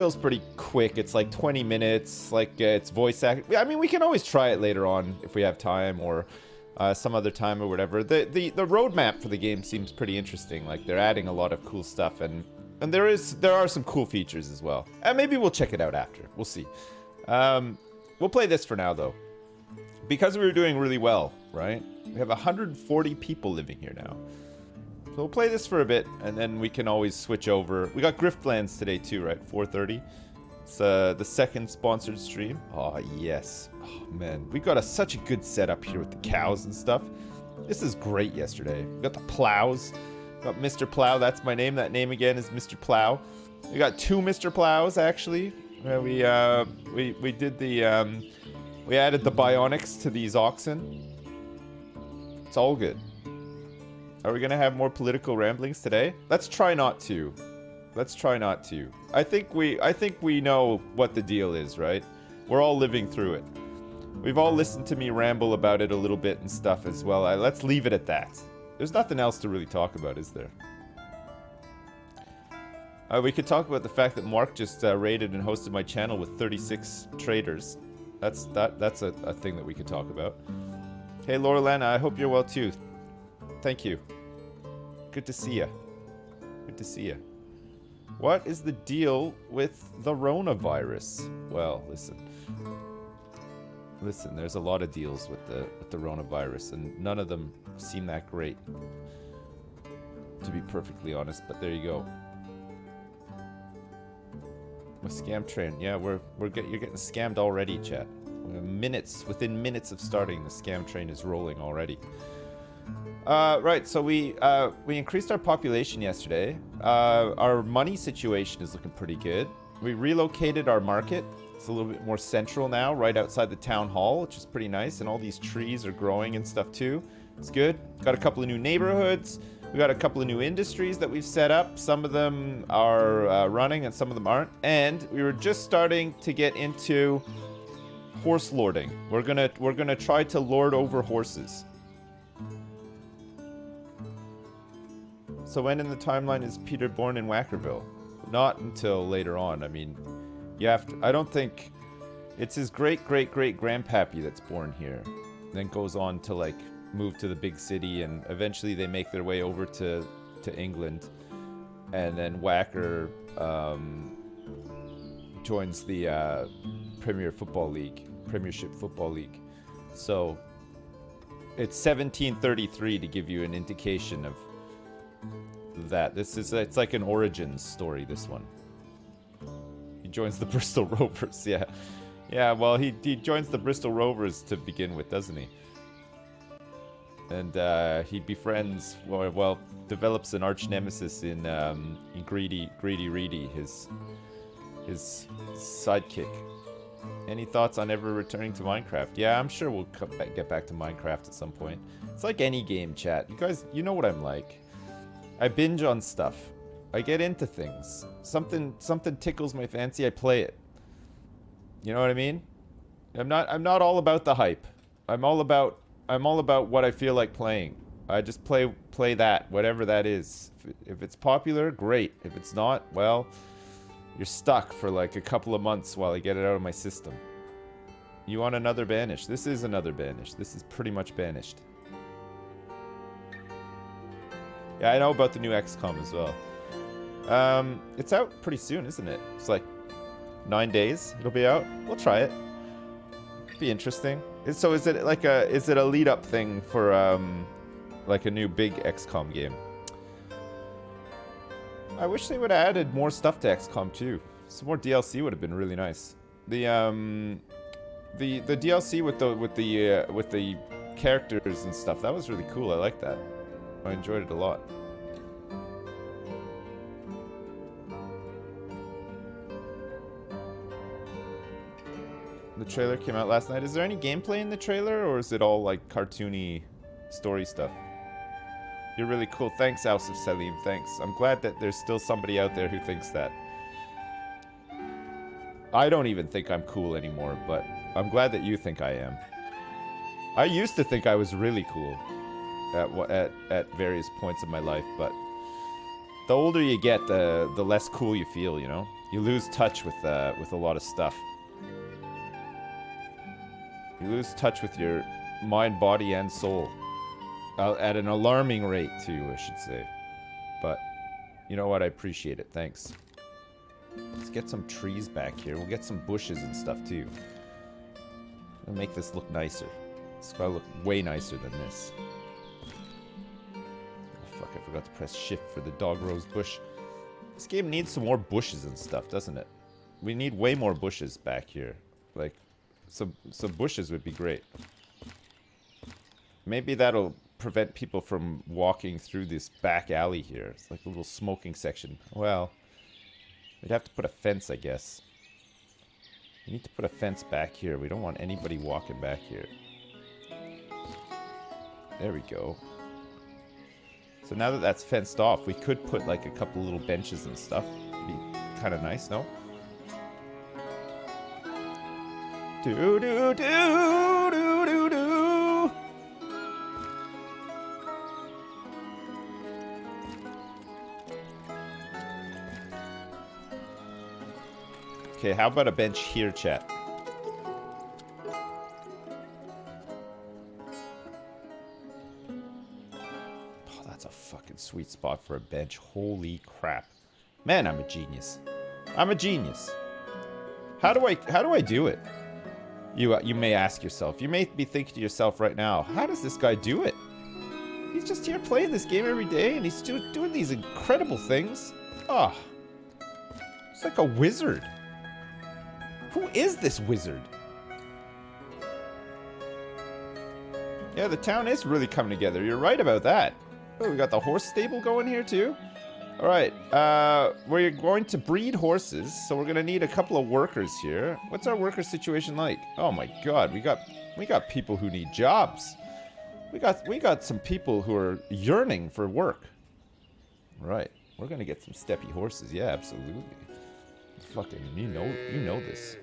Feels pretty quick. It's like 20 minutes. Like it's voice act. I mean, we can always try it later on if we have time or some other time or whatever. The roadmap for the game seems pretty interesting. Like they're adding a lot of cool stuff and there are some cool features as well. And maybe we'll check it out after. We'll see. We'll play this for now though, because we were doing really well, right? We have 140 people living here now. So we'll play this for a bit, and then we can always switch over. We got Griftlands today too, right? 4:30. It's the second sponsored stream. Oh, yes. Oh, man. We got such a good setup here with the cows and stuff. This is great yesterday. We got the plows. Got Mr. Plow. That's my name. That name again is Mr. Plow. We got 2 Mr. Plows, actually. We did the... we added the bionics to these oxen. It's all good. Are we gonna have more political ramblings today? Let's try not to. Let's try not to. I think we know what the deal is, right? We're all living through it. We've all listened to me ramble about it a little bit and stuff as well. Let's leave it at that. There's nothing else to really talk about, is there? We could talk about the fact that Mark just raided and hosted my channel with 36 traders. That's a thing that we could talk about. Hey, Laura Lana, I hope you're well too. Thank you. Good to see ya. Good to see ya. What is the deal with the coronavirus? Well, listen. Listen, there's a lot of deals with the coronavirus, and none of them seem that great, to be perfectly honest. But there you go. A scam train. Yeah, you're getting scammed already, chat. Within minutes of starting, the scam train is rolling already. Right, so we increased our population yesterday. Our money situation is looking pretty good. We relocated our market. It's a little bit more central now, right outside the town hall, which is pretty nice. And all these trees are growing and stuff too. It's good. Got a couple of new neighborhoods. We got a couple of new industries that we've set up. Some of them are running and some of them aren't. And we were just starting to get into horse lording. We're gonna try to lord over horses. So when in the timeline is Peter born in Wackerville? Not until later on. I mean, you have to... I don't think... It's his great-great-great-grandpappy that's born here. Then goes on to, like, move to the big city, and eventually they make their way over to England. And then Wacker joins the Premiership Football League. So it's 1733 to give you an indication of that. It's like an origins story, this one. He joins the Bristol Rovers, yeah. Yeah, well, he joins the Bristol Rovers to begin with, doesn't he? And he befriends, well, develops an arch nemesis in Greedy Reedy, his sidekick. Any thoughts on ever returning to Minecraft? Yeah, I'm sure we'll get back to Minecraft at some point. It's like any game, chat. You guys, you know what I'm like. I binge on stuff. I get into things. Something tickles my fancy, I play it. You know what I mean? I'm not all about the hype. I'm all about what I feel like playing. I just play that, whatever that is. If it's popular, great. If it's not, well, you're stuck for like a couple of months while I get it out of my system. You want another banish? This is another banish. This is pretty much banished. Yeah, I know about the new XCOM as well. It's out pretty soon, isn't it? It's like 9 days it'll be out. We'll try it. Be interesting. So is it a lead up thing for like a new big XCOM game? I wish they would have added more stuff to XCOM 2. Some more DLC would have been really nice. The DLC with the characters and stuff, that was really cool. I like that. I enjoyed it a lot. The trailer came out last night. Is there any gameplay in the trailer, or is it all like cartoony story stuff? You're really cool. Thanks, Ausif Salim. Thanks. I'm glad that there's still somebody out there who thinks that. I don't even think I'm cool anymore, but I'm glad that you think I am. I used to think I was really cool at various points of my life, but the older you get, the less cool you feel, you know? You lose touch with a lot of stuff. You lose touch with your mind, body, and soul. At an alarming rate, too, I should say. But, you know what? I appreciate it. Thanks. Let's get some trees back here. We'll get some bushes and stuff, too. We'll make this look nicer. It's gotta look way nicer than this. Oh, fuck, I forgot to press shift for the dog rose bush. This game needs some more bushes and stuff, doesn't it? We need way more bushes back here. Like, some bushes would be great. Maybe that'll prevent people from walking through this back alley here. It's like a little smoking section. Well, we'd have to put a fence, I guess. We need to put a fence back here. We don't want anybody walking back here. There we go. So now that that's fenced off, we could put like a couple little benches and stuff. It'd be kind of nice, no? Do do do do do do. Okay, how about a bench here, chat? Oh, that's a fucking sweet spot for a bench. Holy crap. Man, I'm a genius. I'm a genius. How do I do it? You may ask yourself. You may be thinking to yourself right now, how does this guy do it? He's just here playing this game every day and he's doing these incredible things. Oh, it's like a wizard. Who is this wizard? Yeah, the town is really coming together. You're right about that. Oh, we got the horse stable going here too. All right, we're going to breed horses, so we're gonna need a couple of workers here. What's our worker situation like? Oh my God, we got people who need jobs. We got some people who are yearning for work. Right, we're gonna get some steppy horses. Yeah, absolutely. Fucking, you know this.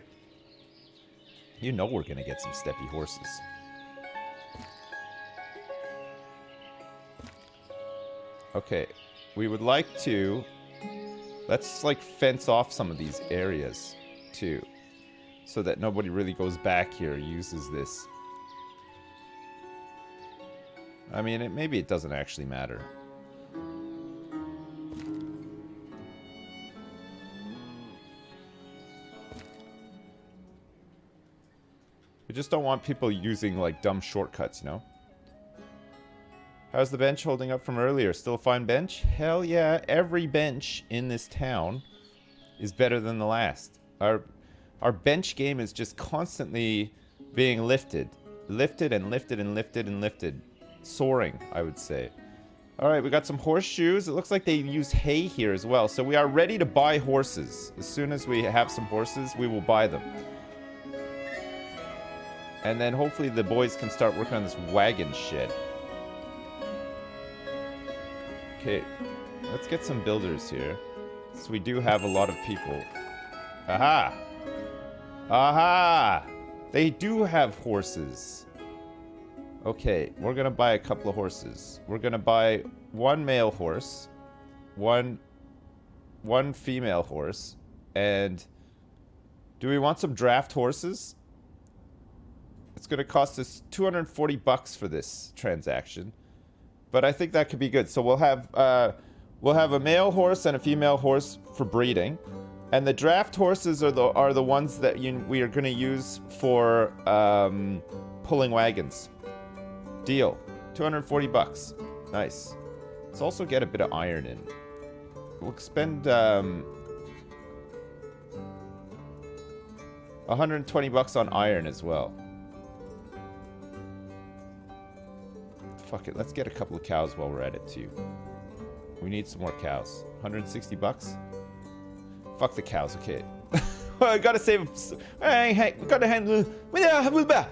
You know we're gonna get some steppy horses. Okay, we would like to... Let's, like, fence off some of these areas, too. So that nobody really goes back here or uses this. I mean, maybe it doesn't actually matter. We just don't want people using, like, dumb shortcuts, you know? How's the bench holding up from earlier? Still a fine bench? Hell yeah, every bench in this town is better than the last. Our bench game is just constantly being lifted. Lifted and lifted and lifted and lifted. Soaring, I would say. Alright, we got some horseshoes. It looks like they use hay here as well. So we are ready to buy horses. As soon as we have some horses, we will buy them. And then hopefully the boys can start working on this wagon shed. Okay, let's get some builders here. So we do have a lot of people. Aha! Aha! They do have horses. Okay, we're gonna buy a couple of horses. We're gonna buy one male horse, one female horse, and do we want some draft horses? It's gonna cost us 240 bucks for this transaction. But I think that could be good. So we'll have a male horse and a female horse for breeding, and the draft horses are the ones that we are going to use for pulling wagons. Deal. 240 bucks. Nice. Let's also get a bit of iron in. We'll spend 120 bucks on iron as well. Fuck it, let's get a couple of cows while we're at it too. We need some more cows. 160 bucks? Fuck the cows, okay. I gotta save... Hey, we gotta hang... We gotta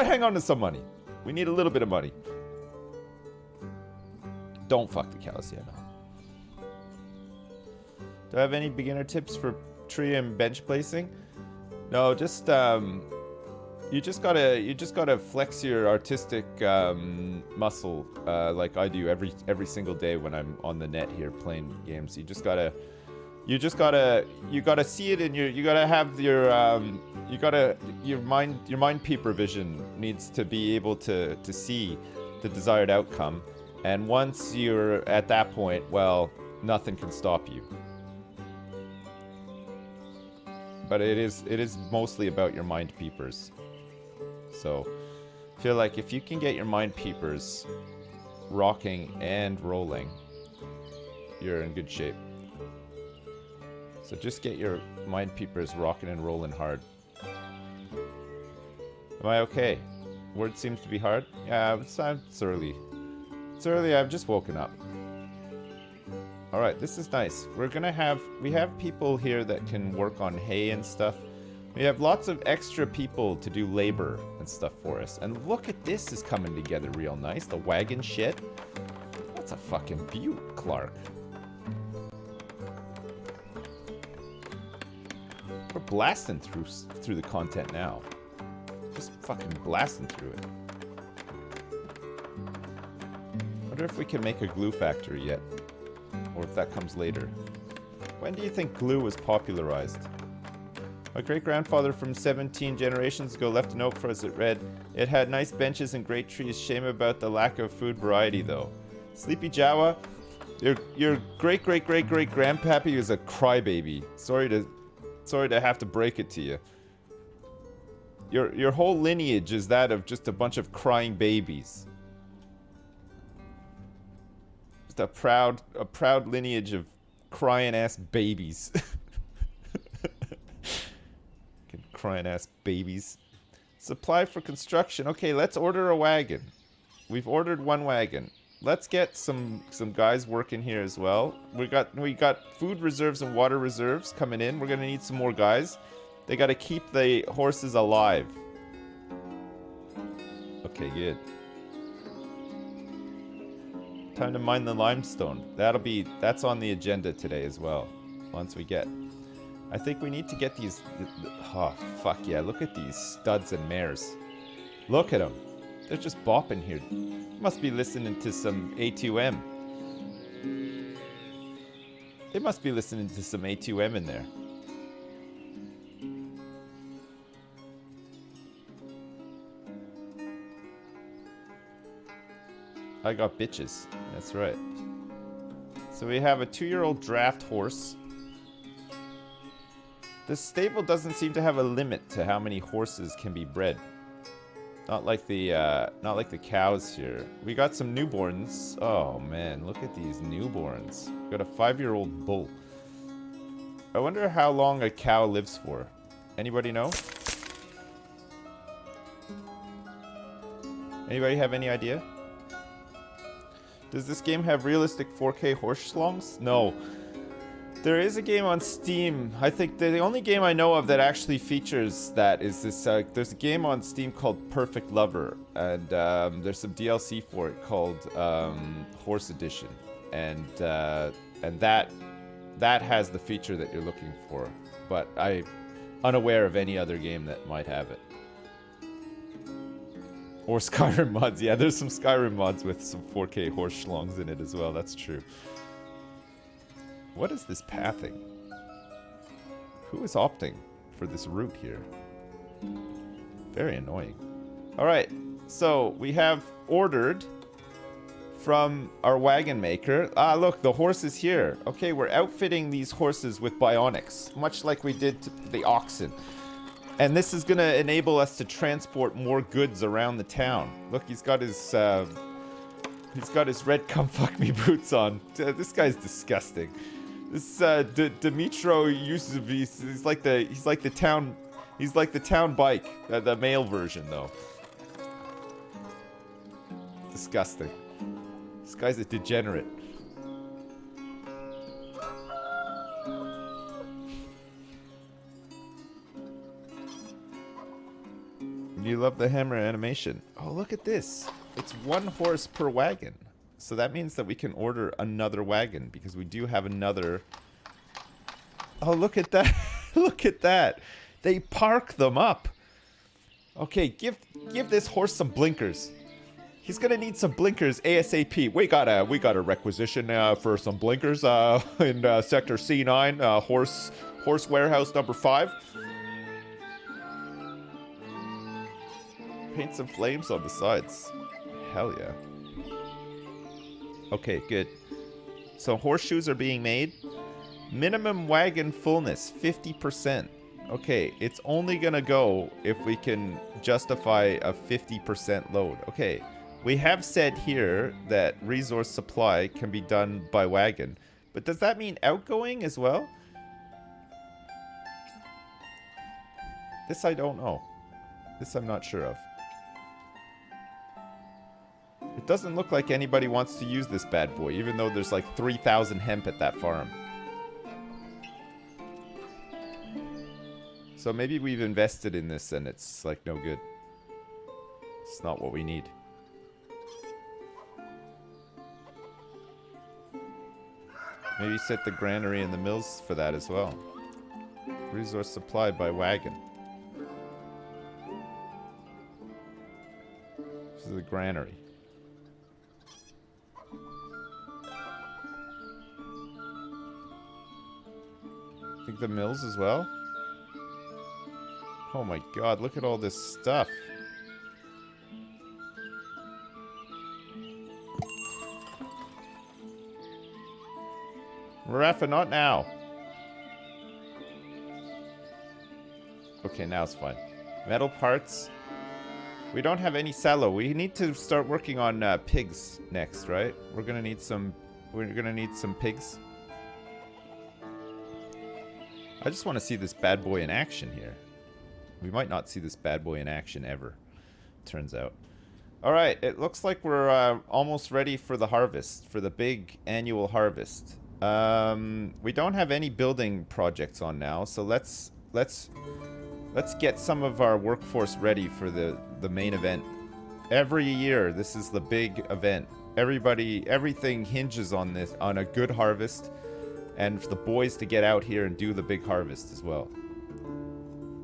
hang on to some money. We need a little bit of money. Don't fuck the cows, yeah, no. Do I have any beginner tips for tree and bench placing? No, just, You just gotta flex your artistic muscle like I do every single day when I'm on the net here playing games. You just gotta You just gotta see it in your, you gotta have your your mind peeper vision needs to be able to see the desired outcome, and once you're at that point, well, nothing can stop you. But it is mostly about your mind peepers. So I feel like if you can get your mind peepers rocking and rolling, you're in good shape. So just get your mind peepers rocking and rolling hard. Am I okay? Word seems to be hard. Yeah, it's early. It's early, I've just woken up. Alright, this is nice. We have people here that can work on hay and stuff. We have lots of extra people to do labor and stuff for us. And look at this is coming together real nice. The wagon shit. That's a fucking beaut, Clark. We're blasting through the content now. Just fucking blasting through it. Wonder if we can make a glue factory yet. Or if that comes later. When do you think glue was popularized? My great-grandfather from 17 generations ago left a note for us that read, "It had nice benches and great trees. Shame about the lack of food variety, though." Sleepy Jawa, your great-great-great-great-grandpappy is a crybaby. Sorry to have to break it to you. Your whole lineage is that of just a bunch of crying babies. Just a proud lineage of crying ass babies. Crying ass babies. Supply for construction. Okay, let's order a wagon. We've ordered one wagon. Let's get some guys working here as well. We got food reserves and water reserves coming in. We're gonna need some more guys. They gotta keep the horses alive. Okay, good. Time to mine the limestone. That's on the agenda today as well. Once we get. I think we need to get these. Oh fuck yeah! Look at these studs and mares. Look at them. They're just bopping here. Must be listening to some A2M. They must be listening to some A2M in there. I got bitches. That's right. So we have a 2-year-old draft horse. This stable doesn't seem to have a limit to how many horses can be bred. Not like the cows here. We got some newborns. Oh man, look at these newborns. We got a 5-year-old bull. I wonder how long a cow lives for. Anybody know? Anybody have any idea? Does this game have realistic 4K horse schlongs? No. There is a game on Steam. I think the only game I know of that actually features that is this. There's a game on Steam called Perfect Lover, and there's some DLC for it called Horse Edition, and that has the feature that you're looking for. But I'm unaware of any other game that might have it. Or Skyrim mods. Yeah, there's some Skyrim mods with some 4K horse schlongs in it as well. That's true. What is this pathing? Who is opting for this route here? Very annoying. Alright, so we have ordered from our wagon maker. Ah, look, the horse is here. Okay, we're outfitting these horses with bionics, much like we did to the oxen. And this is going to enable us to transport more goods around the town. Look, he's got his red come fuck me boots on. This guy's disgusting. This Dimitro Yusuf, he's like the town bike, the male version though. Disgusting. This guy's a degenerate. You love the hammer animation. Oh, look at this. It's 1 horse per wagon. So that means that we can order another wagon because we do have another. Oh, look at that. Look at that. They park them up. Okay, give this horse some blinkers. He's gonna need some blinkers ASAP. We got a requisition for some blinkers in sector C9, horse warehouse number 5. Paint some flames on the sides. Hell yeah. Okay, good. So horseshoes are being made. Minimum wagon fullness, 50%. Okay, it's only gonna go if we can justify a 50% load. Okay, we have said here that resource supply can be done by wagon. But does that mean outgoing as well? This I don't know. This I'm not sure of. It doesn't look like anybody wants to use this bad boy, even though there's like 3,000 hemp at that farm. So maybe we've invested in this and it's like no good. It's not what we need. Maybe set the granary and the mills for that as well. Resource supplied by wagon. This is the granary. I think the mills as well. Oh my god, look at all this stuff. Marafa, not now. Okay, now it's fine. Metal parts. We don't have any sallow. We need to start working on pigs next, right? We're gonna need some pigs. I just want to see this bad boy in action here. We might not see this bad boy in action ever, turns out. Alright, it looks like we're almost ready for the harvest, for the big annual harvest. We don't have any building projects on now, so let's get some of our workforce ready for the main event. Every year, this is the big event. Everything hinges on this, on a good harvest, and for the boys to get out here and do the big harvest as well.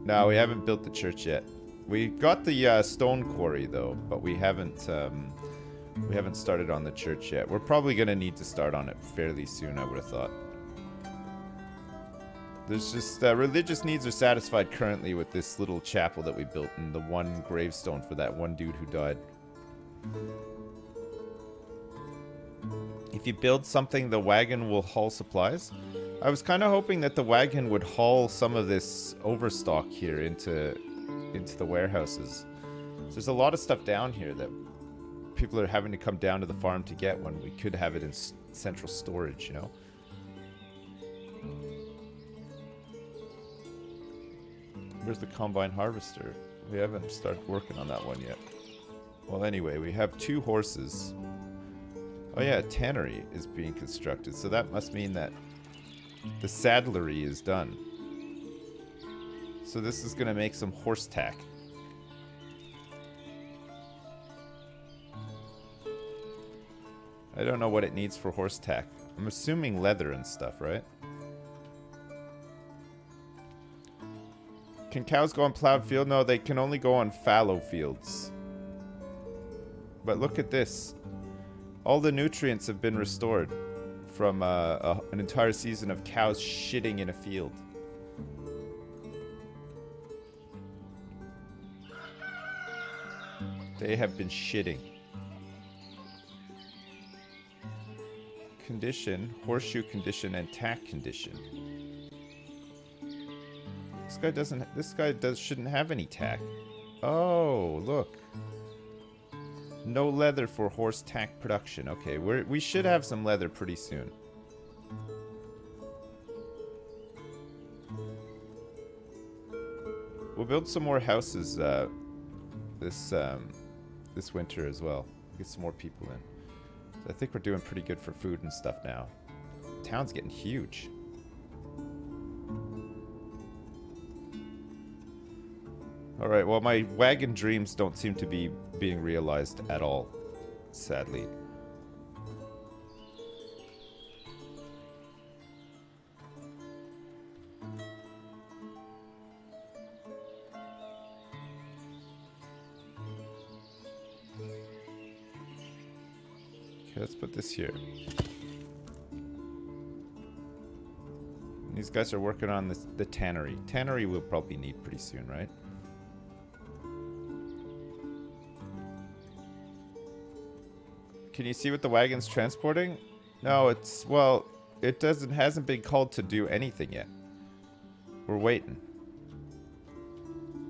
No, we haven't built the church yet. We got the stone quarry though, but we haven't started on the church yet. We're probably gonna need to start on it fairly soon, I would have thought. There's just religious needs are satisfied currently with this little chapel that we built and the one gravestone for that one dude who died. If you build something, the wagon will haul supplies. I was kind of hoping that the wagon would haul some of this overstock here into the warehouses. There's a lot of stuff down here that people are having to come down to the farm to get when we could have it in central storage, you know? Where's the combine harvester? We haven't started working on that one yet. Well, anyway, we have 2 horses. Oh yeah, a tannery is being constructed, so that must mean that the saddlery is done. So this is gonna make some horse tack. I don't know what it needs for horse tack. I'm assuming leather and stuff, right? Can cows go on plowed field? No, they can only go on fallow fields. But look at this. All the nutrients have been restored from an entire season of cows shitting in a field. They have been shitting. Condition, horseshoe condition, and tack condition. This guy shouldn't have any tack. Oh, look. No leather for horse tack production. Okay, we should have some leather pretty soon. We'll build some more houses this winter as well. Get some more people in. So I think we're doing pretty good for food and stuff now. Town's getting huge. Alright, well my wagon dreams don't seem to be being realized at all, sadly. Okay, let's put this here. These guys are working on this, the tannery. Tannery we'll probably need pretty soon, right? Can you see what the wagon's transporting? No, it's, well, it hasn't been called to do anything yet. We're waiting.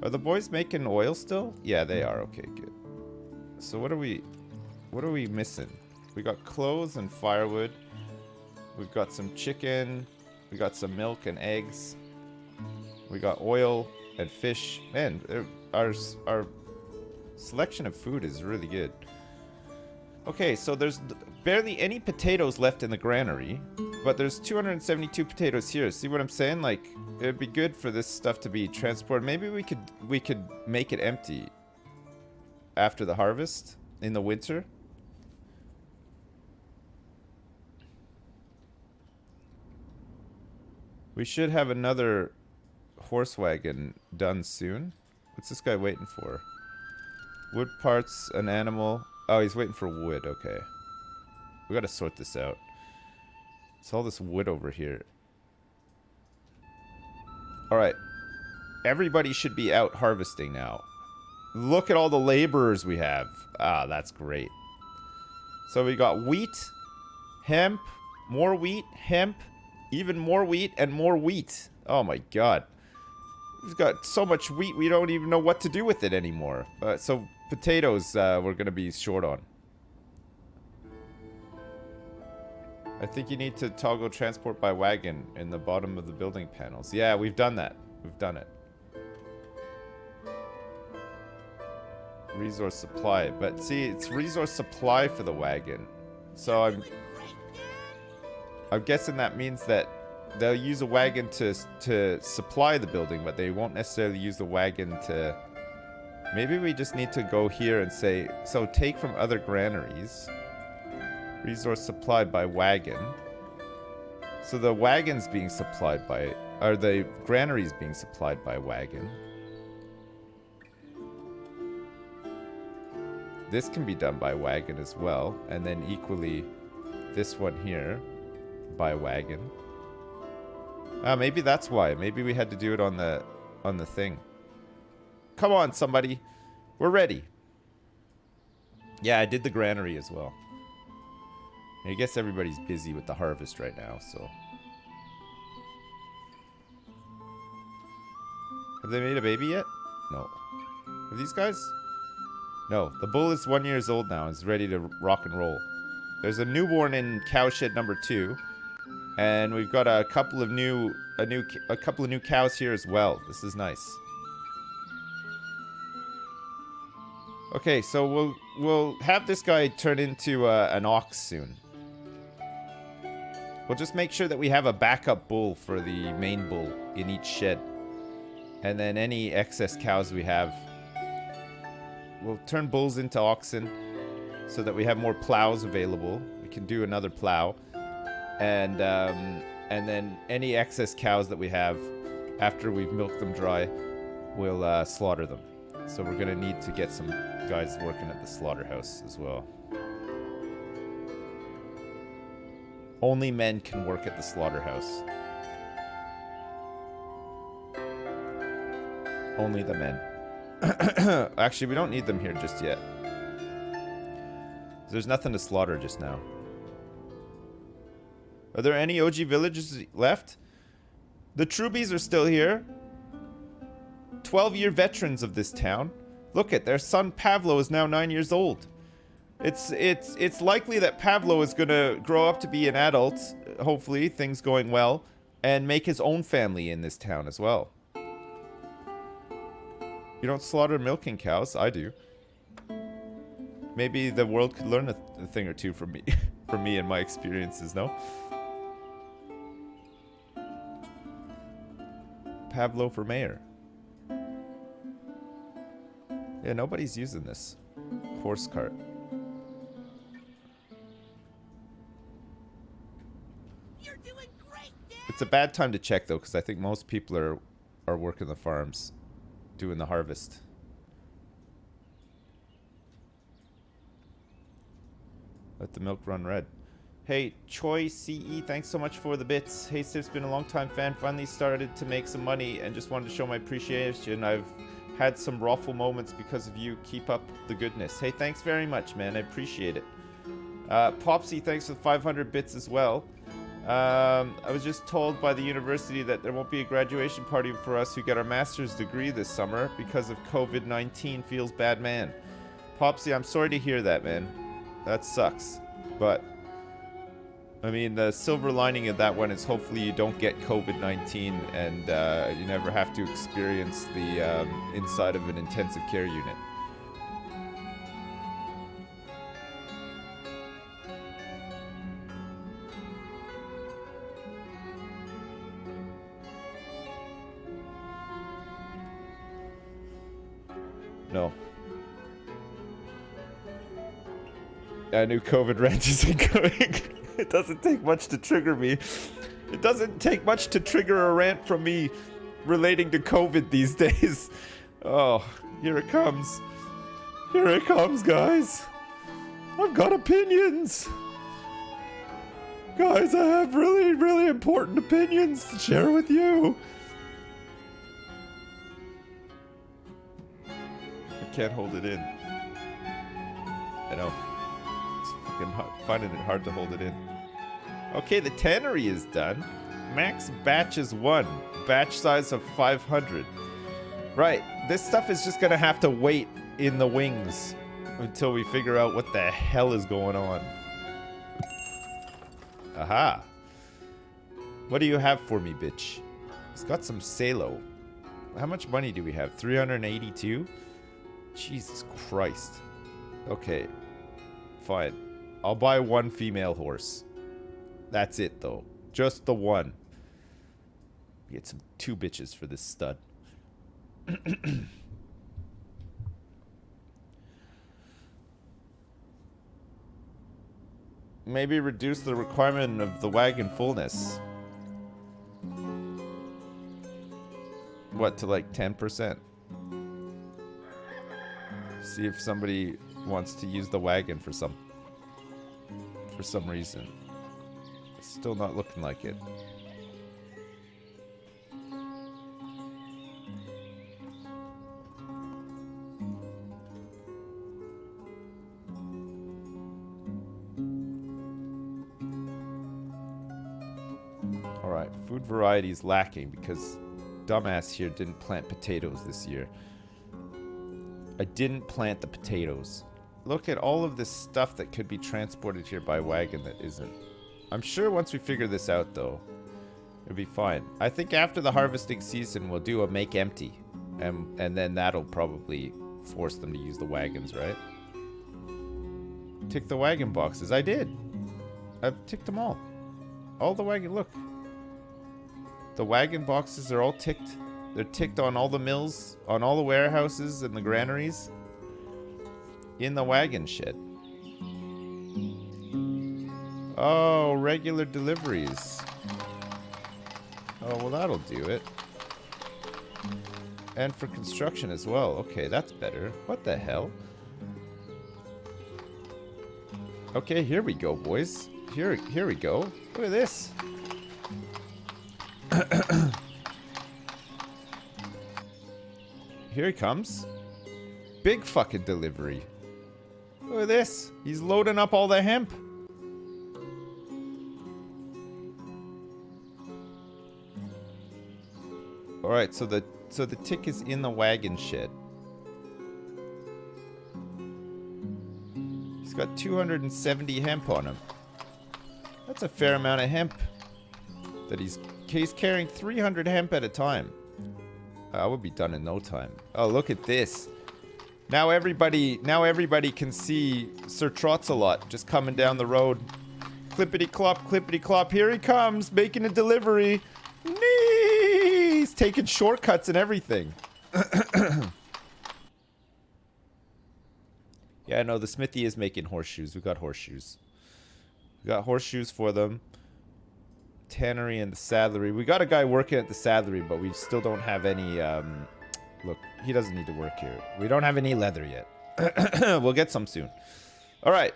Are the boys making oil still? Yeah, they are. Okay, good. So what are we missing? We got clothes and firewood. We've got some chicken. We got some milk and eggs. We got oil and fish. Man, our selection of food is really good. Okay, so there's barely any potatoes left in the granary, but there's 272 potatoes here. See what I'm saying? Like, it'd be good for this stuff to be transported. Maybe we could make it empty after the harvest in the winter. We should have another horse wagon done soon. What's this guy waiting for? Wood parts, an animal. Oh, he's waiting for wood. Okay. We gotta sort this out. It's all this wood over here. Alright. Everybody should be out harvesting now. Look at all the laborers we have. Ah, that's great. So we got wheat, hemp, more wheat, hemp, even more wheat, and more wheat. Oh my god. We've got so much wheat we don't even know what to do with it anymore. So potatoes we're going to be short on. I think you need to toggle transport by wagon in the bottom of the building panels. Yeah, we've done that. We've done it. Resource supply. But see, it's resource supply for the wagon. So I'm guessing that means that they'll use a wagon to supply the building, but they won't necessarily use the wagon to... Maybe we just need to go here and say, so take from other granaries. Resource supplied by wagon. So the wagon's being supplied by... Are the granaries being supplied by wagon? This can be done by wagon as well. And then equally this one here by wagon. Maybe that's why. Maybe we had to do it on the thing. Come on, somebody. We're ready. Yeah, I did the granary as well. I guess everybody's busy with the harvest right now, so. Have they made a baby yet? No. Are these guys? No. The bull is 1 year old now and is ready to rock and roll. There's a newborn in cowshed number 2. And we've got a couple of new cows here as well. This is nice. Okay, so we'll have this guy turn into an ox soon. We'll just make sure that we have a backup bull for the main bull in each shed. And then any excess cows we have, we'll turn bulls into oxen so that we have more plows available. We can do another plow. And then any excess cows that we have, after we've milked them dry, we'll slaughter them. So we're gonna need to get some guys working at the slaughterhouse as well. Only men can work at the slaughterhouse. Only the men. Actually, we don't need them here just yet. There's nothing to slaughter just now. Are there any OG villages left? The Trubies are still here. 12-year veterans of this town. Look at their son Pavlo is now 9 years old. It's likely that Pavlo is gonna grow up to be an adult, hopefully, things going well, and make his own family in this town as well. You don't slaughter milking cows? I do. Maybe the world could learn a thing or two from me, from me and my experiences, no? Pavlo for mayor. Yeah, nobody's using this horse cart. You're doing great, Dad. It's a bad time to check though, because I think most people are working the farms, doing the harvest. Let the milk run red. Hey, Choi CE, thanks so much for the bits. Hey, Sif's been a long time fan. Finally started to make some money and just wanted to show my appreciation. I've had some ruffle moments because of you. Keep up the goodness. Hey, thanks very much, man. I appreciate it. Popsy, thanks for 500 bits as well. I was just told by the university that there won't be a graduation party for us who get our master's degree this summer because of COVID-19. Feels bad, man. Popsy, I'm sorry to hear that, man. That sucks. But, I mean, the silver lining of that one is hopefully you don't get COVID-19 and you never have to experience the inside of an intensive care unit. No. I knew COVID rant isn't going. It doesn't take much to trigger me. It doesn't take much to trigger a rant from me relating to COVID these days. Oh, here it comes. Here it comes, guys. I've got opinions. Guys, I have really, really important opinions to share with you. I can't hold it in. I know. Finding it hard to hold it in. Okay, the Tannery is done. Max batch is 1. Batch size of 500. Right, this stuff is just gonna have to wait in the wings until we figure out what the hell is going on. Aha. What do you have for me, bitch? It's got some Salo. How much money do we have? 382? Jesus Christ. Okay. Fine. I'll buy 1 female horse. That's it, though. Just the 1. Get some 2 bitches for this stud. Maybe reduce the requirement of the wagon fullness. What, to like 10%? See if somebody wants to use the wagon for some reason. It's still not looking like it. Alright, food variety is lacking because dumbass here didn't plant potatoes this year. I didn't plant the potatoes. Look at all of this stuff that could be transported here by wagon that isn't. I'm sure once we figure this out, though, it'll be fine. I think after the harvesting season, we'll do a make empty. And then that'll probably force them to use the wagons, right? Tick the wagon boxes. I did. I've ticked them all. All the wagon, look. The wagon boxes are all ticked. They're ticked on all the mills, on all the warehouses and the granaries. In the wagon shed. Oh, regular deliveries. Oh, well, that'll do it. And for construction as well. Okay, that's better. What the hell? Okay, here we go, boys. Here we go. Look at this. Here he comes. Big fucking delivery. Look at this. He's loading up all the hemp. Alright, so the tick is in the wagon shed. He's got 270 hemp on him. That's a fair amount of hemp. That he's carrying 300 hemp at a time. I would be done in no time. Oh, look at this. Now everybody can see Sir Trotsalot just coming down the road. Clippity clop, here he comes, making a delivery. Nee! He's taking shortcuts and everything. Yeah, no, the smithy is making horseshoes. We got horseshoes. We got horseshoes for them. Tannery and the saddlery. We got a guy working at the saddlery, but we still don't have any, look, he doesn't need to work here. We don't have any leather yet. We'll get some soon. All right.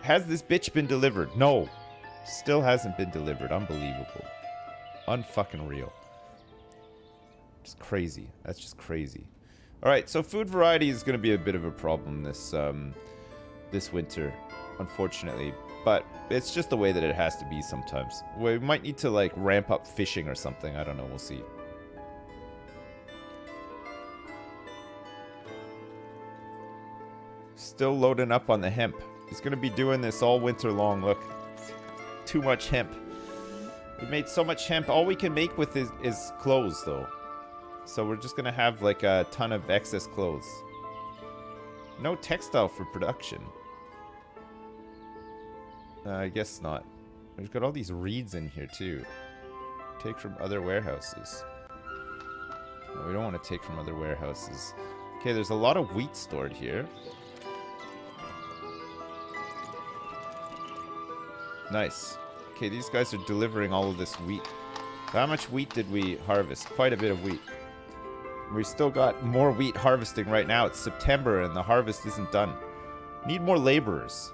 Has this bitch been delivered? No. Still hasn't been delivered. Unbelievable. Unfucking real. It's crazy. That's just crazy. Alright, so food variety is going to be a bit of a problem this this winter, unfortunately. But it's just the way that it has to be sometimes. We might need to, like, ramp up fishing or something. I don't know. We'll see. Still loading up on the hemp. He's going to be doing this all winter long. Look. Too much hemp. We made so much hemp. All we can make with is clothes, though. So we're just going to have, like, a ton of excess clothes. No textile for production. I guess not. We've got all these reeds in here, too. Take from other warehouses. No, we don't want to take from other warehouses. Okay, there's a lot of wheat stored here. Nice. Okay, these guys are delivering all of this wheat. So how much wheat did we harvest? Quite a bit of wheat. We've still got more wheat harvesting right now. It's September and the harvest isn't done. Need more laborers.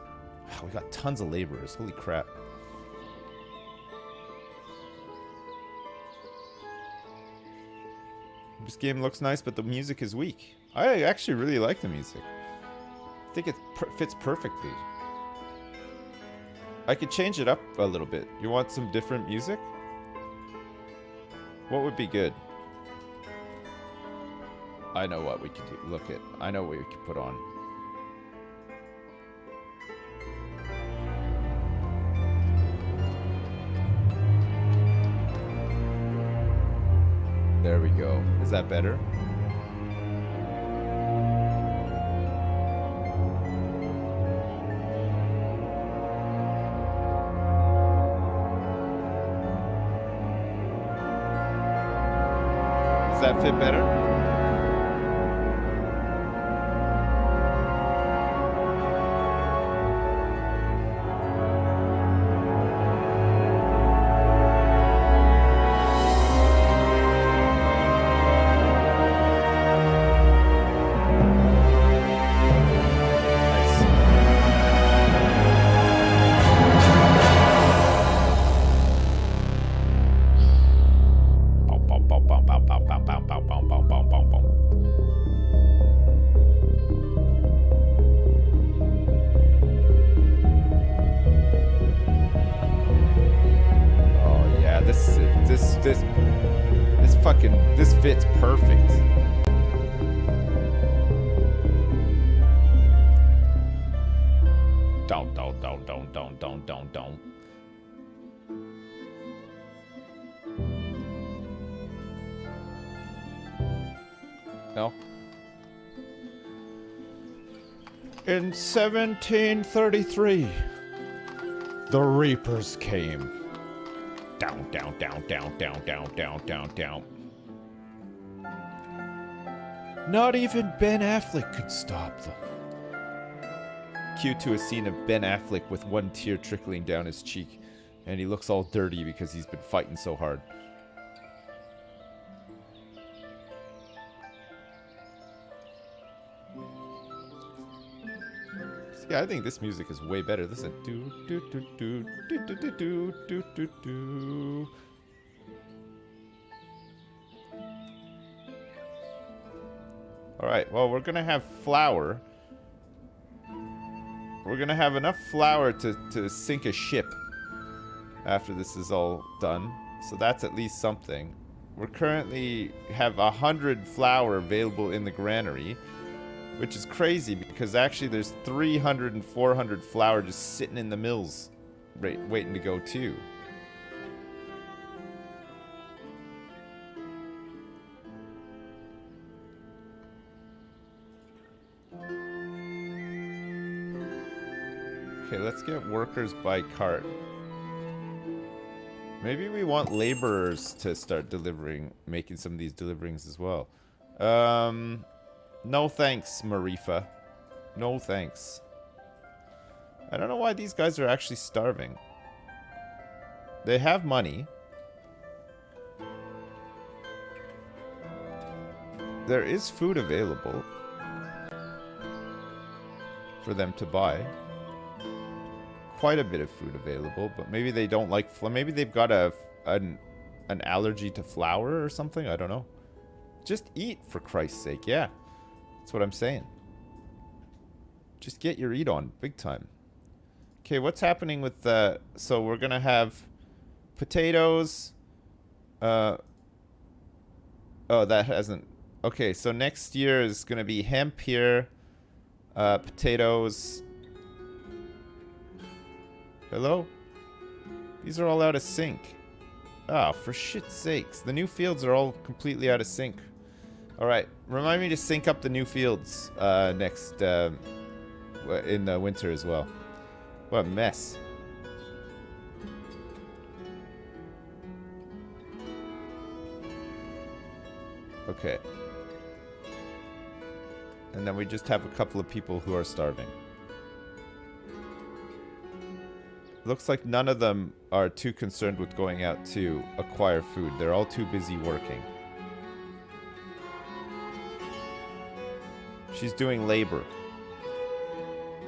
Wow, we got tons of laborers. Holy crap. This game looks nice, but the music is weak. I actually really like the music. I think it fits perfectly. I could change it up a little bit. You want some different music? What would be good? I know what we could do. Look at. I know what we could put on. There we go. Is that better? Does that fit better? This fits perfect. Don't. No. In 1733, the Reapers came. Down. Not even Ben Affleck could stop them. Cue to a scene of Ben Affleck with one tear trickling down his cheek, and he looks all dirty because he's been fighting so hard. Yeah, I think this music is way better. Listen. Do do do do do do do do do do do. Alright, well, we're gonna have flour. We're gonna have enough flour to sink a ship after this is all done. So that's at least something. We're currently have 100 flour available in the granary, which is crazy because actually there's 300 and 400 flour just sitting in the mills waiting to go too. Okay, let's get workers by cart. Maybe we want laborers to start making some of these deliverings as well. No thanks, Marifa. No thanks. I don't know why these guys are actually starving. They have money. There is food available for them to buy. quite a bit of food available, but maybe they don't like maybe they've got an allergy to flour or something. I don't know. Just eat, for Christ's sake. Yeah, that's what I'm saying. Just get your eat on, big time. Okay, what's happening with the... So we're gonna have potatoes. Oh, that hasn't... Okay, so next year is gonna be hemp here. Potatoes. Hello? These are all out of sync. Oh, for shit's sakes. The new fields are all completely out of sync. Alright, remind me to sync up the new fields next... in the winter as well. What a mess. Okay. And then we just have a couple of people who are starving. Looks like none of them are too concerned with going out to acquire food. They're all too busy working. She's doing labor.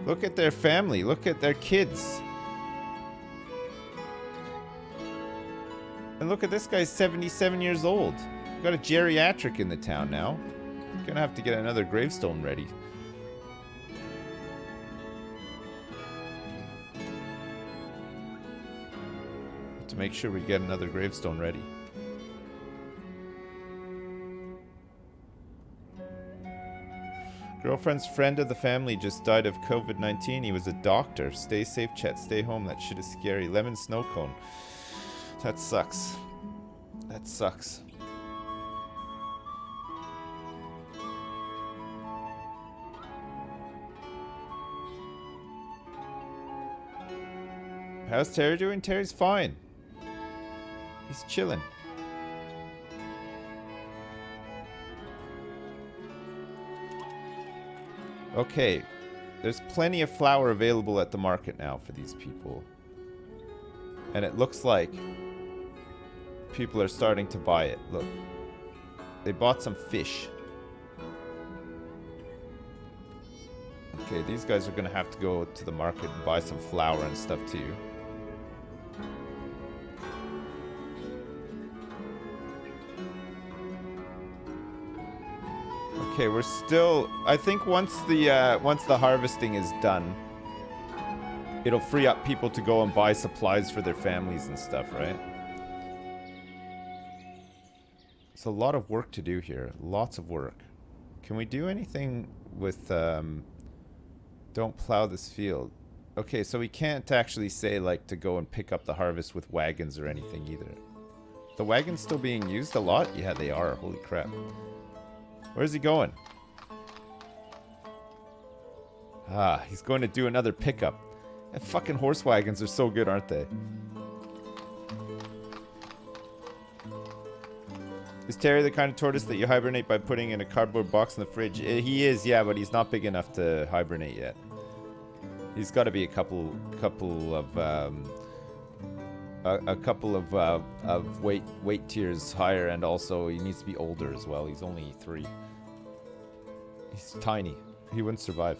Look at their family. Look at their kids. And look at this guy's 77 years old. We've got a geriatric in the town now. Gonna have to get another gravestone ready. To make sure we get another gravestone ready. Girlfriend's friend of the family just died of COVID-19. He was a doctor. Stay safe, chat. Stay home. That shit is scary. Lemon snow cone. That sucks. That sucks. How's Terry doing? Terry's fine. He's chilling. Okay, there's plenty of flour available at the market now for these people. And it looks like people are starting to buy it. Look, they bought some fish. Okay, these guys are gonna have to go to the market and buy some flour and stuff too. Okay, we're still... I think once the harvesting is done, it'll free up people to go and buy supplies for their families and stuff, right? It's a lot of work to do here. Lots of work. Can we do anything with... don't plow this field. Okay, so we can't actually say, like, to go and pick up the harvest with wagons or anything either. The wagons still being used a lot? Yeah, they are. Holy crap. Where's he going? Ah, he's going to do another pickup. And fucking horse wagons are so good, aren't they? Is Terry the kind of tortoise that you hibernate by putting in a cardboard box in the fridge? He is, yeah, but he's not big enough to hibernate yet. He's got to be a couple of weight tiers higher, and also he needs to be older as well. He's only 3. He's tiny. He wouldn't survive.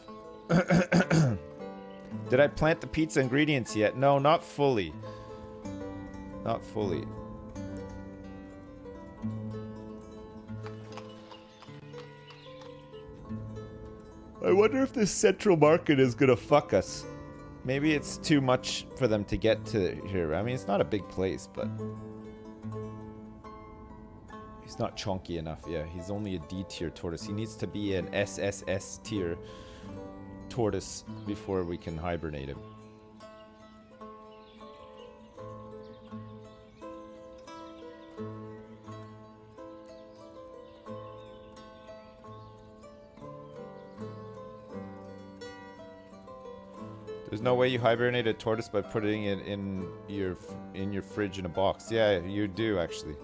Did I plant the pizza ingredients yet? No, not fully. Not fully. I wonder if this central market is gonna fuck us. Maybe it's too much for them to get to here. I mean, it's not a big place, but... He's not chunky enough, yeah. He's only a D tier tortoise. He needs to be an SSS tier tortoise before we can hibernate him. There's no way you hibernate a tortoise by putting it in your fridge in a box. Yeah, you do actually.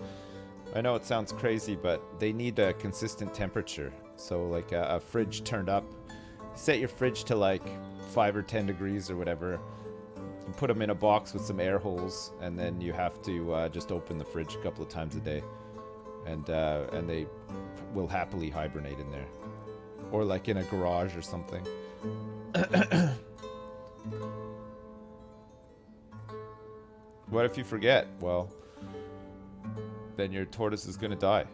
I know it sounds crazy, but they need a consistent temperature. So like a fridge turned up. Set your fridge to like 5 or 10 degrees or whatever. You put them in a box with some air holes, and then you have to just open the fridge a couple of times a day, and they will happily hibernate in there, or like in a garage or something. What if you forget? Well, then your tortoise is gonna die.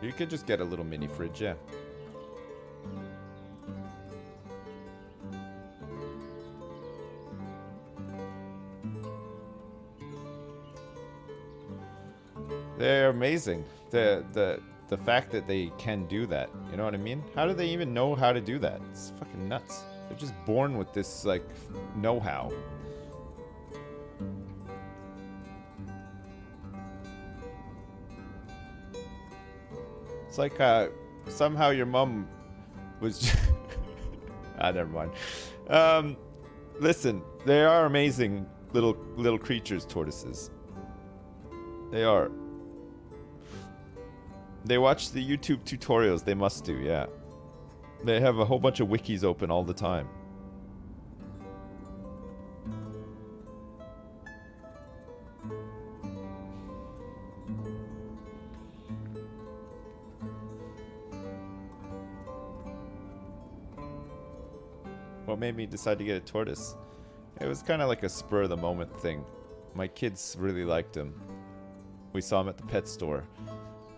You could just get a little mini fridge, yeah. They're amazing. The fact that they can do that, you know what I mean? How do they even know how to do that? It's fucking nuts. They're just born with this, like, know-how. It's like, somehow your mom was... never mind. Listen, they are amazing little creatures, tortoises. They are. They watch the YouTube tutorials. They must do, yeah. They have a whole bunch of wikis open all the time. What made me decide to get a tortoise? It was kind of like a spur of the moment thing. My kids really liked him. We saw him at the pet store.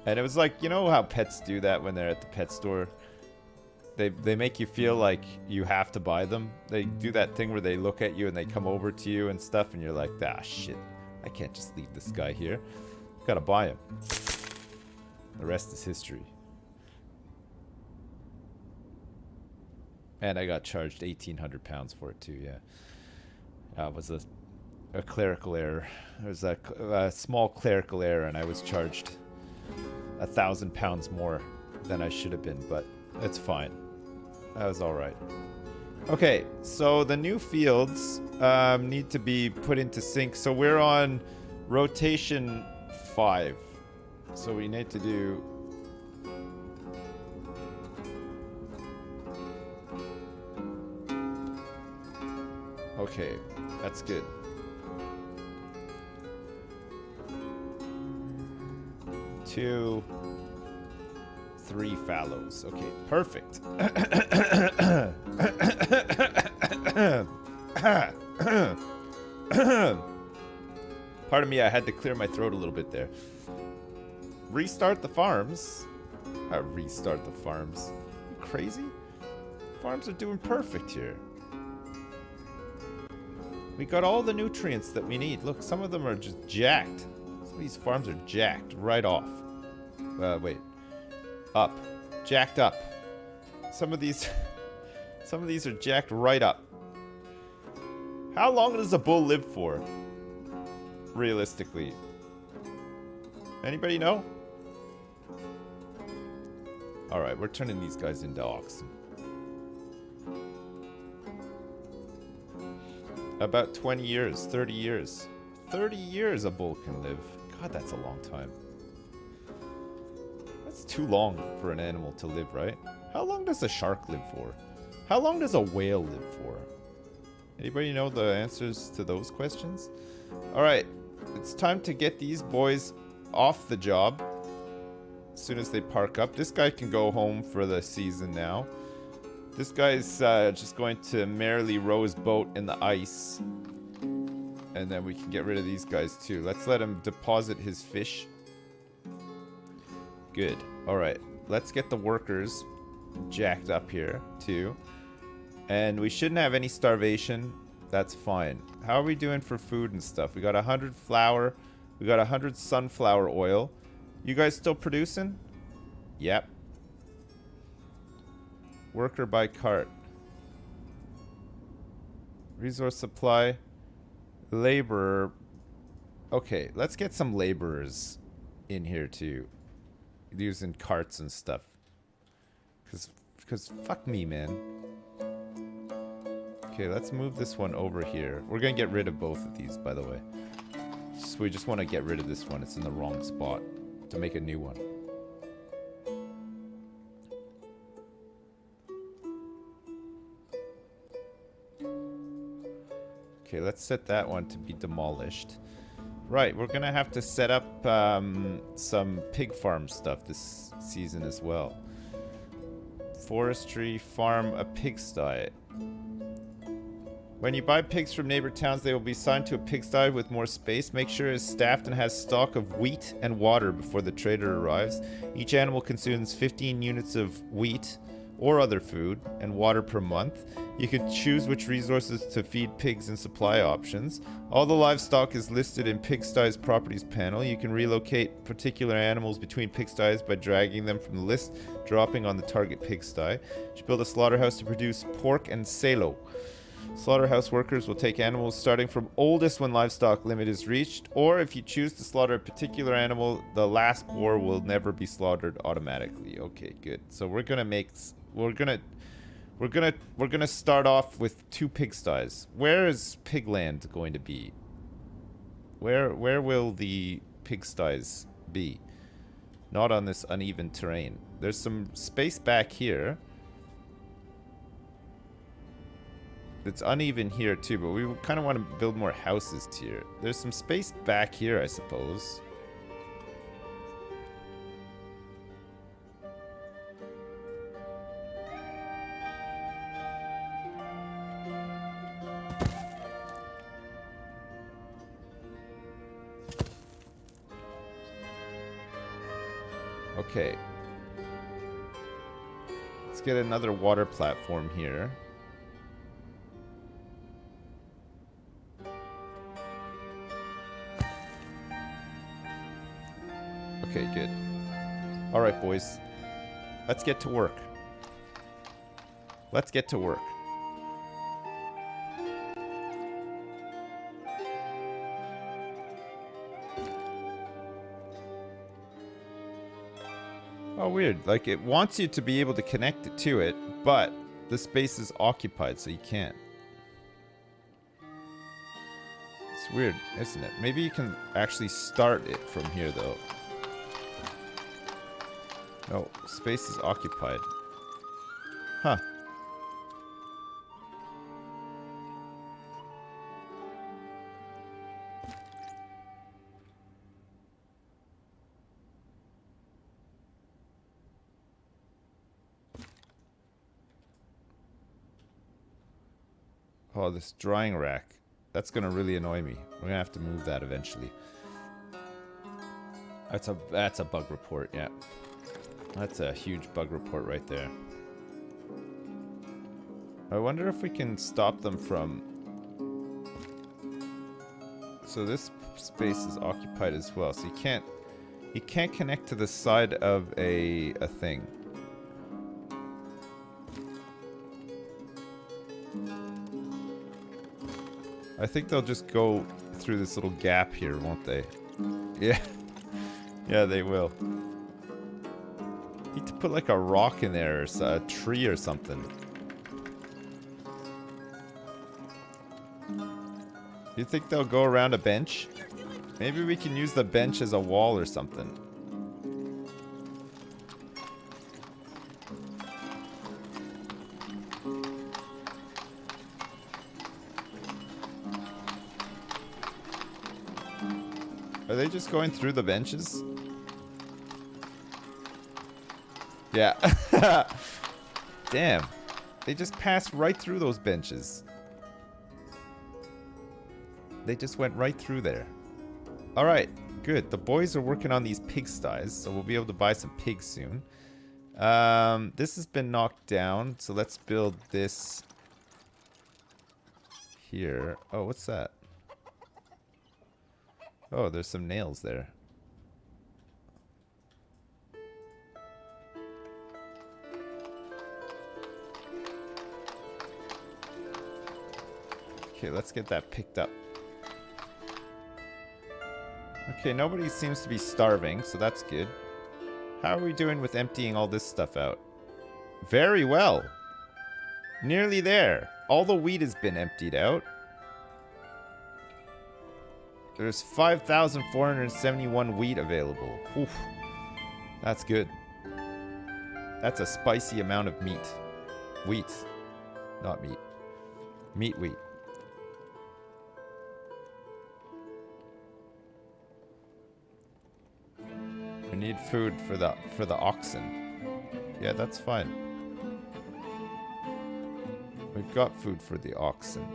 And it was like, you know how pets do that when they're at the pet store? They make you feel like you have to buy them. They do that thing where they look at you and they come over to you and stuff, and you're like, ah, shit. I can't just leave this guy here. Gotta buy him. The rest is history. And I got charged £1,800 for it too, yeah. It was a clerical error. It was a small clerical error, and I was charged £1,000 more than I should have been, but it's fine. That was all right. Okay, so the new fields need to be put into sync. So we're on rotation 5. So we need to do... Okay, that's good. 2, 3 fallows. Okay, perfect. Pardon me, I had to clear my throat a little bit there. Restart the farms. Restart the farms. You crazy? Farms are doing perfect here. We got all the nutrients that we need. Look, some of them are just jacked. Some of these farms are jacked right off. Wait. Up. Jacked up. Some of these are jacked right up. How long does a bull live for? Realistically. Anybody know? Alright, we're turning these guys into oxen. About 20 years, 30 years. 30 years a bull can live. God, that's a long time. That's too long for an animal to live, right? How long does a shark live for? How long does a whale live for? Anybody know the answers to those questions? Alright, it's time to get these boys off the job as soon as they park up. This guy can go home for the season now. This guy's just going to merrily row his boat in the ice. And then we can get rid of these guys too. Let's let him deposit his fish. Good. Alright. Let's get the workers jacked up here too. And we shouldn't have any starvation. That's fine. How are we doing for food and stuff? We got 100 flour. We got 100 sunflower oil. You guys still producing? Yep. Worker by cart. Resource supply. Laborer. Okay, let's get some laborers in here too. Using carts and stuff. Cause fuck me, man. Okay, let's move this one over here. We're gonna get rid of both of these, by the way. So we just want to get rid of this one. It's in the wrong spot to make a new one. Okay, let's set that one to be demolished. Right, we're gonna have to set up some pig farm stuff this season as well. Forestry, farm, a pigsty. When you buy pigs from neighbor towns, they will be assigned to a pigsty with more space. Make sure it is staffed and has stock of wheat and water before the trader arrives. Each animal consumes 15 units of wheat or other food and water per month. You can choose which resources to feed pigs and supply options. All the livestock is listed in Pigsties Properties panel. You can relocate particular animals between pigsties by dragging them from the list, dropping on the target pigsty. You should build a slaughterhouse to produce pork and salo. Slaughterhouse workers will take animals starting from oldest when livestock limit is reached, or if you choose to slaughter a particular animal, the last boar will never be slaughtered automatically. Okay, good. So we're gonna start off with 2 pigsties. Where is Pigland going to be? Where will the pigsties be? Not on this uneven terrain. There's some space back here. It's uneven here too, but we kind of want to build more houses here. There's some space back here, I suppose. Okay. Let's get another water platform here. Okay, good. Alright, boys. Let's get to work. Let's get to work. Oh, weird. Like, it wants you to be able to connect it to it, but the space is occupied, so you can't. It's weird, isn't it? Maybe you can actually start it from here, though. No, space is occupied. Huh. Oh, this drying rack. That's gonna really annoy me. We're gonna have to move that eventually. That's a bug report, yeah. That's a huge bug report right there. I wonder if we can stop them from... So this space is occupied as well, so you can't connect to the side of a thing. I think they'll just go through this little gap here, won't they? Yeah. Yeah, they will. Need to put like a rock in there, or a tree or something. You think they'll go around a bench? Maybe we can use the bench as a wall or something. Are they just going through the benches? Yeah. Damn. They just passed right through those benches. They just went right through there. Alright, good. The boys are working on these pigsties, so we'll be able to buy some pigs soon. This has been knocked down, so let's build this here. Oh, what's that? Oh, there's some nails there. Okay, let's get that picked up. Okay, nobody seems to be starving, so that's good. How are we doing with emptying all this stuff out? Very well. Nearly there. All the wheat has been emptied out. There's 5,471 wheat available. Oof. That's good. That's a spicy amount of meat. Wheat. Not meat. Meat wheat. We need food for the oxen. Yeah, that's fine. We've got food for the oxen.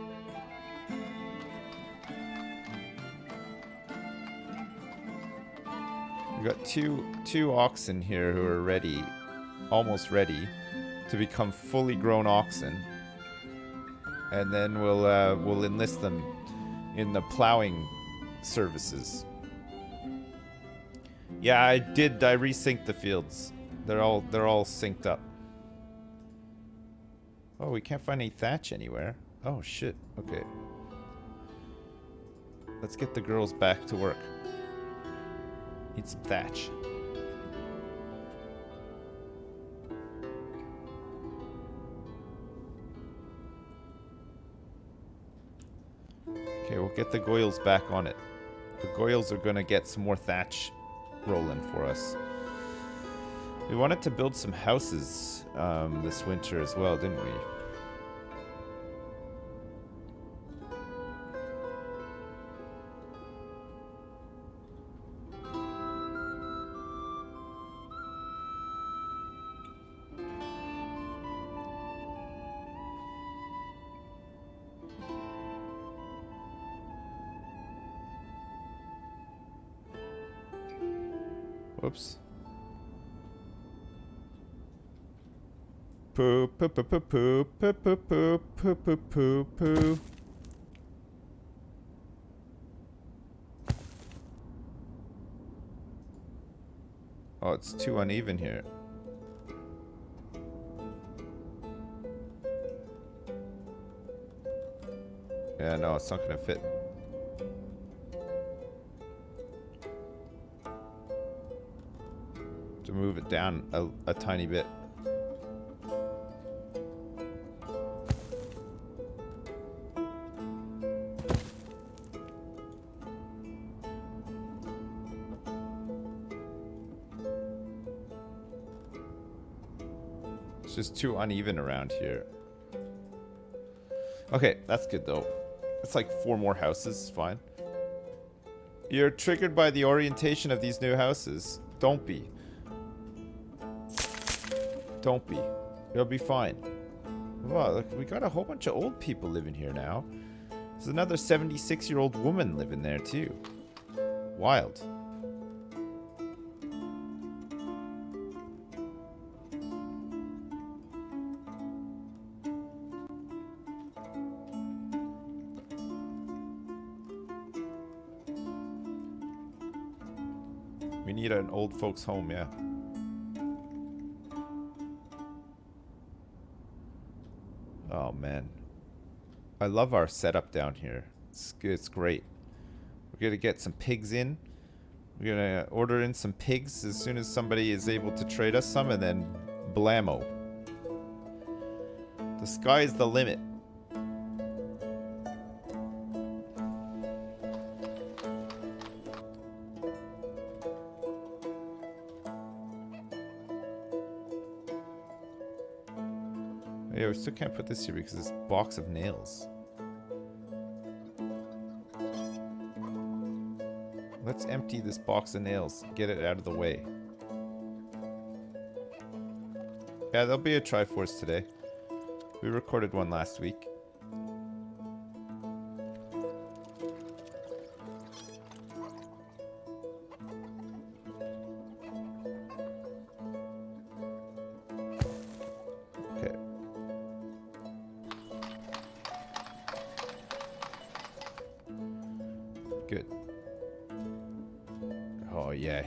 We've got two oxen here who are ready, almost ready, to become fully grown oxen. And then we'll enlist them in the plowing services. Yeah, I resynced the fields. They're all synced up. Oh, we can't find any thatch anywhere. Oh shit. Okay. Let's get the girls back to work. Need some thatch. Okay, we'll get the goyles back on it. The goyles are gonna get some more thatch rolling for us. We wanted to build some houses this winter as well, didn't we? Whoops. Poo poo poo poo poo poo poo poo poo poo poo poo. Oh, it's too uneven here. Yeah, no, it's not gonna fit. To move it down a tiny bit. It's just too uneven around here. Okay, that's good though. It's like 4 more houses, fine. You're triggered by the orientation of these new houses. Don't be. Don't be. It'll be fine. Wow, look, we got a whole bunch of old people living here now. There's another 76-year-old woman living there too. Wild. We need an old folks home, yeah. Oh man, I love our setup down here. It's great. We're gonna get some pigs in. We're gonna order in some pigs as soon as somebody is able to trade us some, and then blammo. The sky's the limit. Yeah, we still can't put this here because it's a box of nails. Let's empty this box of nails. Get it out of the way. Yeah, there'll be a Triforce today. We recorded one last week.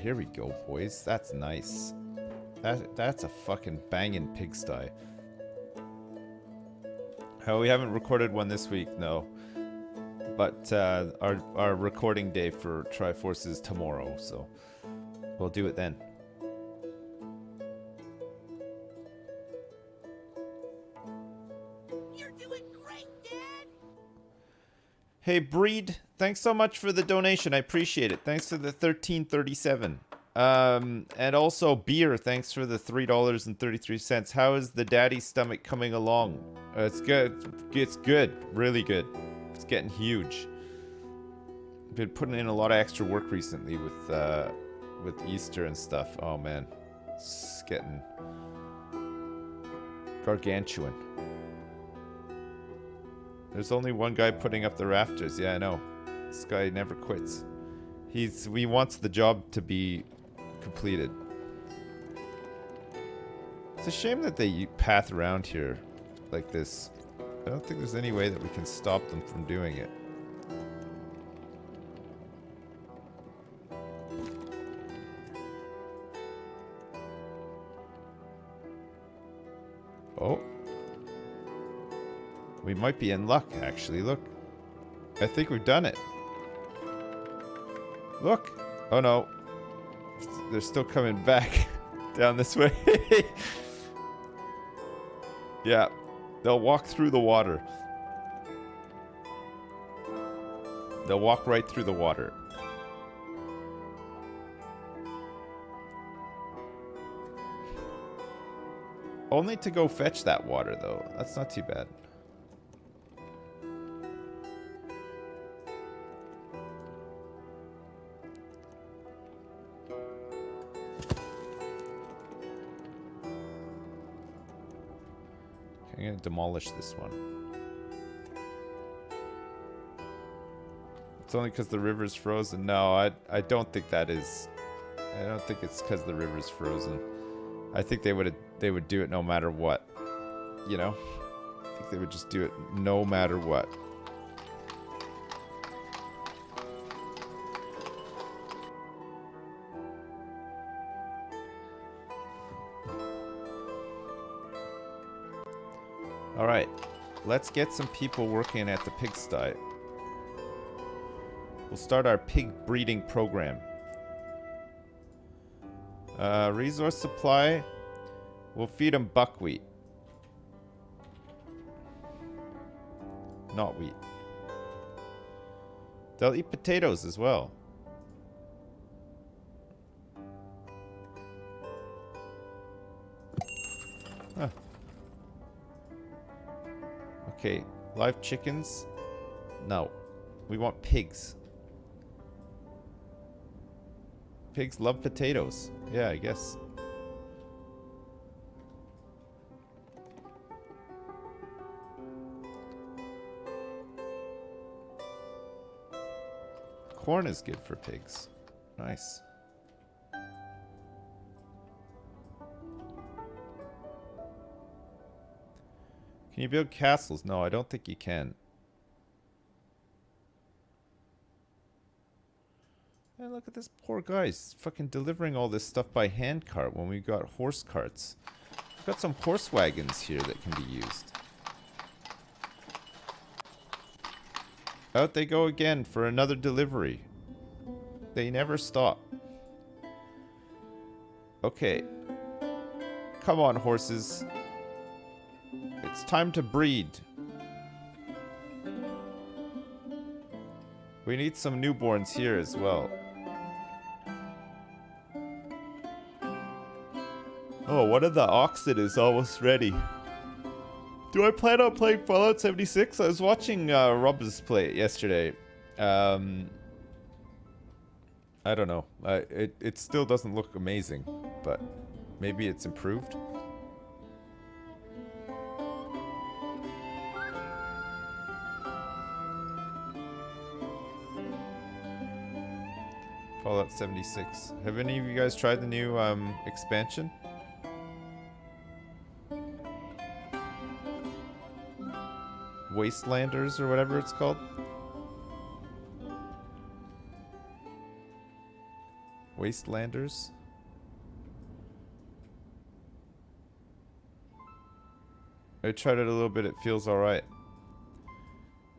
Here we go, boys. That's nice. That's a fucking banging pigsty. Oh, we haven't recorded one this week, no. But our recording day for Triforce is tomorrow, so we'll do it then. You're doing great, Dad. Hey, Breed. Thanks so much for the donation. I appreciate it. Thanks for the $13.37. And also beer. Thanks for the $3.33. How is the daddy stomach coming along? It's good. It's good. Really good. It's getting huge. Been putting in a lot of extra work recently with Easter and stuff. Oh man, it's getting gargantuan. There's only one guy putting up the rafters. Yeah, I know. This guy never quits. He wants the job to be completed. It's a shame that they path around here like this. I don't think there's any way that we can stop them from doing it. Oh. We might be in luck, actually. Look. I think we've done it. Look. Oh, no. They're still coming back down this way. Yeah. They'll walk through the water. They'll walk right through the water. Only to go fetch that water, though. That's not too bad. I'm gonna demolish this one. It's only because the river's frozen. No, I don't think that is. I don't think it's because the river's frozen. I think they would do it no matter what. You know? I think they would just do it no matter what. Alright. Let's get some people working at the pigsty. We'll start our pig breeding program. Resource supply. We'll feed them buckwheat. Not wheat. They'll eat potatoes as well. Huh. Okay, live chickens? No. We want pigs. Pigs love potatoes. Yeah, I guess. Corn is good for pigs. Nice. Can you build castles? No, I don't think you can. And look at this poor guy. He's fucking delivering all this stuff by hand cart when we've got horse carts. We've got some horse wagons here that can be used. Out they go again for another delivery. They never stop. Okay. Come on, horses. It's time to breed. We need some newborns here as well. Oh, one of the oxen is almost ready. Do I plan on playing Fallout 76? I was watching Rob's play it yesterday. I don't know. It still doesn't look amazing, but maybe it's improved. Fallout 76. Have any of you guys tried the new expansion? Wastelanders or whatever it's called. Wastelanders. I tried it a little bit. It feels alright.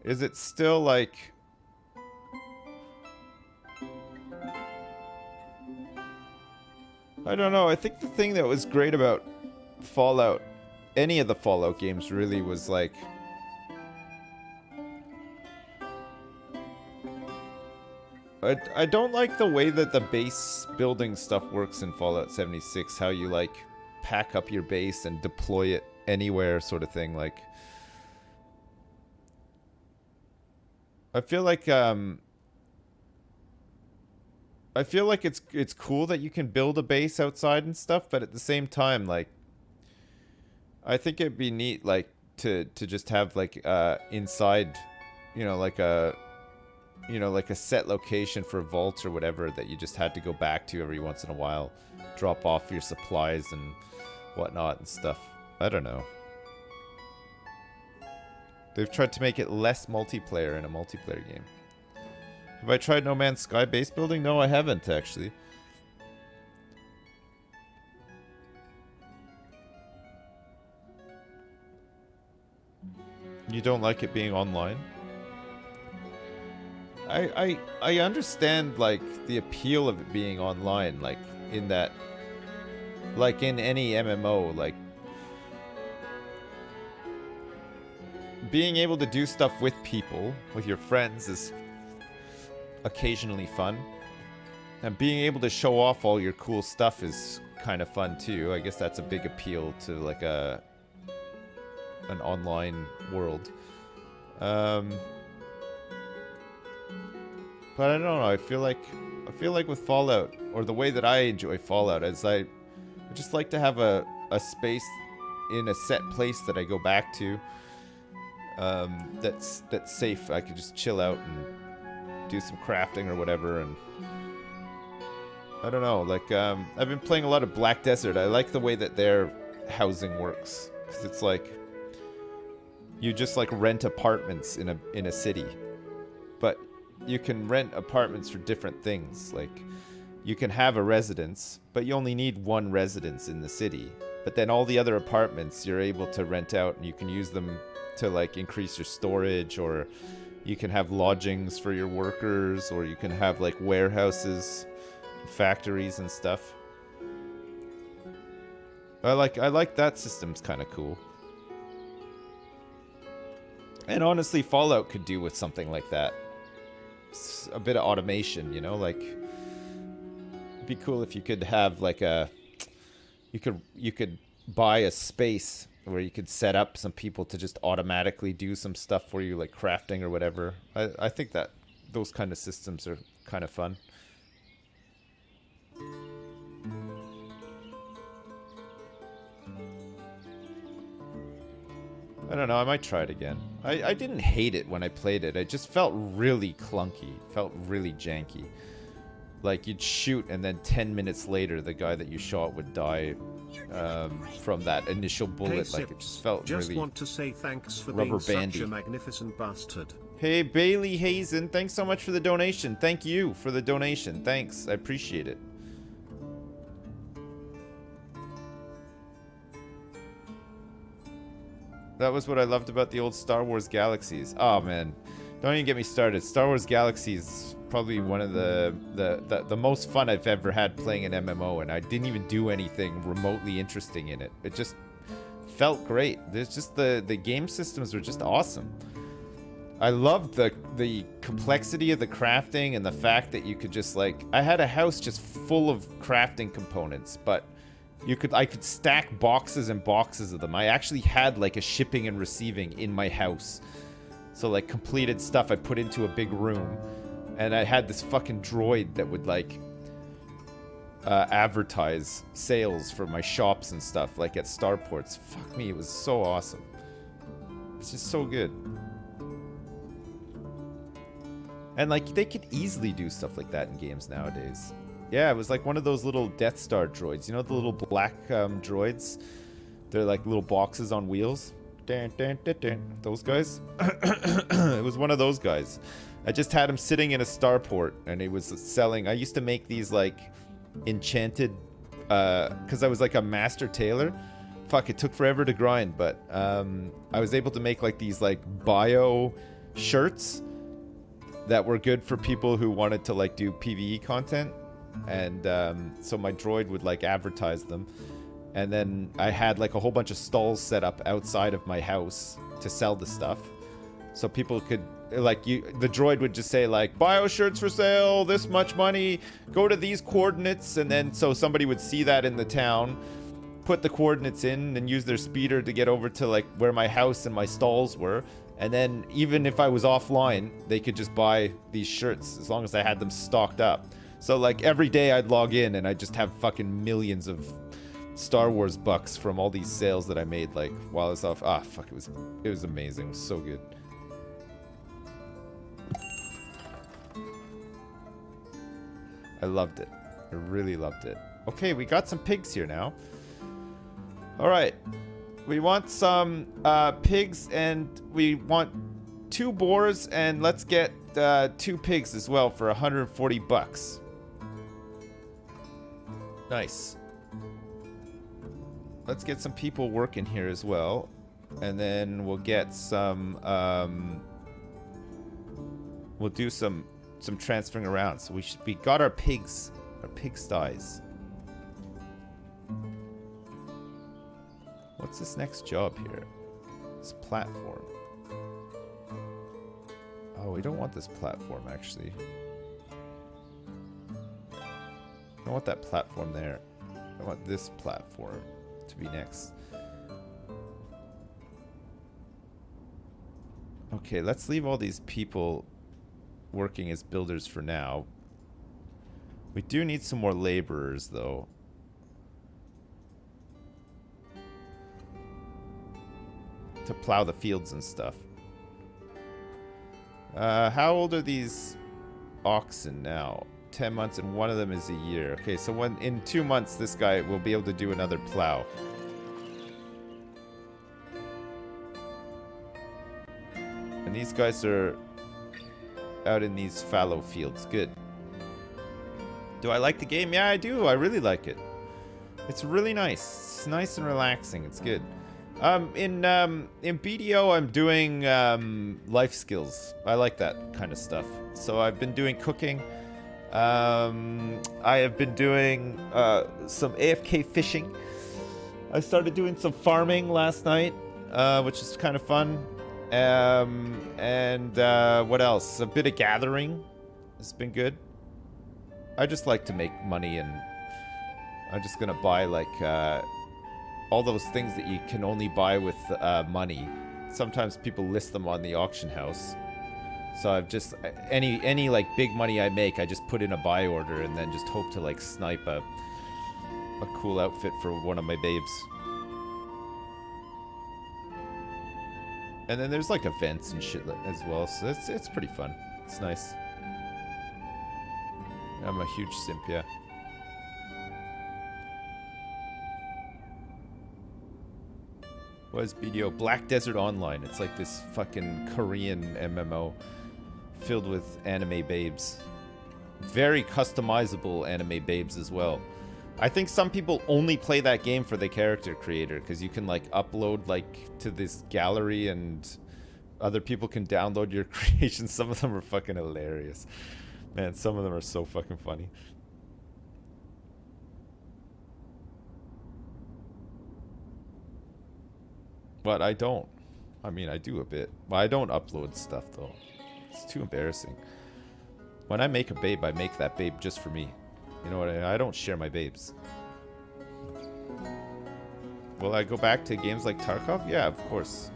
Is it still like... I don't know. I think the thing that was great about Fallout, any of the Fallout games really, was like... I don't like the way that the base building stuff works in Fallout 76. How you, like, pack up your base and deploy it anywhere sort of thing. Like... I feel like it's cool that you can build a base outside and stuff, but at the same time, like, I think it'd be neat, like, to just have like inside, you know, like a set location for vaults or whatever that you just had to go back to every once in a while, drop off your supplies and whatnot and stuff. I don't know. They've tried to make it less multiplayer in a multiplayer game. Have I tried No Man's Sky base building? No, I haven't actually. You don't like it being online? I understand like the appeal of it being online, like in that, like in any MMO, like being able to do stuff with people, with your friends, is occasionally fun, and being able to show off all your cool stuff is kind of fun too. I guess that's a big appeal to like an online world. But I don't know. I feel like with Fallout, or the way that I enjoy Fallout, is I just like to have a space in a set place that I go back to. That's safe. I could just chill out and do some crafting or whatever. And I don't know. Like I've been playing a lot of Black Desert. I like the way that their housing works, because it's like you just like rent apartments in a city, but you can rent apartments for different things. Like you can have a residence, but you only need one residence in the city. But then all the other apartments you're able to rent out, and you can use them to like increase your storage, or you can have lodgings for your workers, or you can have like warehouses, factories and stuff. I like that system's kind of cool. And honestly, Fallout could do with something like that. A bit of automation, you know, like it'd be cool if you could have like you could buy a space where you could set up some people to just automatically do some stuff for you, like crafting or whatever. I think that those kind of systems are kind of fun. I don't know, I might try it again. I didn't hate it when I played it. It just felt really clunky. Felt really janky. Like, you'd shoot, and then 10 minutes later, the guy that you shot would die from that initial bullet. Hey, like, it just felt just really want to say thanks for rubber being bandy. such a magnificent bastard. Hey, Bailey Hazen, thanks so much for the donation. Thank you for the donation. Thanks, I appreciate it. That was what I loved about the old Star Wars Galaxies. Oh man, don't even get me started. Star Wars Galaxies is probably one of the most fun I've ever had playing an MMO, and I didn't even do anything remotely interesting in it. It just felt great. There's just the game systems were just awesome. I loved the complexity of the crafting, and the fact that you could just like, I had a house just full of crafting components, but I could stack boxes and boxes of them. I actually had like a shipping and receiving in my house. So like completed stuff I put into a big room. And I had this fucking droid that would like advertise sales for my shops and stuff, like at starports. Fuck me, it was so awesome. It's just so good. And like they could easily do stuff like that in games nowadays. Yeah, it was like one of those little Death Star droids. You know the little black droids? They're like little boxes on wheels. Those guys? It was one of those guys. I just had him sitting in a starport, and he was selling. I used to make these like enchanted, because I was like a master tailor. Fuck, it took forever to grind, but I was able to make like these like bio shirts that were good for people who wanted to like do PvE content. And so my droid would like advertise them, and then I had like a whole bunch of stalls set up outside of my house to sell the stuff, so people could like the droid would just say like, bio shirts for sale, this much money, go to these coordinates, and then so somebody would see that in the town, put the coordinates in, and use their speeder to get over to like where my house and my stalls were. And then even if I was offline, they could just buy these shirts as long as I had them stocked up. So like every day I'd log in and I'd just have fucking millions of Star Wars bucks from all these sales that I made like while I was off. Ah, fuck, it was amazing. It was so good. I loved it. I really loved it. Okay, we got some pigs here now. All right. We want some pigs, and we want 2 boars, and let's get 2 pigs as well for 140 bucks. Nice. Let's get some people working here as well, and then we'll get some we'll do some transferring around. So we got our pigs, our pigsties. What's this next job here? This platform. Oh, we don't want this platform actually. I don't want that platform there. I want this platform to be next. Okay, let's leave all these people working as builders for now. We do need some more laborers though. To plow the fields and stuff. How old are these oxen now? 10 months, and one of them is a year. Okay, so in 2 months this guy will be able to do another plow. And these guys are out in these fallow fields. Good. Do I like the game? Yeah, I do. I really like it. It's really nice. It's nice and relaxing. It's good. In BDO, I'm doing life skills. I like that kind of stuff. So I've been doing cooking. I have been doing some AFK fishing. I started doing some farming last night, which is kind of fun. And what else? A bit of gathering. It's been good. I just like to make money, and I'm just gonna buy like all those things that you can only buy with money. Sometimes people list them on the auction house. So I've just any like big money I make, I just put in a buy order and then just hope to like snipe a cool outfit for one of my babes. And then there's like events and shit as well, so it's pretty fun. It's nice. I'm a huge simp, yeah. What is BDO? Black Desert Online. It's like this fucking Korean MMO filled with anime babes. Very customizable anime babes as well. I think some people only play that game for the character creator, because you can like upload like to this gallery and other people can download your creations. Some of them are fucking hilarious. Man, some of them are so fucking funny. But I don't. I mean, I do a bit. But I don't upload stuff, though. It's too embarrassing. When I make a babe, I make that babe just for me. You know what I mean? I don't share my babes. Will I go back to games like Tarkov? Yeah, of course.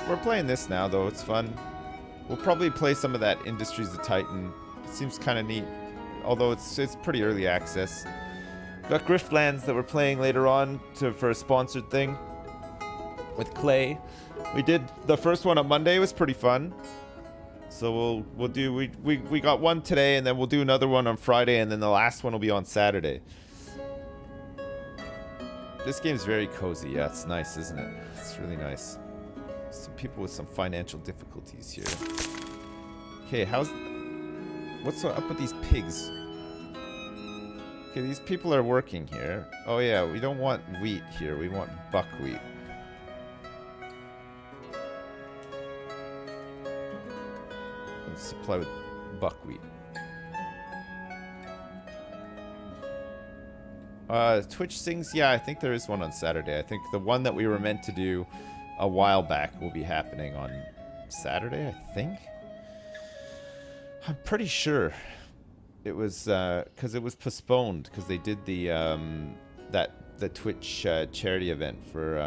We're playing this now, though. It's fun. We'll probably play some of that Industries of Titan. It seems kind of neat. Although it's pretty early access. Got Griftlands that we're playing later on for a sponsored thing with Clay. We did the first one on Monday. It was pretty fun. So we'll do we got one today, and then we'll do another one on Friday, and then the last one will be on Saturday. This game's very cozy. Yeah, it's nice, isn't it? It's really nice. Some people with some financial difficulties here. Okay, what's up with these pigs? Okay, these people are working here. Oh yeah, we don't want wheat here. We want buckwheat. Let's supply with buckwheat. Twitch sings. Yeah, I think there is one on Saturday. I think the one that we were meant to do a while back will be happening on Saturday, I think. I'm pretty sure. It was because it was postponed because they did the Twitch charity event for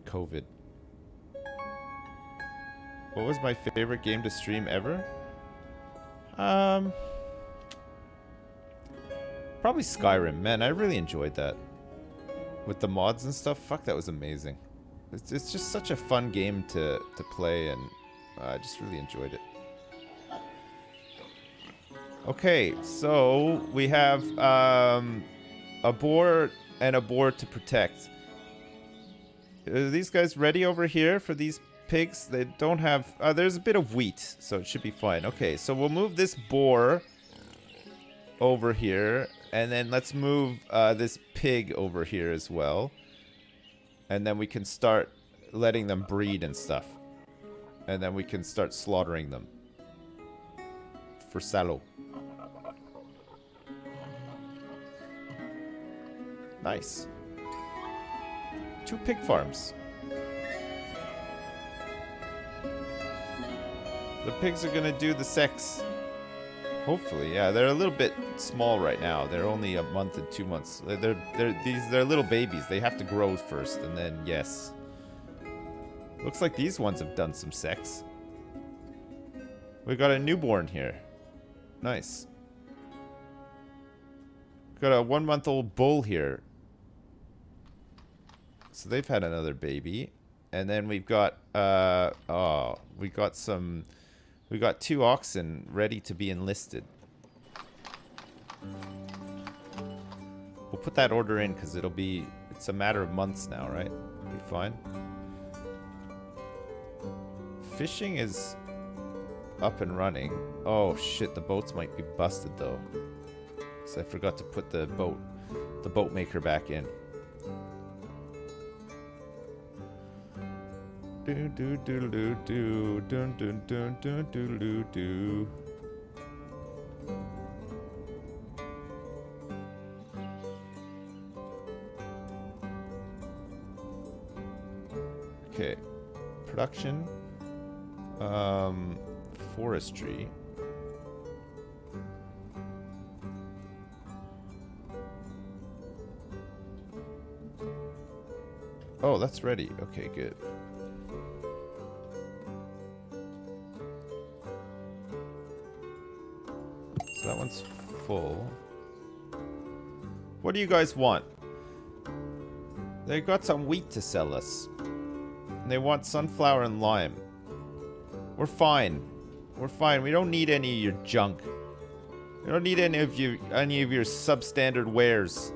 COVID. What was my favorite game to stream ever? Probably Skyrim. Man, I really enjoyed that. With the mods and stuff. Fuck, that was amazing. It's just such a fun game to play, and I just really enjoyed it. Okay, so we have a boar and a boar to protect. Are these guys ready over here for these pigs? They don't have... there's a bit of wheat, so it should be fine. Okay, so we'll move this boar over here, and then let's move this pig over here as well. And then we can start letting them breed and stuff. And then we can start slaughtering them. For salo. Nice. 2 pig farms. The pigs are gonna do the sex. Hopefully, yeah. They're a little bit small right now. They're only a month and 2 months. They're little babies. They have to grow first, and then yes. Looks like these ones have done some sex. We got a newborn here. Nice. Got a 1-month-old bull here. So they've had another baby. And then we've got we got 2 oxen ready to be enlisted. We'll put that order in because it's a matter of months now, right? It'll be fine. Fishing is up and running. Oh shit, the boats might be busted though. So I forgot to put the boat maker back in. Do do do do do dun dun dun dun do do do. Okay, production, forestry. Oh, that's ready. Okay, good. So that one's full. What do you guys want? They got some wheat to sell us. And they want sunflower and lime. We're fine. We're fine. We don't need any of your junk. We don't need any of your substandard wares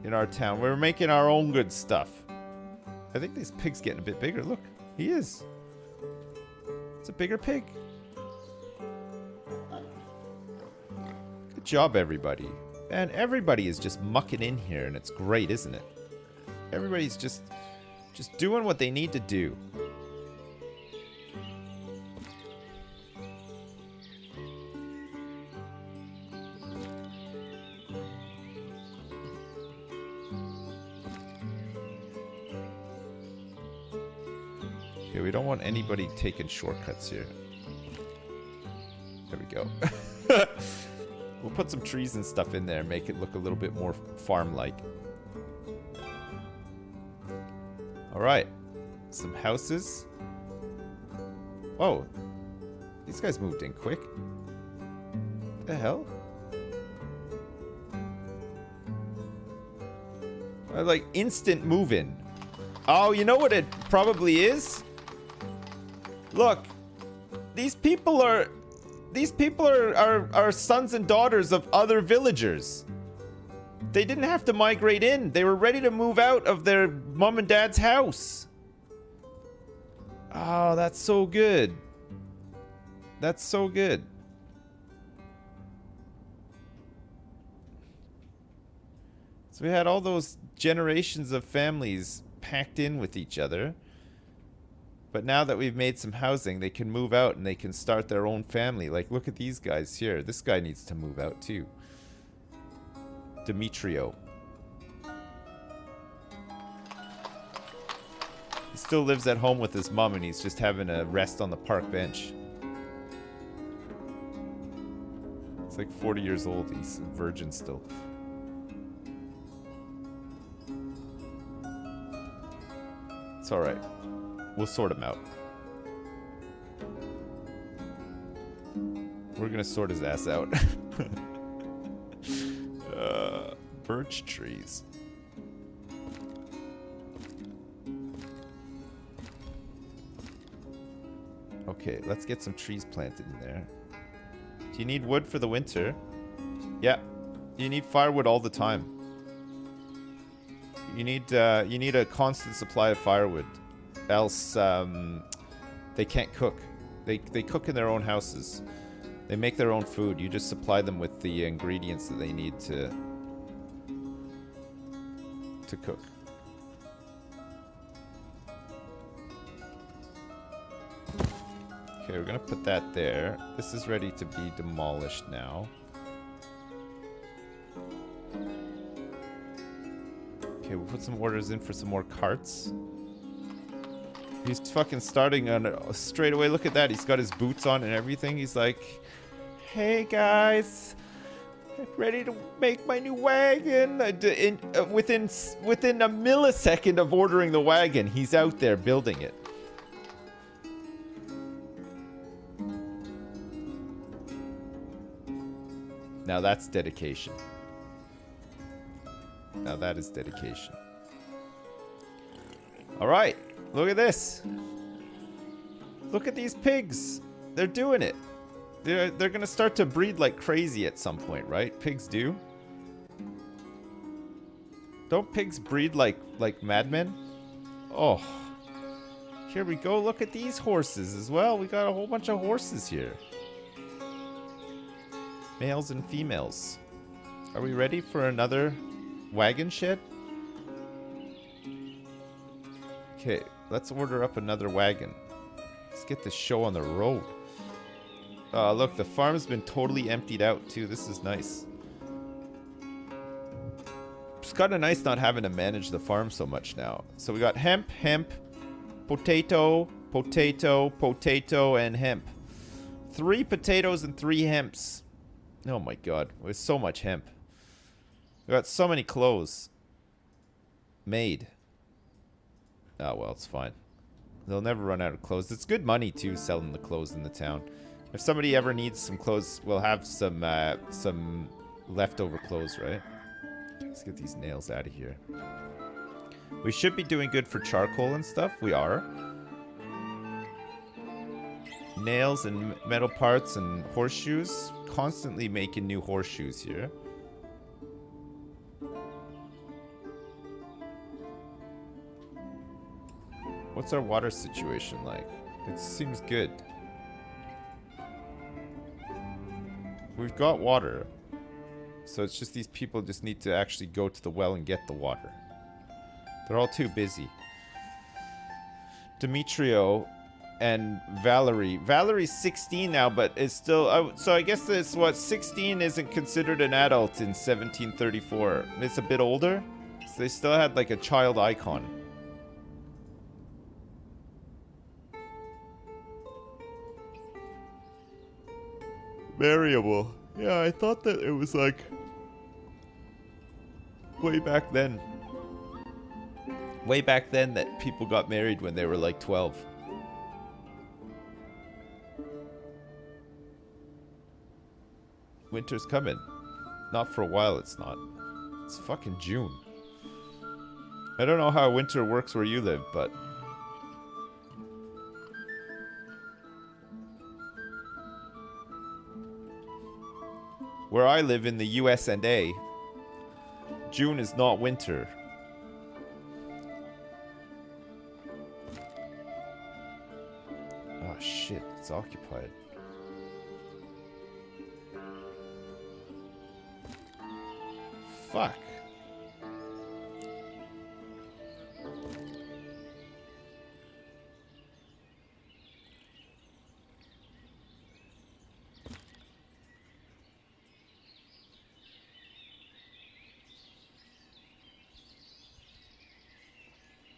in our town. We're making our own good stuff. I think this pig's getting a bit bigger. Look, he is. It's a bigger pig. Good job, everybody. Man, everybody is just mucking in here, and it's great, isn't it? Everybody's just doing what they need to do. Okay, we don't want anybody taking shortcuts here. There we go. We'll put some trees and stuff in there and make it look a little bit more farm-like. Alright. Some houses. Oh. These guys moved in quick. What the hell? Like instant move-in. Oh, you know what it probably is? Look. These people are sons and daughters of other villagers. They didn't have to migrate in. They were ready to move out of their mom and dad's house. Oh, that's so good. That's so good. So we had all those generations of families packed in with each other. But now that we've made some housing, they can move out and they can start their own family. Like, look at these guys here. This guy needs to move out too. Demetrio. He still lives at home with his mom and he's just having a rest on the park bench. He's like 40 years old. He's a virgin still. It's alright. We'll sort him out. We're gonna sort his ass out. Birch trees. Okay, let's get some trees planted in there. Do you need wood for the winter? Yeah. You need firewood all the time. You need a constant supply of firewood. Else they can't cook. They cook in their own houses. They make their own food. You just supply them with the ingredients that they need to cook. Okay, we're gonna put that there. This is ready to be demolished now. Okay, we'll put some orders in for some more carts. He's fucking starting on straight away. Look at that. He's got his boots on and everything. He's like, hey guys, ready to make my new wagon. Within a millisecond of ordering the wagon, he's out there building it. Now that's dedication. Now that is dedication. All right, look at this. Look at these pigs. They're doing it. They're gonna start to breed like crazy at some point, right? Pigs do. Don't pigs breed like madmen? Oh, here we go. Look at these horses as well. We got a whole bunch of horses here. Males and females. Are we ready for another wagon shed? Okay, let's order up another wagon. Let's get this show on the road. Look, the farm's been totally emptied out too. This is nice. It's kind of nice not having to manage the farm so much now. So we got hemp, potato, and hemp. 3 potatoes and 3 hemps. Oh my god, there's so much hemp. We got so many clothes made. Oh well, it's fine. They'll never run out of clothes. It's good money too, selling the clothes in the town. If somebody ever needs some clothes, we'll have some leftover clothes, right? Let's get these nails out of here. We should be doing good for charcoal and stuff. We are. Nails and metal parts and horseshoes. Constantly making new horseshoes here. What's our water situation like? It seems good. We've got water. So it's just these people just need to actually go to the well and get the water. They're all too busy. Demetrio and Valerie. Valerie's 16 now, but is still... so I guess this, what, 16 isn't considered an adult in 1734. It's a bit older. So they still had like a child icon. Variable. Yeah, I thought that it was like... way back then. Way back then that people got married when they were like 12. Winter's coming. Not for a while, it's not. It's fucking June. I don't know how winter works where you live, but... where I live in the US&A, June is not winter. Oh shit, it's occupied. Fuck.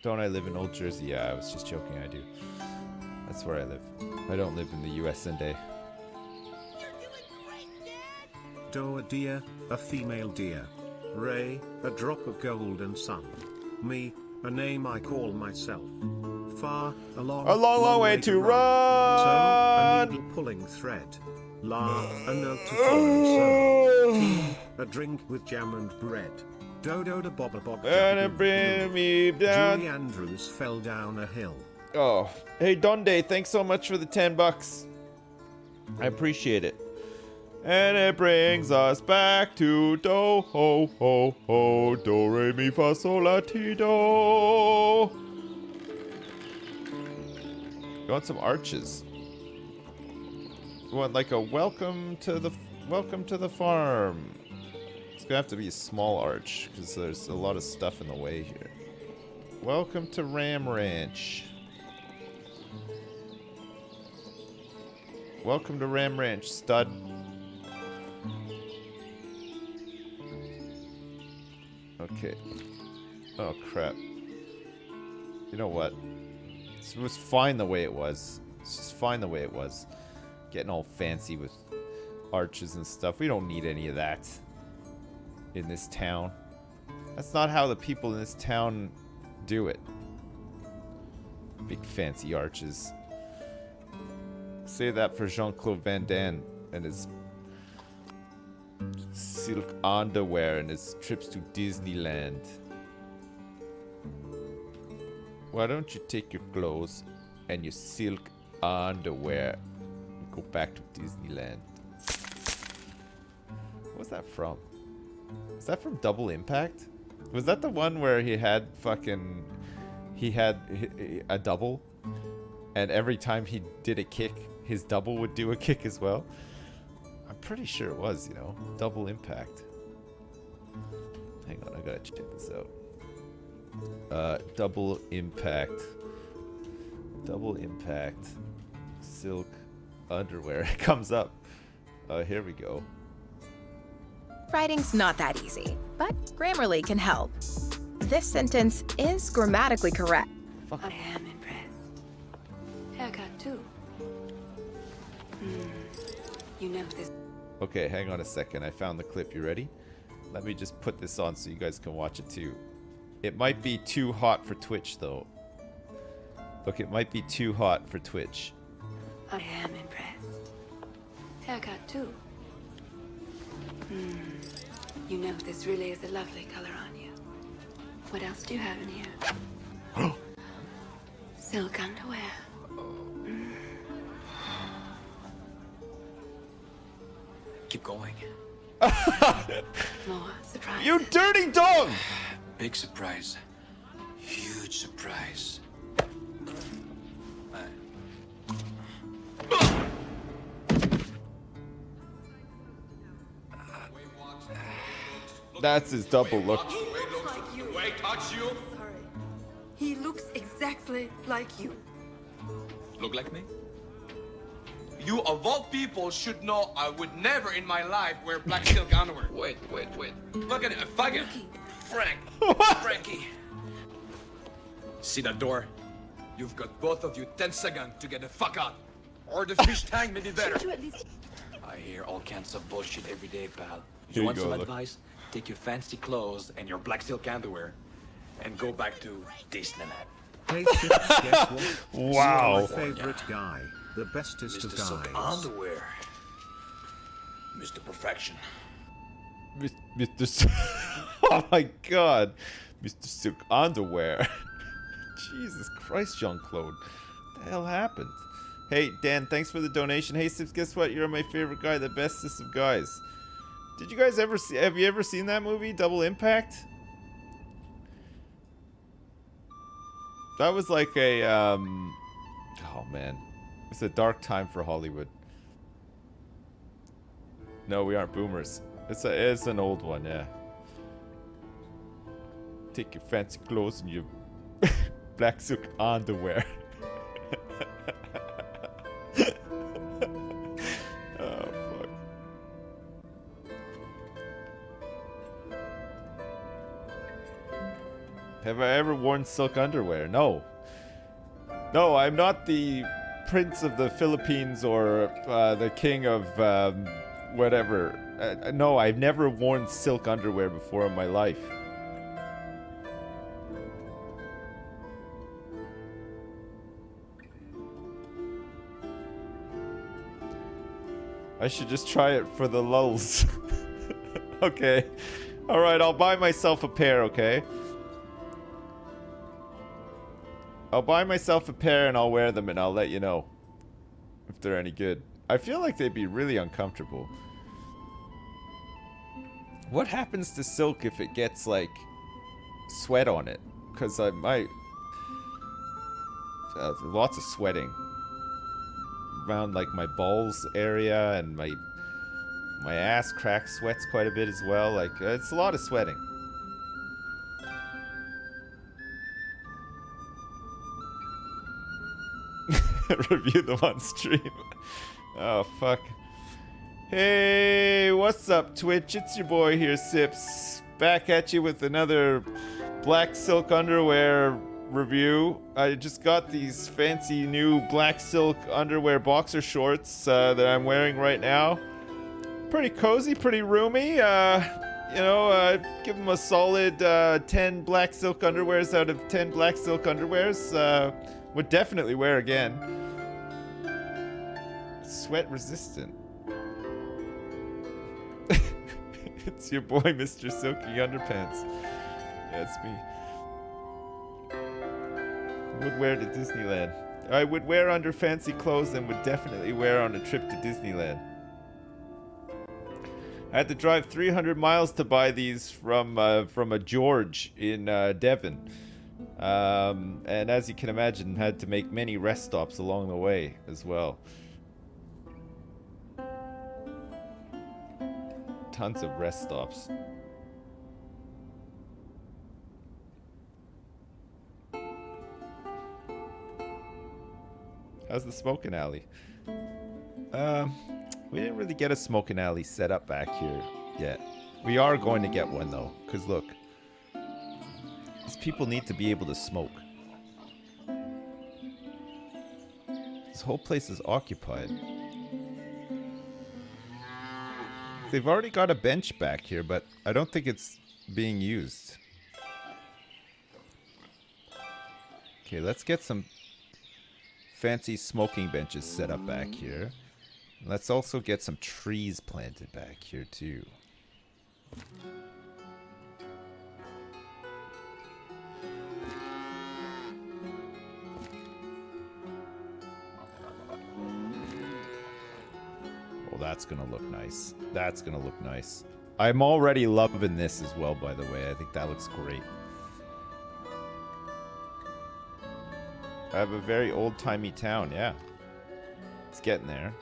Don't I live in Old Jersey? Yeah, I was just joking, I do. That's where I live. I don't live in the US&A. Doe a deer, a female deer. Ray, a drop of golden sun. Me, a name I call myself. Far, a long, long way to run! So, a needle pulling thread. La, a note to foreign sir. Tea, a drink with jam and bread. Dodo da bobba bob. And it bring me down. Julie Andrews fell down a hill. Oh, hey Donde, thanks so much for the $10. I appreciate it. And it brings us back to do ho ho ho, do re mi fa sol la ti do. You want some arches? You want like a welcome to the farm. It's gonna have to be a small arch because there's a lot of stuff in the way here. Welcome to Ram Ranch. Welcome to Ram Ranch, stud. Okay. Oh crap. You know what? It was fine the way it was. It's just fine the way it was. Getting all fancy with arches and stuff. We don't need any of that in this town. That's not how the people in this town do it. Big fancy arches. Say that for Jean-Claude Van Damme and his silk underwear and his trips to Disneyland. Why don't you take your clothes and your silk underwear and go back to Disneyland? What's that from? Is that from Double Impact? Was that the one where he had a double, and every time he did a kick, his double would do a kick as well? I'm pretty sure it was, you know, Double Impact. Hang on, I gotta check this out. Double Impact. Double Impact. Silk underwear. It comes up. Here we go. Writing's not that easy, but Grammarly can help. This sentence is grammatically correct. Fuck. I am impressed. Haircut too. You know this. Okay, hang on a second. I found the clip. You ready? Let me just put this on so you guys can watch it too. It might be too hot for Twitch though. Look, it might be too hot for Twitch. I am impressed. Haircut too. You know this really is a lovely color on you. What else do you have in here? Silk underwear. Keep going. More surprise. You dirty dog! Big surprise. Huge surprise. That's his double look. Wait, touch you? Sorry. He looks exactly like you. Look like me? You of all people should know I would never in my life wear black silk underwear. Wait. Look at it, fucking Frank. Frankie. See that door? You've got both of you 10 seconds to get the fuck out. Or the fish tank may be better. Should you at least... I hear all kinds of bullshit every day, pal. Here You you want go, some look. advice? Take your fancy clothes and your black silk underwear and go back to Disneyland. Hey, Chips, guess what? Wow. You're my favorite guy. The bestest of Mr. Silk guys. Underwear. Mr. Perfection. Mr. Oh my god. Mr. Silk Underwear. Jesus Christ, Jean-Claude. What the hell happened? Hey, Dan, thanks for the donation. Hey, Sips, guess what? You're my favorite guy, the bestest of guys. Did you guys ever see... Have you ever seen that movie, Double Impact? That was like a, Oh, man. It's a dark time for Hollywood. No, we aren't boomers. It's an old one, yeah. Take your fancy clothes and your black silk underwear. Oh, fuck. Have I ever worn silk underwear? No. No, I'm not the Prince of the Philippines or the King of whatever. No, I've never worn silk underwear before in my life. I should just try it for the lulz. Okay. Alright, I'll buy myself a pair, okay? I'll buy myself a pair and I'll wear them and I'll let you know if they're any good. I feel like they'd be really uncomfortable. What happens to silk if it gets, like, sweat on it? Because I might... lots of sweating. Around, like, my balls area and my ass crack sweats quite a bit as well. Like, it's a lot of sweating. Review them on stream. Oh, fuck. Hey, what's up, Twitch? It's your boy here, Sips. Back at you with another black silk underwear review. I just got these fancy new black silk underwear boxer shorts that I'm wearing right now. Pretty cozy, pretty roomy. Give them a solid 10 black silk underwears out of 10 black silk underwears. Would definitely wear again. Sweat resistant. It's your boy, Mr. Silky Underpants. Yeah, it's me. Would wear to Disneyland. I would wear under fancy clothes and would definitely wear on a trip to Disneyland. I had to drive 300 miles to buy these from a George in Devon. And as you can imagine, had to make many rest stops along the way as well. Tons of rest stops. How's the smoking alley? We didn't really get a smoking alley set up back here yet. We are going to get one though, because look, these people need to be able to smoke. This whole place is occupied. They've already got a bench back here, but I don't think it's being used. Okay, let's get some fancy smoking benches set up back here. Let's also get some trees planted back here too. Oh, that's gonna look nice. That's gonna look nice. I'm already loving this as well, by the way. I think that looks great. I have a very old-timey town, yeah. It's getting there.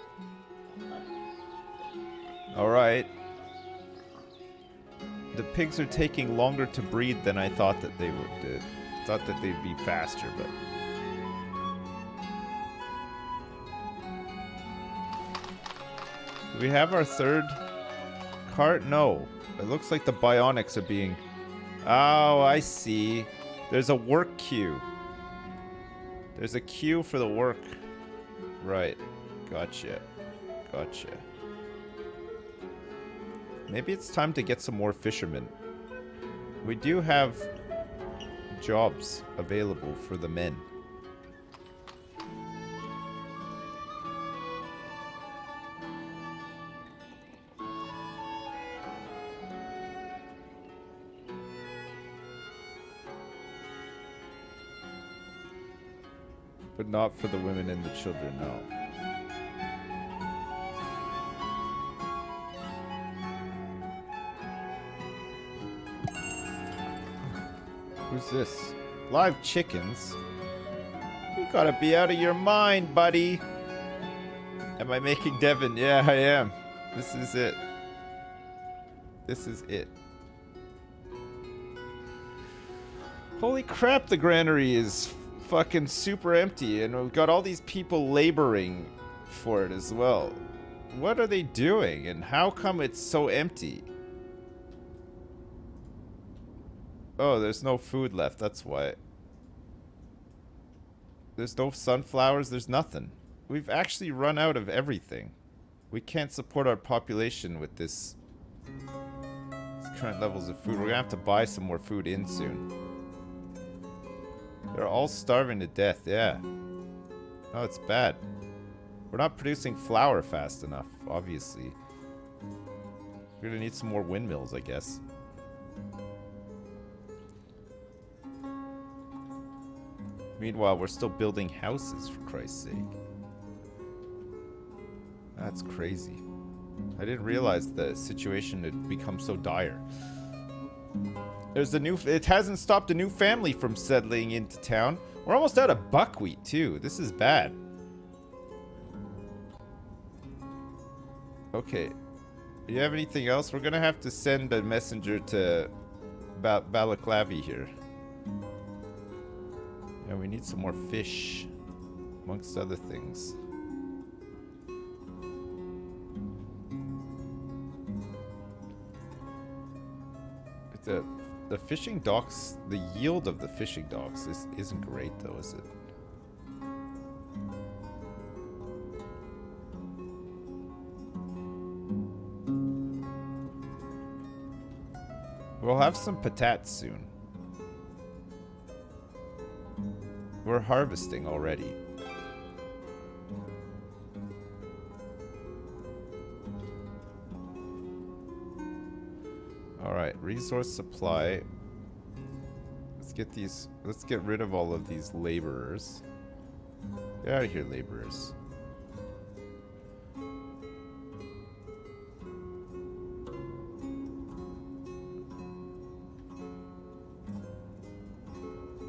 Alright. The pigs are taking longer to breed than I thought that they would. Thought that they'd be faster, but... Do we have our third cart? No. It looks like the bionics are being... Oh, I see. There's a work queue. There's a queue for the work. Right. Gotcha. Gotcha. Maybe it's time to get some more fishermen. We do have jobs available for the men. But not for the women and the children, no. Who's this? Live chickens? You gotta be out of your mind, buddy. Am I making Devon? Yeah, I am. This is it. This is it. Holy crap, the granary is fucking super empty, and we've got all these people laboring for it as well. What are they doing, and how come it's so empty? Oh, there's no food left, that's why. There's no sunflowers, there's nothing. We've actually run out of everything. We can't support our population with these current levels of food. We're gonna have to buy some more food in soon. They're all starving to death, yeah. Oh, it's bad. We're not producing flour fast enough, obviously. We're gonna need some more windmills, I guess. Meanwhile, we're still building houses, for Christ's sake. That's crazy. I didn't realize the situation had become so dire. There's a new... It hasn't stopped a new family from settling into town. We're almost out of buckwheat, too. This is bad. Okay. Do you have anything else? We're gonna have to send a messenger to Balaklavi here. Yeah, we need some more fish, amongst other things. The fishing docks, the yield of the fishing docks isn't great though, is it? We'll have some patates soon. We're harvesting already. Alright, resource supply. Let's get rid of all of these laborers. Get out of here, laborers.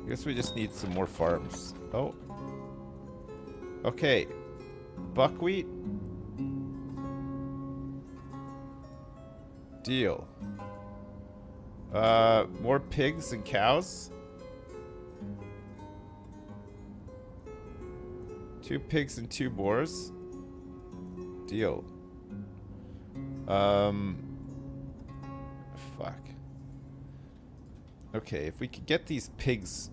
I guess we just need some more farms. Oh. Okay. Buckwheat. Deal. More pigs and cows. 2 pigs and 2 boars. Deal. Fuck. Okay, if we could get these pigs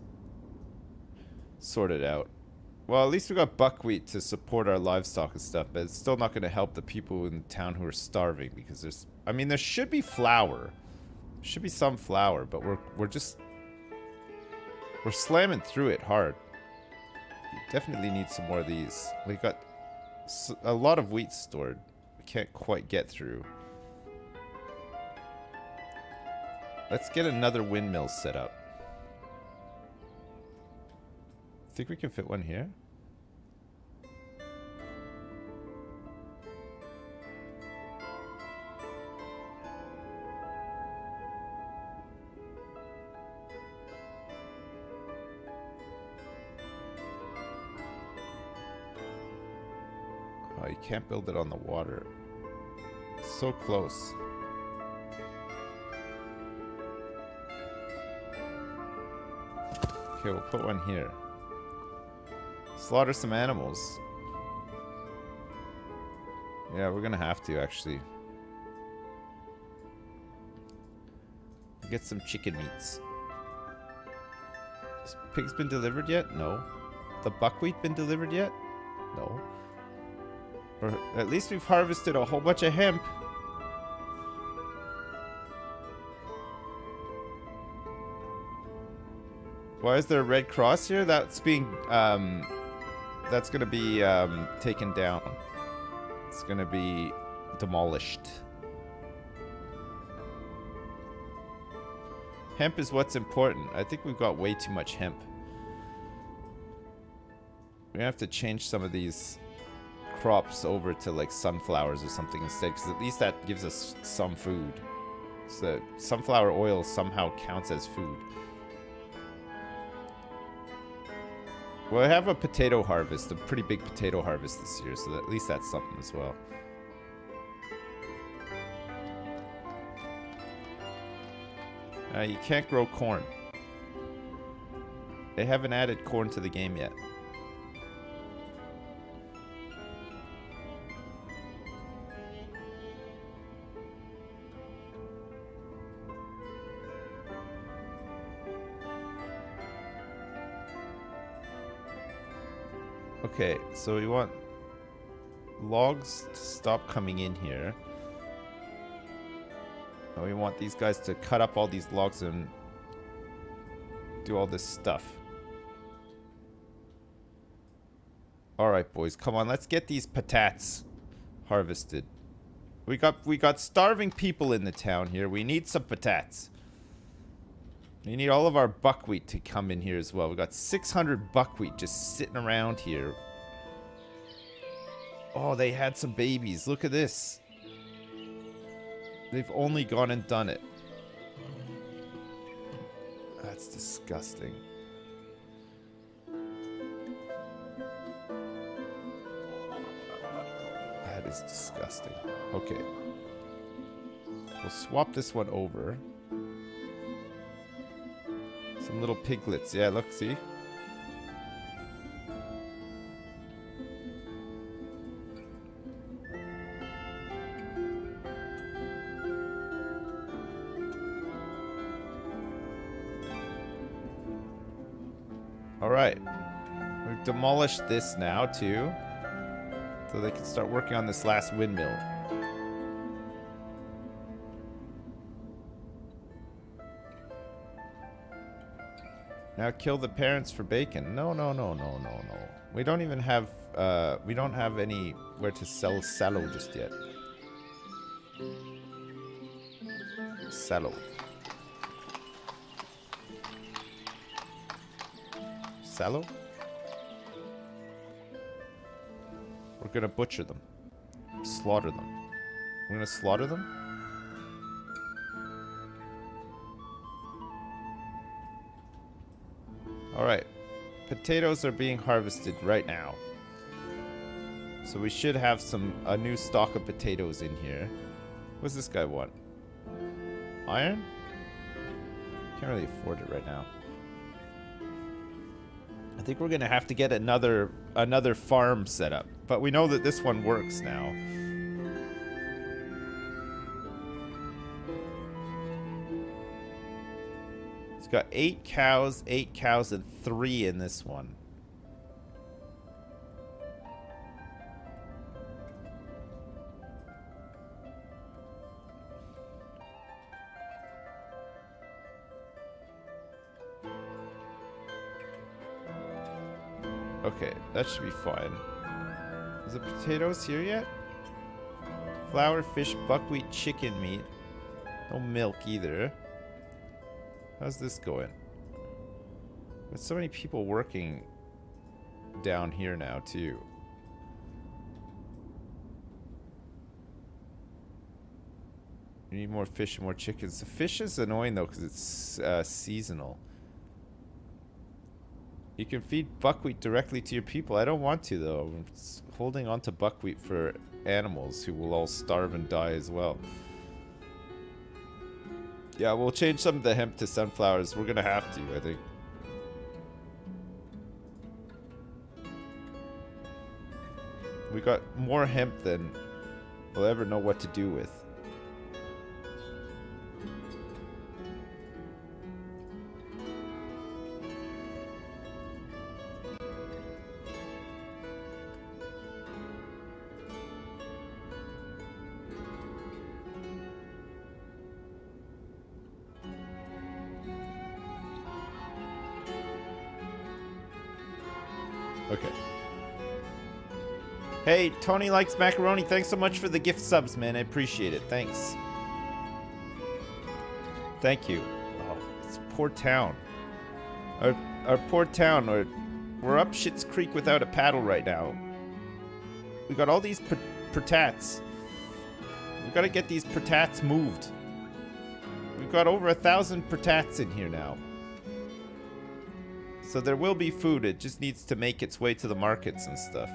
sorted out. Well, at least we got buckwheat to support our livestock and stuff, but it's still not going to help the people in town who are starving because there's... I mean, there should be flour. Should be some flour, but we're slamming through it hard. We definitely need some more of these. We got a lot of wheat stored. We can't quite get through. Let's get another windmill set up. Think we can fit one here? Oh, you can't build it on the water. It's so close. Okay, we'll put one here. Slaughter some animals. Yeah, we're gonna have to, actually. Get some chicken meats. Has pigs been delivered yet? No. The buckwheat been delivered yet? No. Or at least we've harvested a whole bunch of hemp. Why is there a red cross here? That's being, that's gonna be, taken down. It's gonna be demolished. Hemp is what's important. I think we've got way too much hemp. We're gonna have to change some of these crops over to like sunflowers or something instead, because at least that gives us some food. So sunflower oil somehow counts as food. Well, I have a potato harvest, a pretty big potato harvest this year, so at least that's something as well. You can't grow corn. They haven't added corn to the game yet. Okay, so we want logs to stop coming in here. And we want these guys to cut up all these logs and do all this stuff. All right, boys, come on. Let's get these patates harvested. We got starving people in the town here. We need some patates. We need all of our buckwheat to come in here as well. We got 600 buckwheat just sitting around here. Oh, they had some babies. Look at this. They've only gone and done it. That's disgusting. That is disgusting. Okay. We'll swap this one over. Some little piglets. Yeah, look, see? Alright. We've demolished this now, too. So they can start working on this last windmill. Now kill the parents for bacon. No. We don't even have, we don't have anywhere to sell sallow just yet. Sallow. Sallow? We're gonna butcher them. Slaughter them. We're gonna slaughter them? Alright. Potatoes are being harvested right now. So we should have a new stock of potatoes in here. What's this guy want? Iron? Can't really afford it right now. I think we're gonna have to get another farm set up. But we know that this one works now. It's got 8 cows, and 3 in this one. Okay, that should be fine. Is the potatoes here yet? Flour, fish, buckwheat, chicken meat. No milk either. How's this going? There's so many people working down here now, too. We need more fish and more chickens. The fish is annoying, though, because it's seasonal. You can feed buckwheat directly to your people. I don't want to, though. I'm holding on to buckwheat for animals who will all starve and die as well. Yeah, we'll change some of the hemp to sunflowers. We're going to have to, I think. We got more hemp than we'll ever know what to do with. Okay. Hey, Tony likes macaroni. Thanks so much for the gift subs, man. I appreciate it. Thanks. Thank you. Oh, it's a poor town. Our poor town. We're up Schitt's Creek without a paddle right now. We got all these pertats. We gotta get these pertats moved. We've got over 1,000 pertats in here now. So there will be food. It just needs to make its way to the markets and stuff.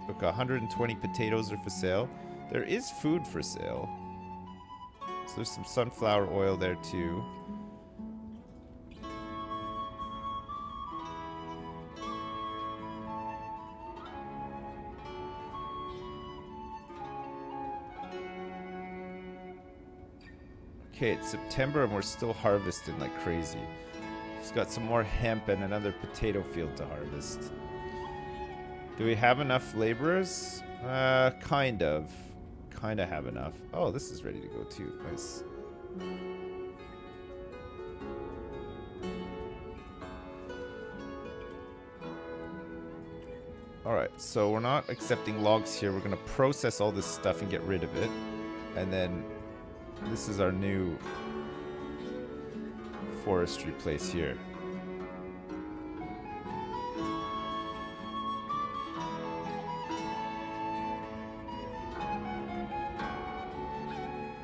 Look, 120 potatoes are for sale. There is food for sale. So there's some sunflower oil there too. Okay, it's September and we're still harvesting like crazy. It's got some more hemp and another potato field to harvest. Do we have enough laborers? Kind of. Kind of have enough. Oh, this is ready to go too. Nice. Alright, so we're not accepting logs here. We're going to process all this stuff and get rid of it. And then this is our new forestry place here.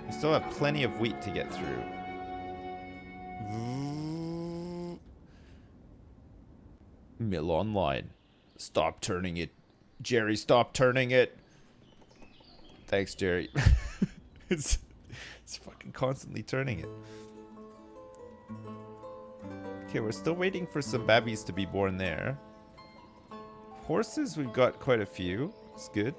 We still have plenty of wheat to get through. Mill online. Stop turning it. Jerry, stop turning it. Thanks, Jerry. it's fucking constantly turning it. Okay, we're still waiting for some babbies to be born there. Horses, we've got quite a few. It's good.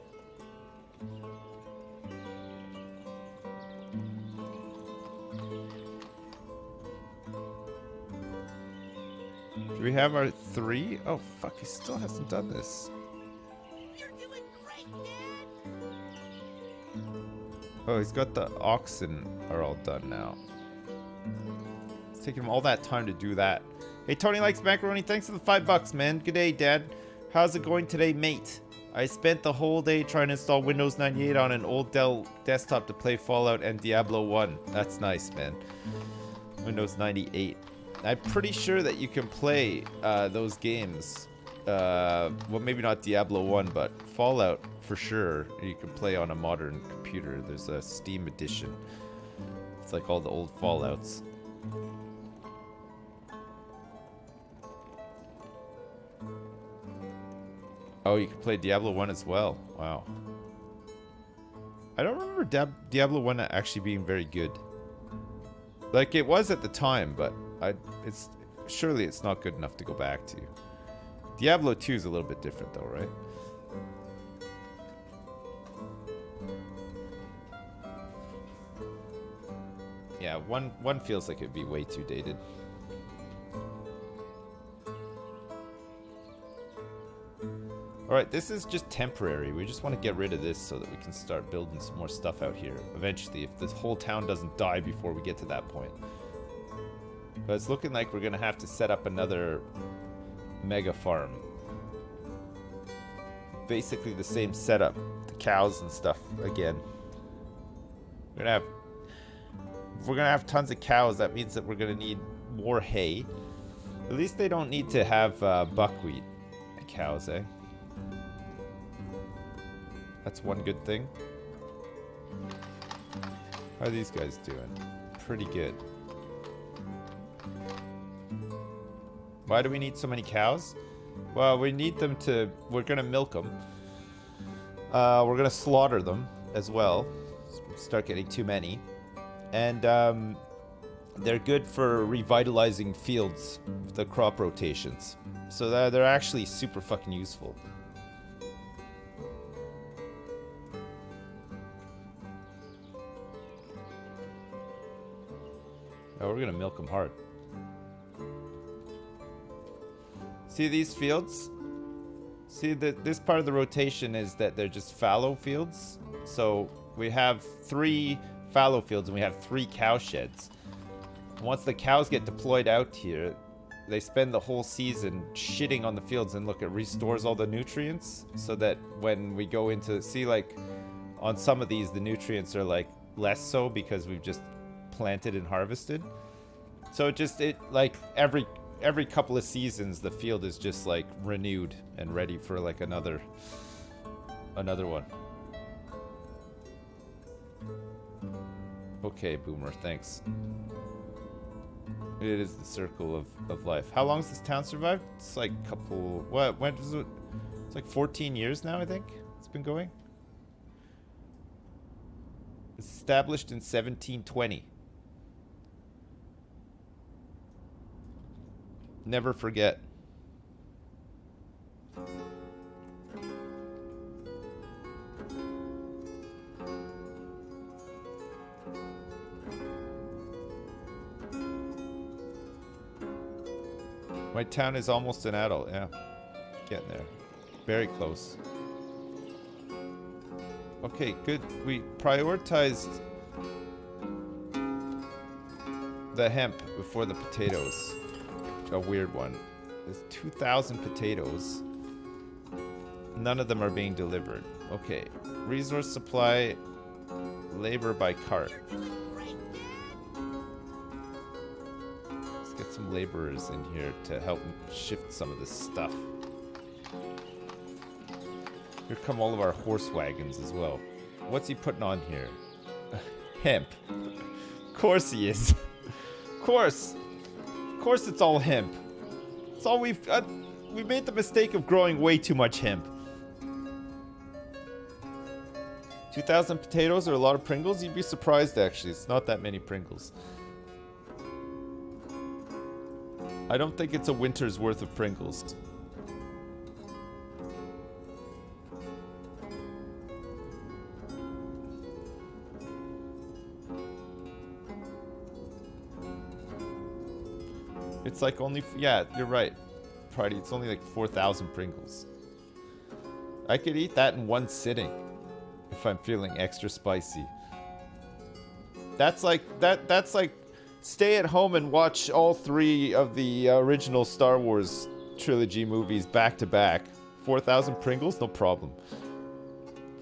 Do we have our 3? Oh, fuck, he still hasn't done this. You're doing great, Dad. Oh, he's got the oxen are all done now. It's taking him all that time to do that. Hey, Tony likes macaroni. Thanks for the $5, man. Good day, Dad. How's it going today, mate? I spent the whole day trying to install Windows 98 on an old Dell desktop to play Fallout and Diablo 1. That's nice, man. Windows 98. I'm pretty sure that you can play those games. Well, maybe not Diablo 1, but Fallout for sure. You can play on a modern computer. There's a Steam edition. It's like all the old Fallouts. Oh, you can play Diablo 1 as well. Wow. I don't remember Diablo 1 actually being very good. Like, it was at the time, but surely it's not good enough to go back to. Diablo 2 is a little bit different though, right? Yeah, one feels like it'd be way too dated. Alright, this is just temporary. We just want to get rid of this so that we can start building some more stuff out here. Eventually, if this whole town doesn't die before we get to that point. But it's looking like we're going to have to set up another mega farm. Basically the same setup. The cows and stuff again. If we're going to have tons of cows, that means that we're going to need more hay. At least they don't need to have buckwheat. The cows, eh? That's one good thing. How are these guys doing? Pretty good. Why do we need so many cows? Well, we need them to... We're going to milk them. We're going to slaughter them as well. Start getting too many. And they're good for revitalizing fields, the crop rotations. So they're actually super fucking useful. Oh, we're gonna milk them hard. See these fields? See that this part of the rotation is that they're just fallow fields. So we have 3 fallow fields and we have 3 cow sheds. Once the cows get deployed out here, they spend the whole season shitting on the fields, and look, it restores all the nutrients so that when we go into, see, like on some of these the nutrients are like less so because we've just planted and harvested. So it like every couple of seasons the field is just like renewed and ready for like another one. Okay, Boomer, thanks. It is the circle of life. How long has this town survived? It's like a couple... What? When does it... It's like 14 years now, I think. It's been going. It's established in 1720. Never forget. My town is almost an adult, yeah. Getting there. Very close. Okay, good. We prioritized the hemp before the potatoes. A weird one. There's 2,000 potatoes. None of them are being delivered. Okay. Resource supply, labor by cart. Let's get some laborers in here to help shift some of this stuff. Here come all of our horse wagons as well. What's he putting on here? Hemp. Of course he is. Of course it's all hemp. It's all we made the mistake of growing way too much hemp. 2,000 potatoes are a lot of Pringles? You'd be surprised, actually. It's not that many Pringles. I don't think it's a winter's worth of Pringles. It's like only... Yeah, you're right. Party, it's only like 4,000 Pringles. I could eat that in one sitting. If I'm feeling extra spicy. That's like stay at home and watch all 3 of the original Star Wars trilogy movies back to back. 4,000 Pringles, no problem.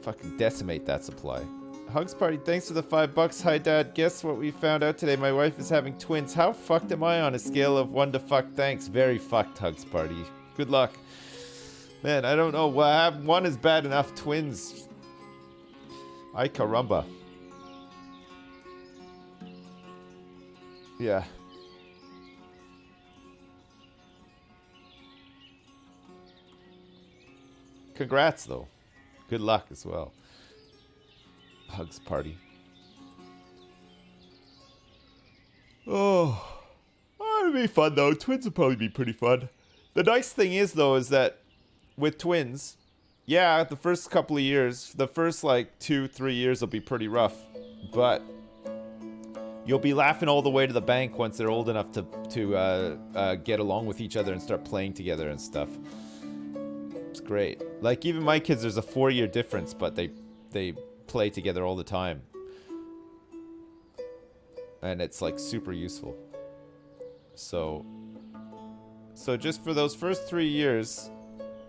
Fucking decimate that supply. Hugs Party, thanks for the $5. Hi Dad, guess what we found out today? My wife is having twins. How fucked am I on a scale of 1 to fuck? Thanks. Very fucked, Hugs Party. Good luck. Man, I don't know. Well, 1 is bad enough. Twins... Ay caramba. Yeah. Congrats, though. Good luck as well. Hugs Party. Oh. It'll be fun, though. Twins will probably be pretty fun. The nice thing is, though, is that with twins... Yeah, the first couple of years, the first like 2-3 years will be pretty rough, but you'll be laughing all the way to the bank once they're old enough to get along with each other and start playing together and stuff. It's great. Like even my kids, there's a 4-year difference, but they play together all the time, and it's like super useful. So just for those first 3 years.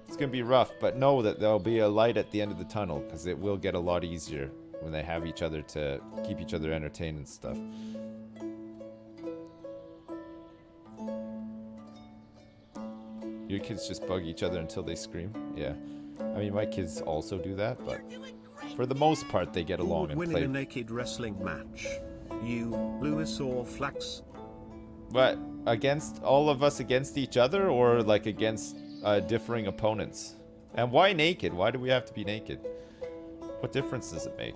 It's going to be rough, but know that there'll be a light at the end of the tunnel, because it will get a lot easier when they have each other to keep each other entertained and stuff. Your kids just bug each other until they scream? Yeah. I mean, my kids also do that, but for the most part, they get along and play. Winning a naked wrestling match. You, Lewis or Flax? What? Against all of us against each other, or like against... differing opponents. And why naked? Why do we have to be naked? What difference does it make?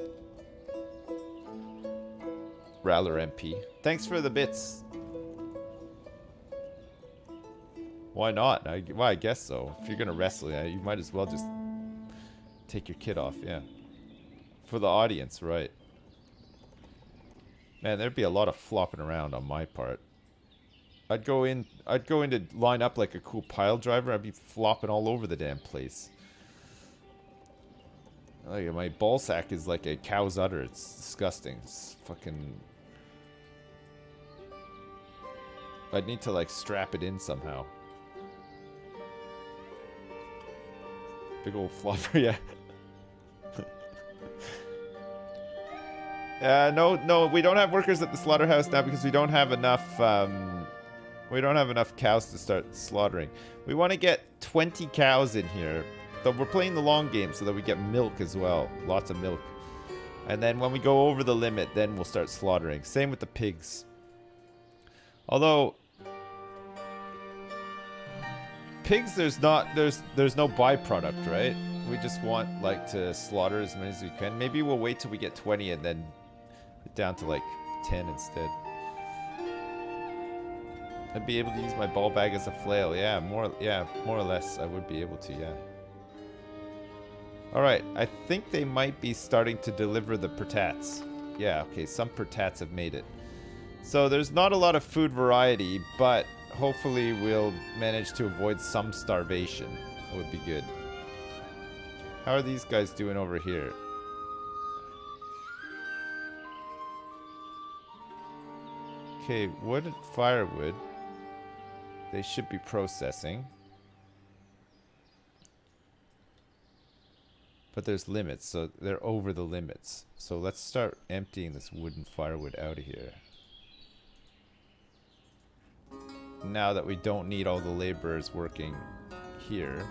Rattler MP. Thanks for the bits. Why not? I guess so. If you're gonna wrestle, yeah, you might as well just take your kid off, yeah. For the audience, right. Man, there'd be a lot of flopping around on my part. I'd go in to line up like a cool pile driver. I'd be flopping all over the damn place. Like, my ball sack is like a cow's udder. It's disgusting. It's fucking... I'd need to like strap it in somehow. Big old flopper, yeah. No, we don't have workers at the slaughterhouse now because we don't have enough, we don't have enough cows to start slaughtering. We want to get 20 cows in here. But we're playing the long game so that we get milk as well. Lots of milk. And then when we go over the limit, then we'll start slaughtering. Same with the pigs. Although... pigs, there's no byproduct, right? We just want, like, to slaughter as many as we can. Maybe we'll wait till we get 20 and then down to, like, 10 instead. I'd be able to use my ball bag as a flail. Yeah, more or less I would be able to, yeah. Alright, I think they might be starting to deliver the pertats. Yeah, okay, some pertats have made it. So there's not a lot of food variety, but hopefully we'll manage to avoid some starvation. That would be good. How are these guys doing over here? Okay, wood and firewood. They should be processing. But there's limits, so they're over the limits. So let's start emptying this wooden firewood out of here. Now that we don't need all the laborers working here.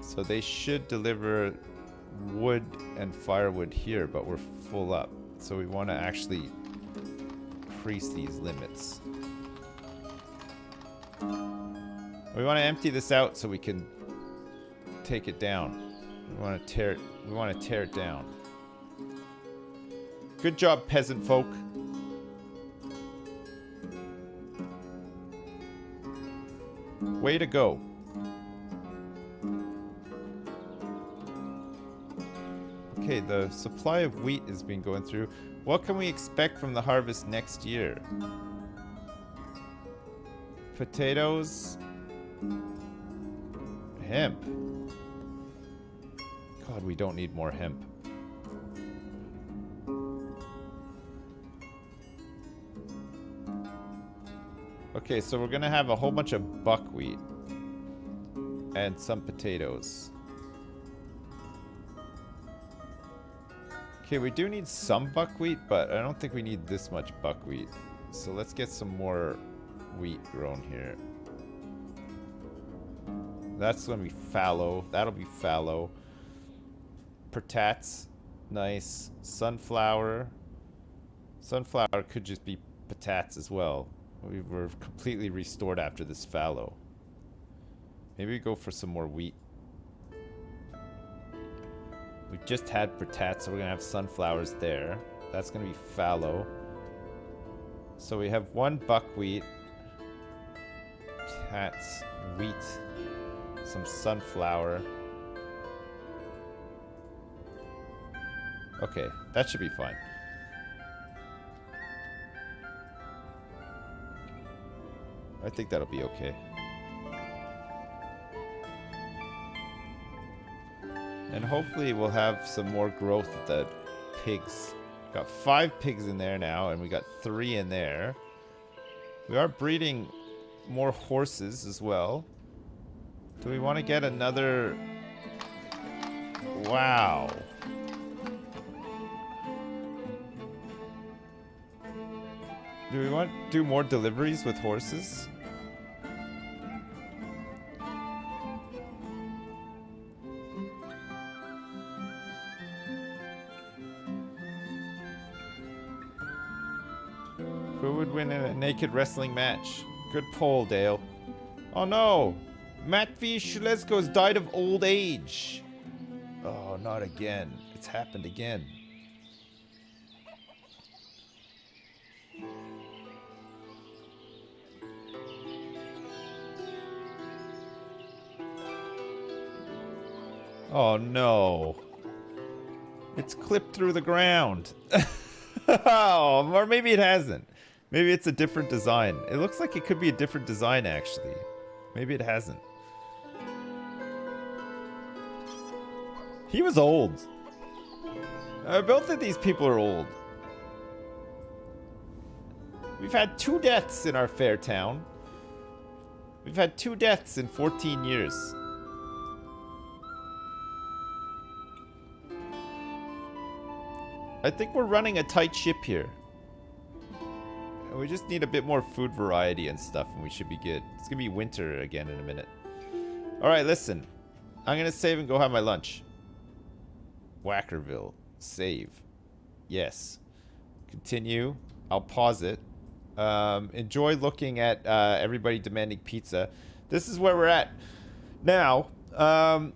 So they should deliver wood and firewood here, but we're full up. So we want to actually increase these limits. We want to empty this out so we can take it down. We want to tear it down. Good job, peasant folk. Way to go. Okay, the supply of wheat has been going through. What can we expect from the harvest next year? Potatoes. Hemp. God, we don't need more hemp. Okay, so we're gonna have a whole bunch of buckwheat and some potatoes. Okay, we do need some buckwheat, but I don't think we need this much buckwheat. So let's get some more wheat grown here. That's gonna be fallow. That'll be fallow. Patats. Nice. Sunflower. Sunflower could just be patats as well. We were completely restored after this fallow. Maybe we go for some more wheat. We just had patats, so we're gonna have sunflowers there. That's gonna be fallow. So we have one buckwheat, patats, wheat, some sunflower. Okay, that should be fine. I think that'll be okay. And hopefully we'll have some more growth with the pigs. Got 5 pigs in there now, and we got 3 in there. We are breeding more horses as well. Do we want to get another... Wow. Do we want to do more deliveries with horses? Who would win in a naked wrestling match? Good poll, Dale. Oh no! Matvey Shulezko's died of old age. Oh, not again. It's happened again. Oh no. It's clipped through the ground. Oh, or maybe it hasn't. Maybe it's a different design. It looks like it could be a different design actually. Maybe it hasn't. He was old. Both of these people are old. We've had 2 deaths in our fair town. We've had 2 deaths in 14 years. I think we're running a tight ship here. We just need a bit more food variety and stuff, and we should be good. It's gonna be winter again in a minute. Alright, listen. I'm gonna save and go have my lunch. Wackerville. Save. Yes. Continue. I'll pause it. Enjoy looking at everybody demanding pizza. This is where we're at. Now,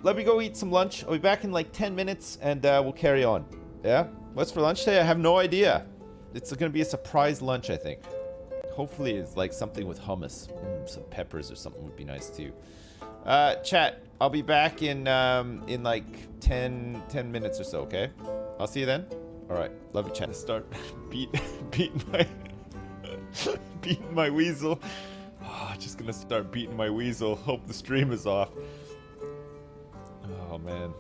let me go eat some lunch. I'll be back in like 10 minutes, and we'll carry on. Yeah? What's for lunch today? I have no idea. It's going to be a surprise lunch, I think. Hopefully it's like something with hummus. Some peppers or something would be nice too. Chat, I'll be back in like 10 minutes or so, okay? I'll see you then. All right. Love you, chat. Start beating my weasel. Oh, just going to start beating my weasel. Hope the stream is off. Oh, man.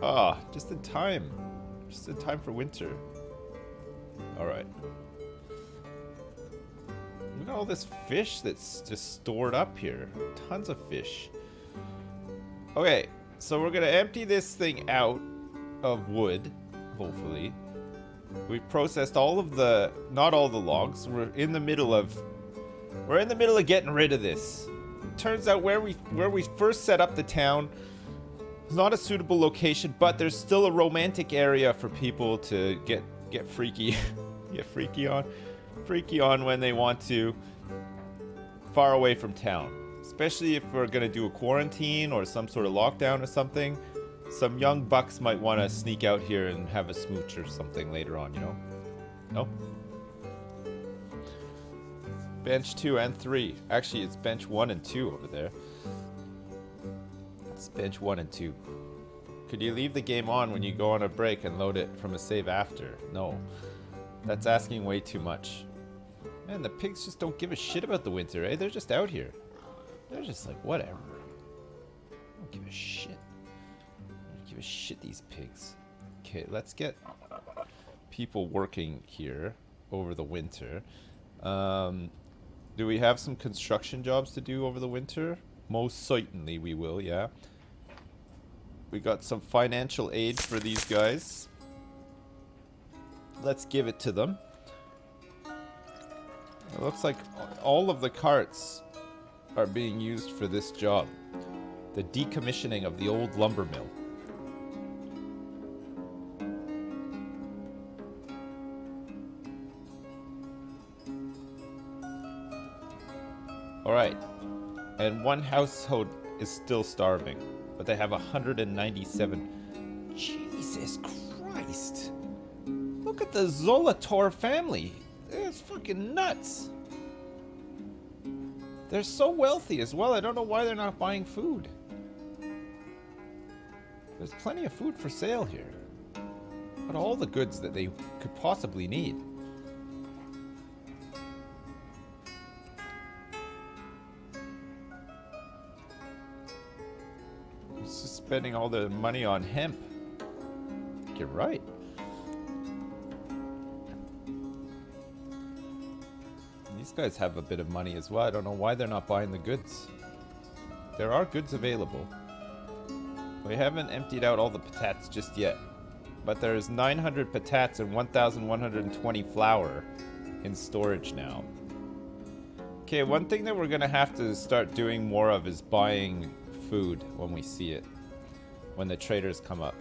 Ah, just in time. Just in time for winter. Alright. Look at all this fish that's just stored up here. Tons of fish. Okay, So we're gonna empty this thing out of wood, hopefully. We've processed all of the, not all the logs. We're in the middle of getting rid of this. It turns out where we first set up the town is not a suitable location, but there's still a romantic area for people to get freaky, get freaky on when they want to, far away from town. Especially if we're gonna do a quarantine or some sort of lockdown or something. Some young bucks might want to sneak out here and have a smooch or something later on, you know? No? Bench 2 and 3. Actually, it's bench 1 and 2 over there. It's bench 1 and 2. Could you leave the game on when you go on a break and load it from a save after? No. That's asking way too much. Man, the pigs just don't give a shit about the winter, eh? They're just out here. They're just like, whatever. Don't give a shit. Don't give a shit, these pigs. Okay, let's get people working here over the winter. Do we have some construction jobs to do over the winter? Most certainly we will, yeah. We got some financial aid for these guys. Let's give it to them. It looks like all of the carts are being used for this job. The decommissioning of the old lumber mill. Alright. And one household is still starving, but they have 197. Jesus Christ. Look at the Zolator family. It's fucking nuts. They're so wealthy as well. I don't know why they're not buying food. There's plenty of food for sale here. But all the goods that they could possibly need. It's just spending all their money on hemp. You're right. These guys have a bit of money as well. I don't know why they're not buying the goods. There are goods available. We haven't emptied out all the patates just yet. But there's 900 patates and 1,120 flour in storage now. Okay, one thing that we're gonna have to start doing more of is buying food when we see it. When the traders come up.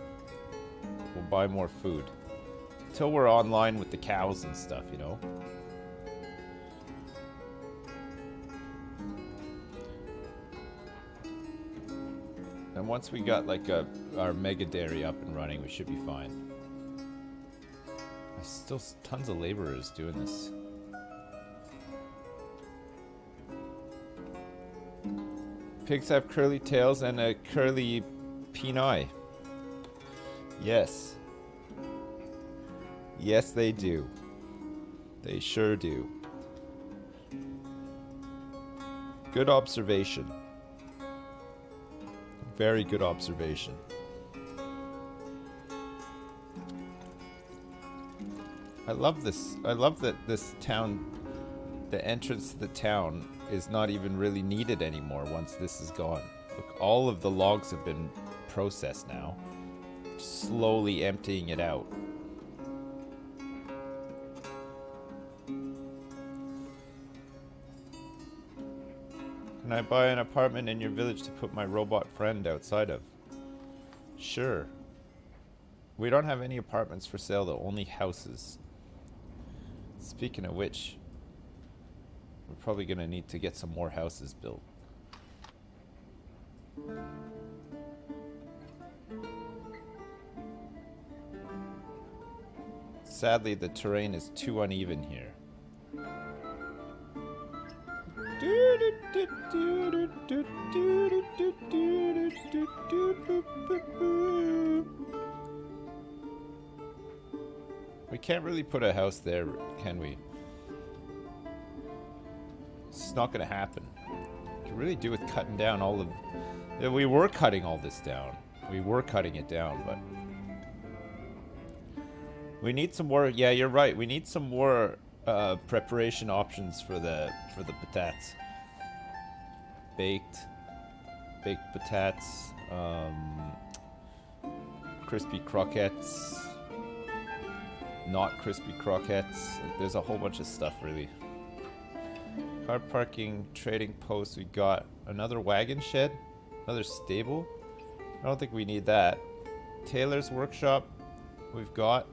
We'll buy more food. Until we're online with the cows and stuff, you know? And once we got like our mega dairy up and running, we should be fine. There's still tons of laborers doing this. Pigs have curly tails and a curly peni. Yes. Yes, they do. They sure do. Good observation. Very good observation. I love this. I love that this town, the entrance to the town, is not even really needed anymore once this is gone. Look, all of the logs have been processed now. Slowly emptying it out. Can I buy an apartment in your village to put my robot friend outside of? Sure. We don't have any apartments for sale though, only houses. Speaking of which, we're probably gonna need to get some more houses built. Sadly, the terrain is too uneven here. We can't really put a house there, can we? It's not gonna happen. We can really do with cutting down all of... Yeah, we were cutting all this down. We were cutting it down, but... We need some more... Yeah, you're right. We need some more preparation options for the patates. Baked patates. Crispy croquettes. Not crispy croquettes. There's a whole bunch of stuff, really. Car parking, trading post. We got another wagon shed. Another stable. I don't think we need that. Tailor's workshop. We've got.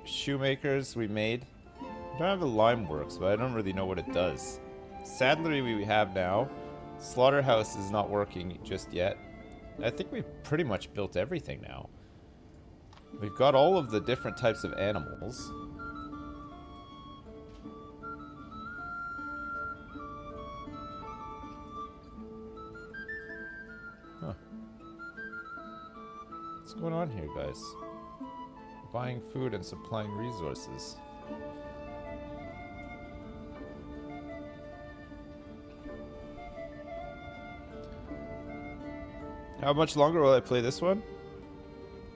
Shoemakers we made. I don't have a lime works, but I don't really know what it does. Saddlery we have now. Slaughterhouse is not working just yet. I think we've pretty much built everything now. We've got all of the different types of animals. Huh. What's going on here, guys? Buying food and supplying resources. How much longer will I play this one?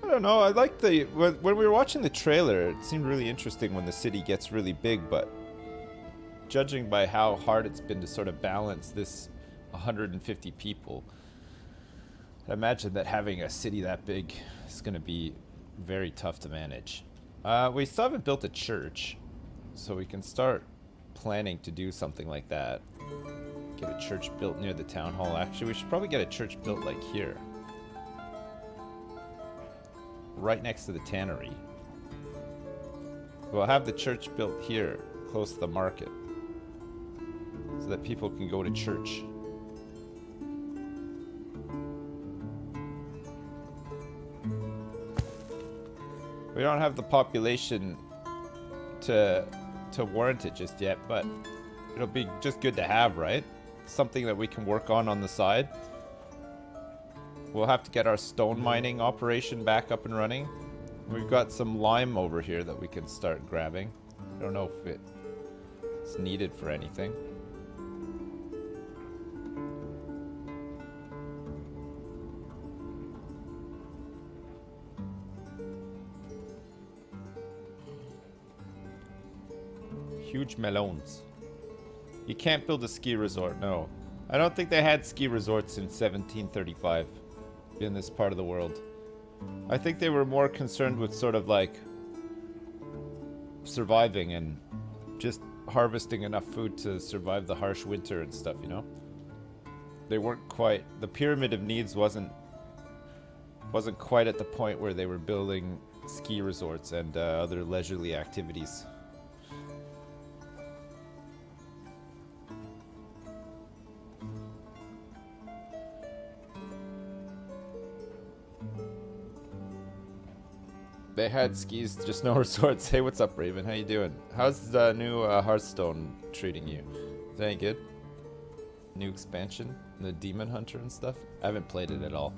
I don't know. I like the... When we were watching the trailer, it seemed really interesting when the city gets really big, but judging by how hard it's been to sort of balance this 150 people, I imagine that having a city that big is going to be very tough to manage. We still haven't built a church, so we can start planning to do something like that. Get a church built near the town hall. Actually, we should probably get a church built like here. Right next to the tannery. We'll have the church built here, close to the market, so that people can go to church. We don't have the population to warrant it just yet, but it'll be just good to have, right? Something that we can work on the side. We'll have to get our stone mining operation back up and running. We've got some lime over here that we can start grabbing. I don't know if it's needed for anything. Huge melons. You can't build a ski resort, no. I don't think they had ski resorts in 1735 in this part of the world. I think they were more concerned with sort of like surviving and just harvesting enough food to survive the harsh winter and stuff, you know? They weren't quite... The pyramid of needs wasn't quite at the point where they were building ski resorts and other leisurely activities. They had skis, just no resorts. Hey, what's up, Raven? How you doing? How's the new Hearthstone treating you? Is that any good? New expansion? The Demon Hunter and stuff? I haven't played it at all.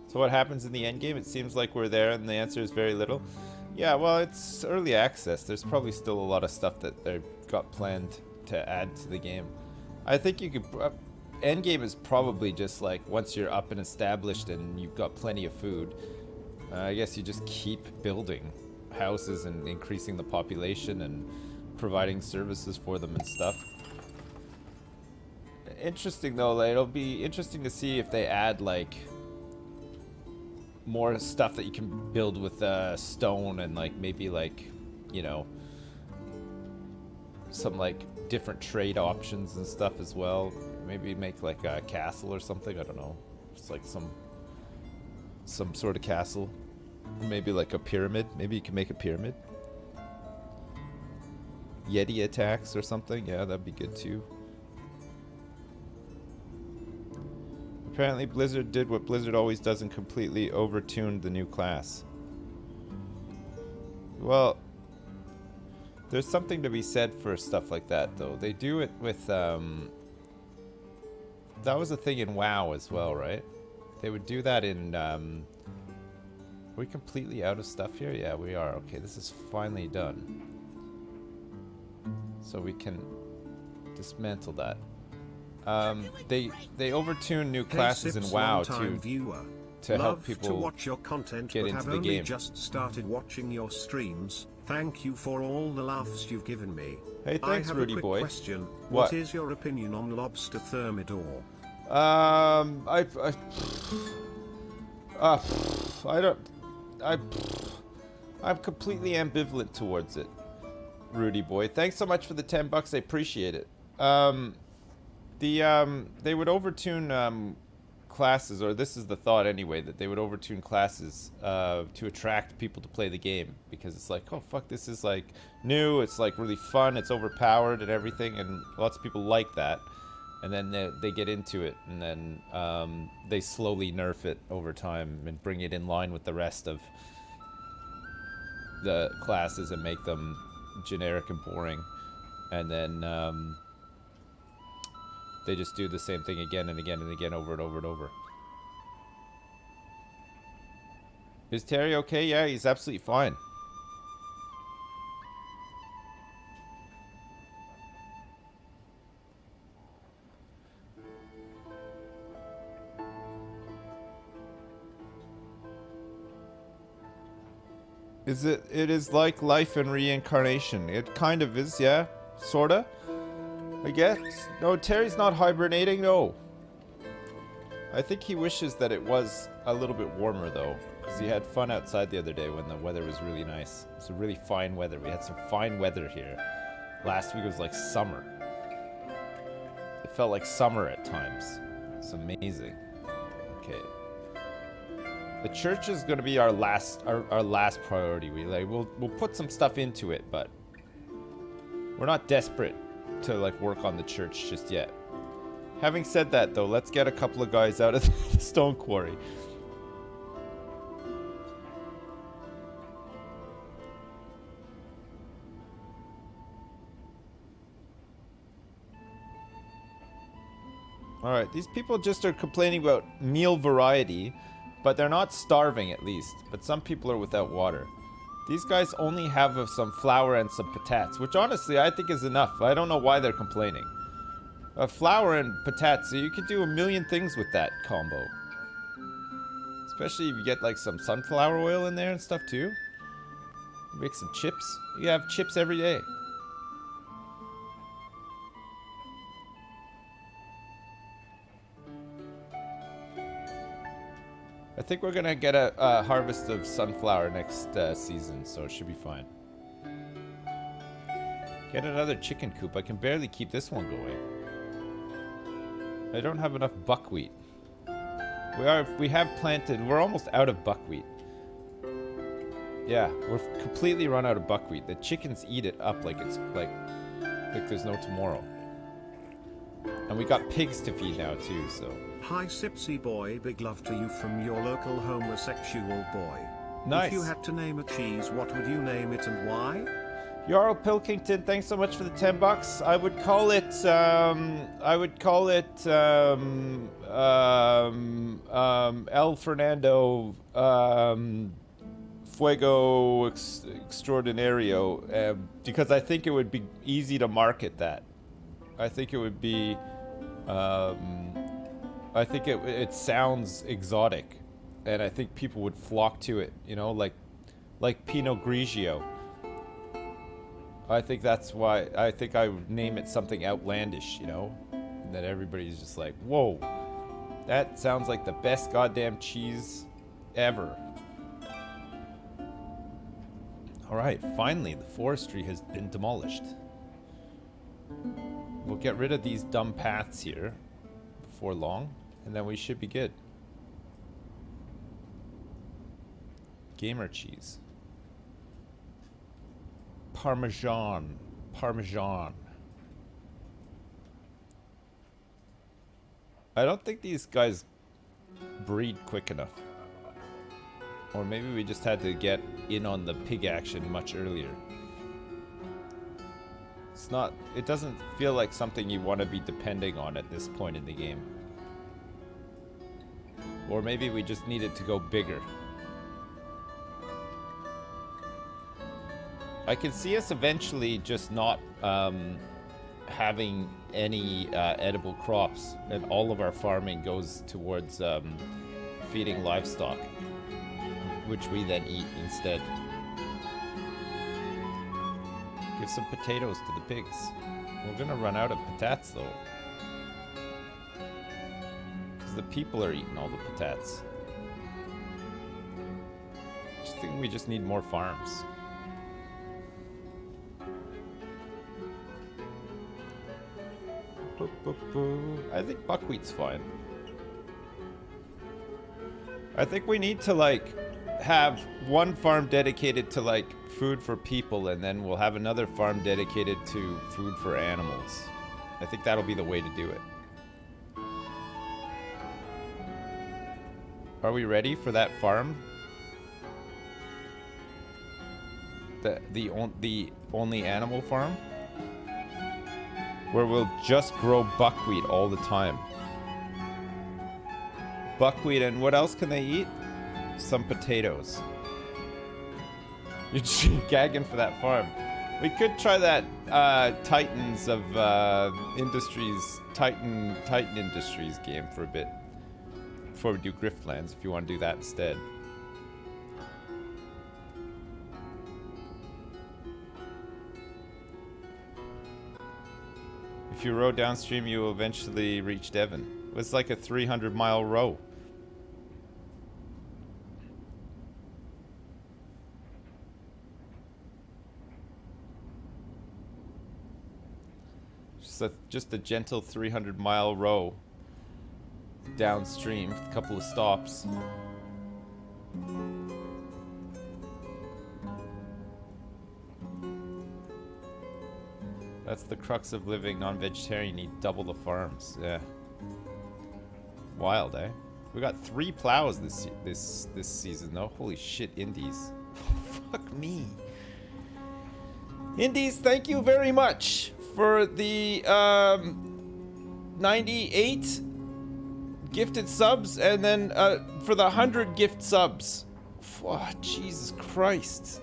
So what happens in the end game? It seems like we're there and the answer is very little. Yeah, well, it's early access. There's probably still a lot of stuff that they've got planned to add to the game. I think you could... Endgame is probably just like once you're up and established and you've got plenty of food, I guess you just keep building houses and increasing the population and providing services for them and stuff. Interesting though, like, it'll be interesting to see if they add like more stuff that you can build with stone and like maybe like, you know, some like different trade options and stuff as well. Maybe make like a castle or something. I don't know. Just like some sort of castle. Maybe like a pyramid. Maybe you can make a pyramid. Yeti attacks or something. Yeah, that'd be good too. Apparently Blizzard did what Blizzard always does and completely overtuned the new class. Well, there's something to be said for stuff like that though. They do it with that was a thing in WoW as well, right? They would do that in, are we completely out of stuff here? Yeah, we are. Okay, this is finally done. So we can dismantle that. They overtune new classes in WoW to help people watch your content, get but into have the only game. Just started watching your streams. Thank you for all the laughs you've given me. Hey, thanks, I have Rudy a quick boy. question. What? What is your opinion on lobster thermidor? I don't. I'm completely ambivalent towards it, Rudy boy. Thanks so much for the $10. I appreciate it. They would overtune classes, or this is the thought anyway, that they would overtune classes to attract people to play the game, because it's like, oh fuck, this is like new, it's like really fun, it's overpowered and everything, and lots of people like that. And then they get into it, and then they slowly nerf it over time and bring it in line with the rest of the classes and make them generic and boring. And then they just do the same thing again and again and again, over and over and over. Is Terry okay? Yeah, he's absolutely fine. It is like life and reincarnation. It kind of is, yeah. Sorta. I guess. No, Terry's not hibernating, no. I think he wishes that it was a little bit warmer, though. Because he had fun outside the other day when the weather was really nice. It's a really fine weather. We had some fine weather here. Last week it was like summer. It felt like summer at times. It's amazing. Okay. The church is going to be our last priority. We'll put some stuff into it, but we're not desperate to like work on the church just yet. Having said that, though, let's get a couple of guys out of the stone quarry. All right, these people just are complaining about meal variety. But they're not starving, at least. But some people are without water. These guys only have some flour and some patates, which honestly I think is enough. I don't know why they're complaining. Flour and patates, so you can do a million things with that combo. Especially if you get like some sunflower oil in there and stuff too. Make some chips. You have chips every day. I think we're gonna get a harvest of sunflower next season, so it should be fine. Get another chicken coop. I can barely keep this one going. I don't have enough buckwheat. We have planted. We're almost out of buckwheat. Yeah, we're completely run out of buckwheat. The chickens eat it up like it's like there's no tomorrow. And we got pigs to feed now too, so. Hi Sipsy boy, big love to you from your local homosexual boy. Nice. If you had to name a cheese, what would you name it and why? Jarl Pilkington, thanks so much for the $10. I would call it El Fernando Fuego Extraordinario, because I think it would be easy to market that. I think it would be, I think it sounds exotic, and I think people would flock to it, you know, like Pinot Grigio. I think that's why, I think I would name it something outlandish, you know, and then everybody's just like, whoa, that sounds like the best goddamn cheese ever. Alright, finally, the forestry has been demolished. We'll get rid of these dumb paths here before long, and then we should be good. Gamer cheese. Parmesan. I don't think these guys breed quick enough. Or maybe we just had to get in on the pig action much earlier. It doesn't feel like something you want to be depending on at this point in the game. Or maybe we just needed to go bigger. I can see us eventually just not having any edible crops, and all of our farming goes towards feeding livestock, which we then eat instead. Give some potatoes to the pigs. We're gonna run out of patates though. Because the people are eating all the patates. I think we just need more farms. I think buckwheat's fine. I think we need to like have one farm dedicated to like food for people, and then we'll have another farm dedicated to food for animals. I think that'll be the way to do it. Are we ready for that farm? The only animal farm? Where we'll just grow buckwheat all the time. Buckwheat, and what else can they eat? Some potatoes. You're gagging for that farm. We could try that Titans of Industries, Titan Industries game for a bit. Before we do Griftlands, if you want to do that instead. If you row downstream, you will eventually reach Devon. It's like a 300-mile row. Just a gentle 300-mile row downstream, with a couple of stops. That's the crux of living non-vegetarian. You need double the farms. Yeah. Wild, eh? We got 3 plows this season, though. Holy shit, indies. Fuck me. Indies, thank you very much for the 98 gifted subs, and then for the 100 gift subs. Oh, Jesus Christ.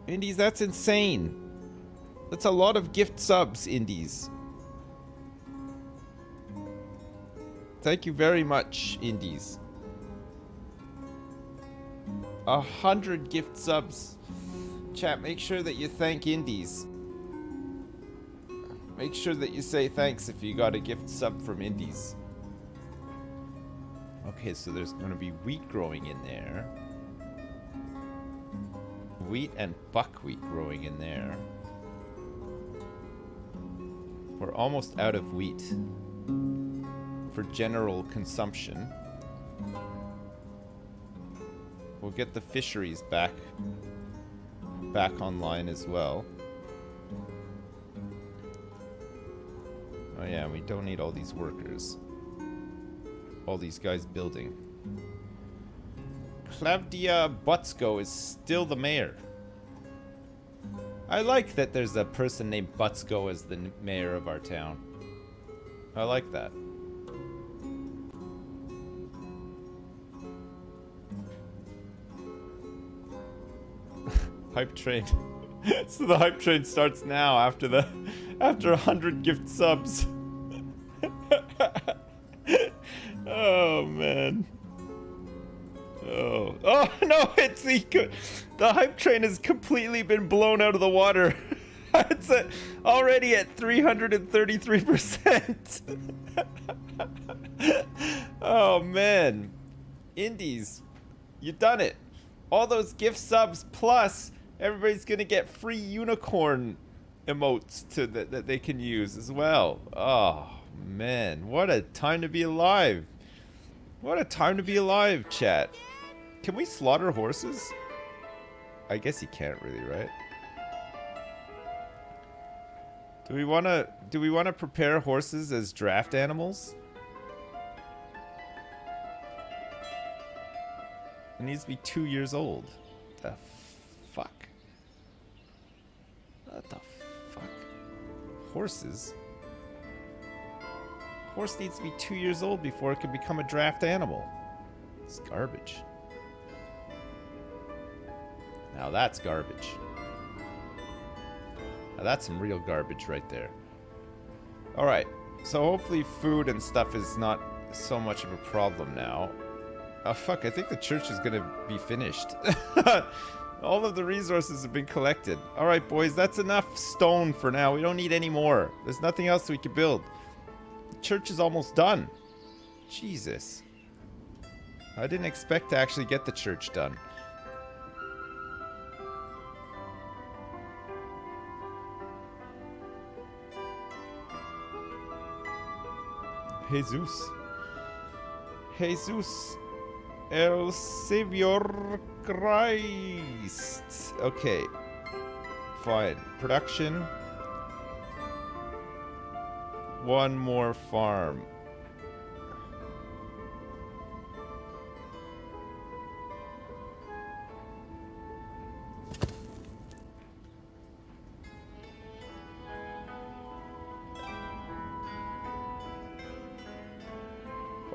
Indies, that's insane. That's a lot of gift subs, Indies. Thank you very much, Indies. 100 gift subs. Chat, make sure that you thank Indies. Make sure that you say thanks if you got a gift sub from Indies. Okay, so there's going to be wheat growing in there. Wheat and buckwheat growing in there. We're almost out of wheat for general consumption. We'll get the fisheries back online as well. Oh yeah, we don't need all these workers. All these guys building. Claudia Butsko is still the mayor. I like that there's a person named Butsko as the mayor of our town. I like that. Hype train. So the hype train starts now after 100 gift subs. Oh man. Oh no, it's the hype train has completely been blown out of the water. It's already at 333%. Oh man. Indies, you done it. All those gift subs plus everybody's gonna get free unicorn emotes that they can use as well. Oh man, what a time to be alive. What a time to be alive, chat. Can we slaughter horses? I guess you can't really, right? Do we wanna prepare horses as draft animals? It needs to be 2 years old. The fuck? What the fuck? Horses? Horse needs to be 2 years old before it can become a draft animal. It's garbage. Now that's garbage. Now that's some real garbage right there. Alright, so hopefully food and stuff is not so much of a problem now. Oh fuck, I think the church is gonna be finished. All of the resources have been collected. All right, boys, that's enough stone for now. We don't need any more. There's nothing else we can build. The church is almost done. Jesus. I didn't expect to actually get the church done. Jesus. Jesus. El Savior Christ. Okay. Fine. Production. One more farm.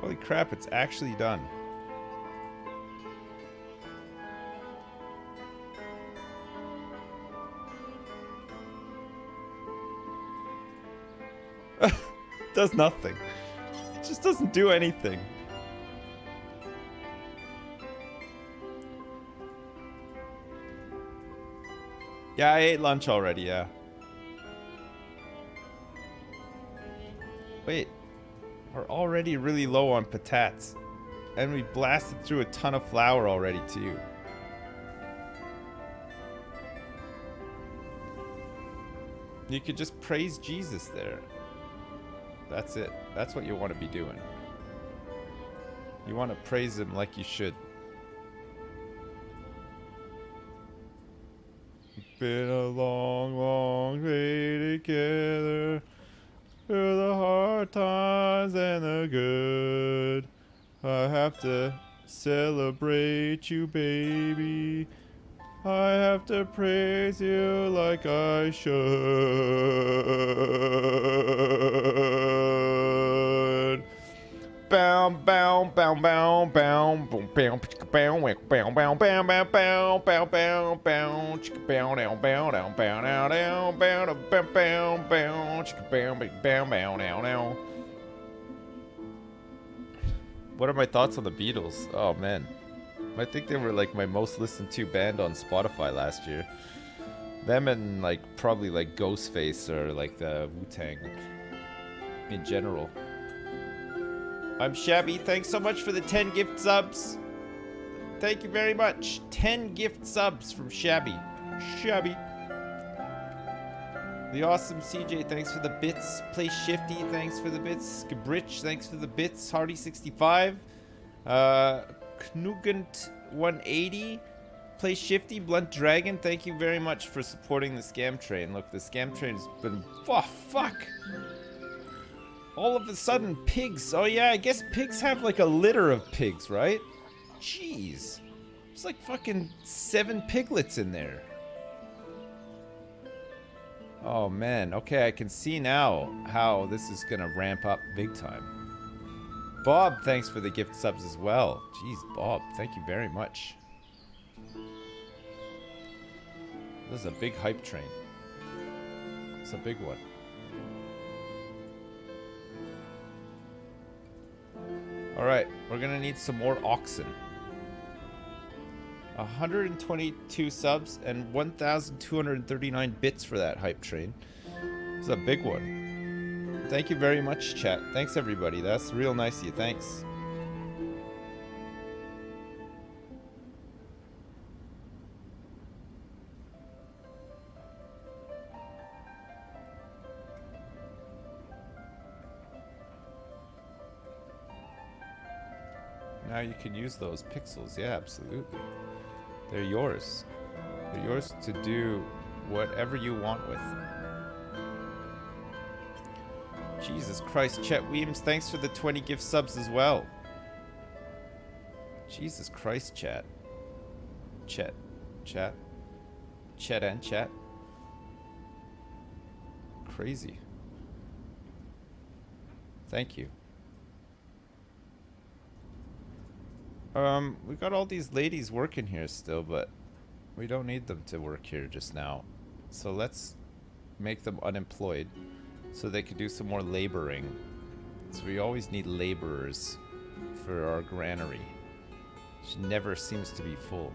Holy crap, it's actually done. Does nothing. It just doesn't do anything. Yeah, I ate lunch already, yeah. Wait. We're already really low on patates. And we blasted through a ton of flour already, too. You could just praise Jesus there. That's it. That's what you want to be doing. You want to praise him like you should. Been a long, long day together. Through the hard times and the good. I have to celebrate you, baby. I have to praise you like I should. Bow, bow, bow, bow, bow, boom, bow, bow, bow, bow, bow, bow, bow, bow, bow, bow, bow, chicka bow, down, bow, down, bow, down, down, bow, down, bow, bow, bow, chicka bow, bow, bow, down, down. What are my thoughts on the Beatles? Oh man, I think they were like my most listened to band on Spotify last year. Them and like probably like Ghostface or like the Wu-Tang in general. I'm Shabby. Thanks so much for the 10 gift subs. Thank you very much. 10 gift subs from Shabby. Shabby. The awesome CJ, thanks for the bits. Play Shifty, thanks for the bits. Gabrich, thanks for the bits. Hardy65. Knugant180. Play Shifty. Blunt Dragon, thank you very much for supporting the scam train. Look, the scam train has been... Oh, fuck. All of a sudden, pigs. Oh yeah, I guess pigs have like a litter of pigs, right? Jeez. There's like fucking 7 piglets in there. Oh man, okay, I can see now how this is gonna ramp up big time. Bob, thanks for the gift subs as well. Jeez, Bob, thank you very much. This is a big hype train. It's a big one. Alright, we're gonna need some more oxen. 122 subs and 1,239 bits for that hype train. It's a big one. Thank you very much, chat. Thanks, everybody. That's real nice of you. Thanks. Now you can use those pixels. Yeah, absolutely. They're yours. They're yours to do whatever you want with. Jesus Christ, Chet Weems, thanks for the 20 gift subs as well. Jesus Christ, chat. Chat. Chat. Chat and chat. Crazy. Thank you. We got all these ladies working here still, but we don't need them to work here just now. So let's make them unemployed so they can do some more laboring. So we always need laborers for our granary, which never seems to be full.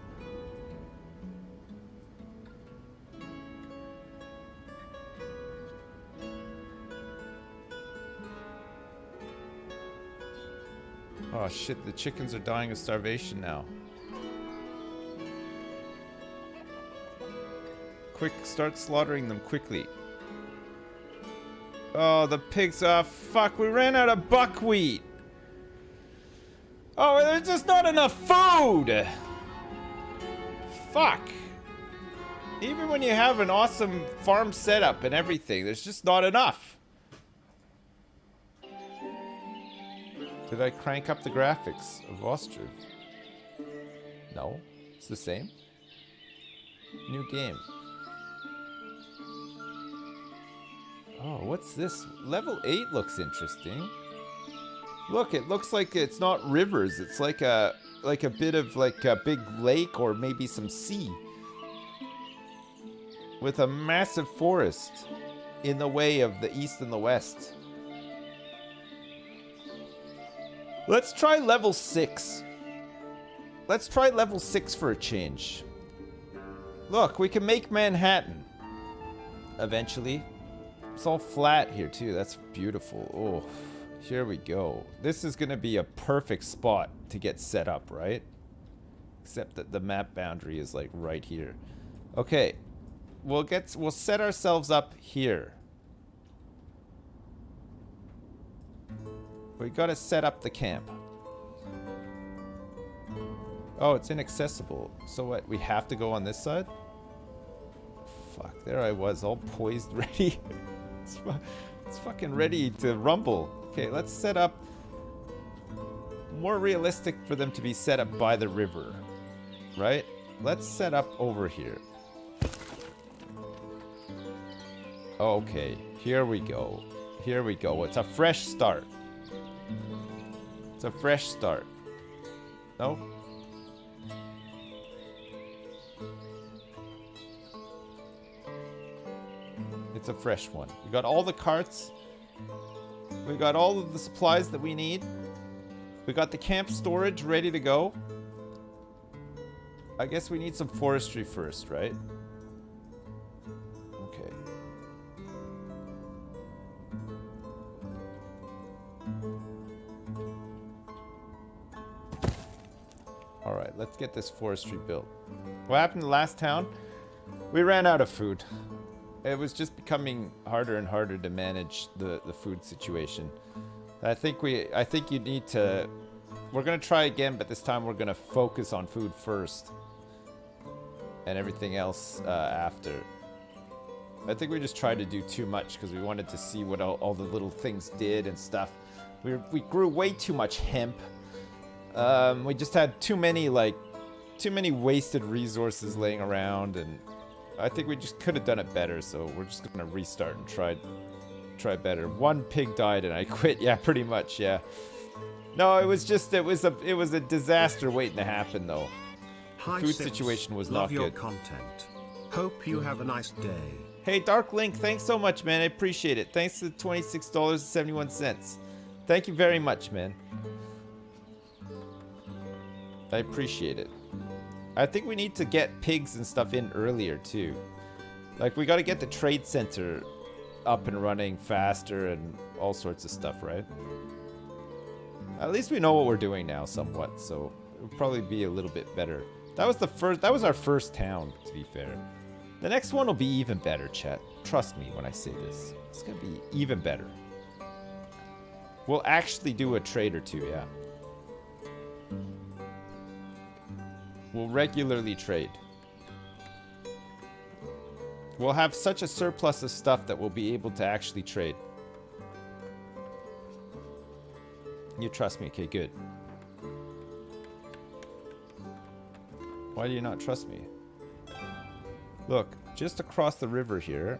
Oh shit, the chickens are dying of starvation now. Quick, start slaughtering them quickly. Oh, the pigs, fuck, we ran out of buckwheat. Oh, there's just not enough food. Fuck. Even when you have an awesome farm setup and everything, there's just not enough. Did I crank up the graphics of Ostriv? No, it's the same. New game. Oh, what's this? Level 8 looks interesting. Look, it looks like it's not rivers. It's like a bit of like a big lake or maybe some sea. With a massive forest in the way of the east and the west. Let's try level 6. Let's try level 6 for a change. Look, we can make Manhattan. Eventually. It's all flat here too. That's beautiful. Oh, here we go. This is gonna be a perfect spot to get set up, right? Except that the map boundary is like right here. Okay. We'll set ourselves up here. We gotta set up the camp. Oh, it's inaccessible. So what, we have to go on this side? Fuck, there I was, all poised, ready. It's fucking ready to rumble. Okay, let's set up... More realistic for them to be set up by the river. Right? Let's set up over here. Okay, here we go. Here we go. It's a fresh start. It's a fresh start. No? It's a fresh one. We got all the carts. We got all of the supplies that we need. We got the camp storage ready to go. I guess we need some forestry first, right? Okay. Alright, let's get this forestry built. What happened to the last town? We ran out of food. It was just becoming harder and harder to manage the food situation. I think you need to... We're going to try again, but this time we're going to focus on food first. And everything else after. I think we just tried to do too much because we wanted to see what all the little things did and stuff. We grew way too much hemp. We just had too many wasted resources laying around, and I think we just could have done it better, so we're just gonna restart and try better. One pig died and I quit. Yeah, pretty much, yeah. No, it was a disaster waiting to happen though. Hi, Food Sips. situation was Love not your good. content. Hope you have a nice day. Hey, Dark Link, thanks so much, man. I appreciate it. Thanks to $26.71. Thank you very much, man. I appreciate it. I think we need to get pigs and stuff in earlier, too. Like, we gotta get the trade center up and running faster and all sorts of stuff, right? At least we know what we're doing now, somewhat, so it'll probably be a little bit better. That was our first town, to be fair. The next one will be even better, chat. Trust me when I say this. It's gonna be even better. We'll actually do a trade or two, yeah. We'll regularly trade. We'll have such a surplus of stuff that we'll be able to actually trade. You trust me? Okay, good. Why do you not trust me? Look, just across the river here,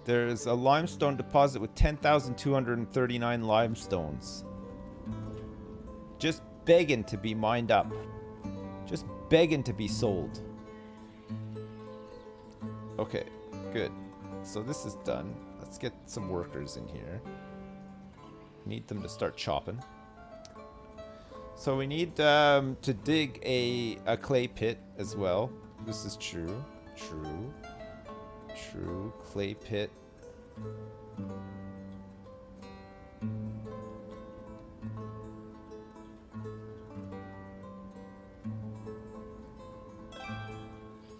there's a limestone deposit with 10,239 limestones. Just begging to be mined up. Just begging to be sold. Okay, good. So this is done. Let's get some workers in here. Need them to start chopping. So we need to dig a clay pit as well. This is true. True. True. Clay pit.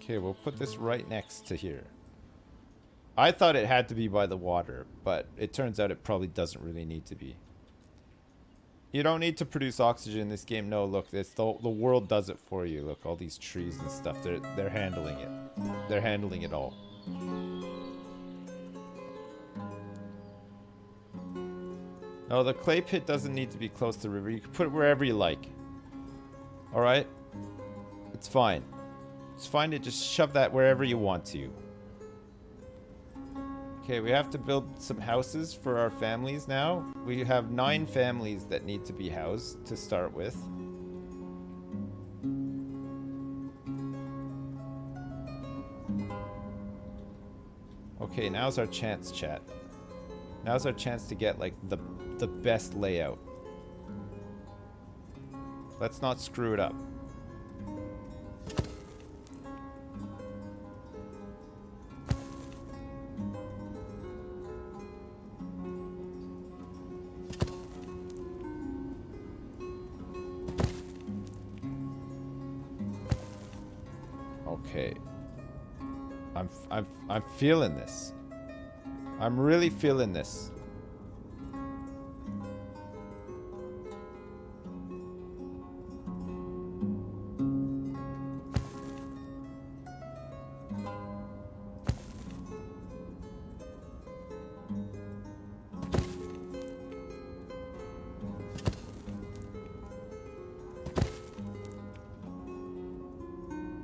Okay, we'll put this right next to here. I thought it had to be by the water, but it turns out it probably doesn't really need to be. You don't need to produce oxygen in this game. No, look, it's the world does it for you. Look, all these trees and stuff. They're handling it. They're handling it all. No, the clay pit doesn't need to be close to the river. You can put it wherever you like. All right? It's fine. It's fine to just shove that wherever you want to. Okay, we have to build some houses for our families now. We have 9 families that need to be housed to start with. Okay, now's our chance, chat. Now's our chance to get, like, the best layout. Let's not screw it up. Okay. I'm feeling this. I'm really feeling this.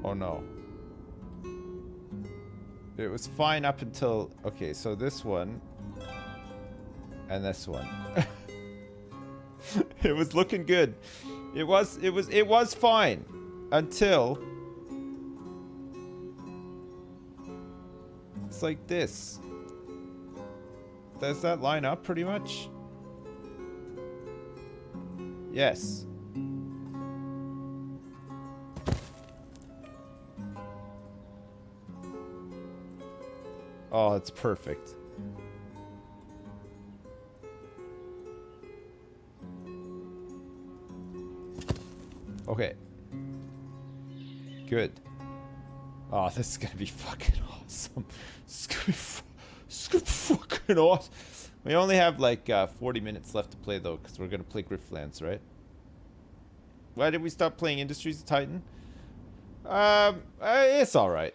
Oh no. It was fine up until... Okay, so this one. And this one. It was looking good. It was fine. Until... It's like this. Does that line up pretty much? Yes. Oh, it's perfect. Okay. Good. Oh, this is gonna be fucking awesome. This is gonna be fucking awesome. We only have like 40 minutes left to play though, because we're gonna play Griftlands, right? Why did we stop playing Industries of Titan? It's all right.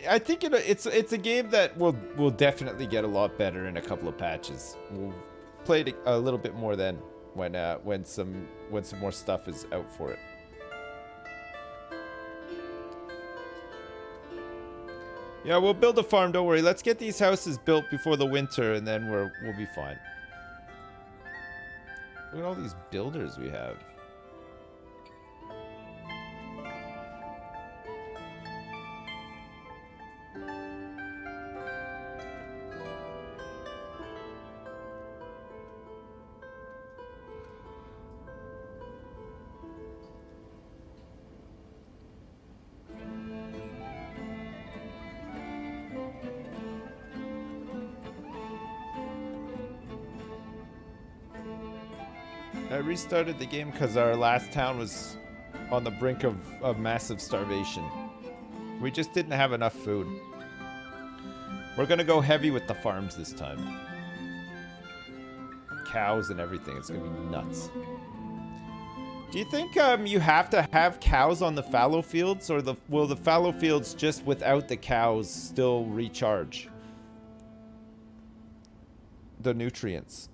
I think it's a game that will definitely get a lot better in a couple of patches. We'll play it a little bit more then when some more stuff is out for it. Yeah, we'll build a farm. Don't worry. Let's get these houses built before the winter, and then we'll be fine. Look at all these builders we have. I restarted the game because our last town was on the brink of massive starvation. We just didn't have enough food. We're gonna go heavy with the farms this time. Cows and everything. It's gonna be nuts. Do you think you have to have cows on the fallow fields, or will the fallow fields just without the cows still recharge the nutrients?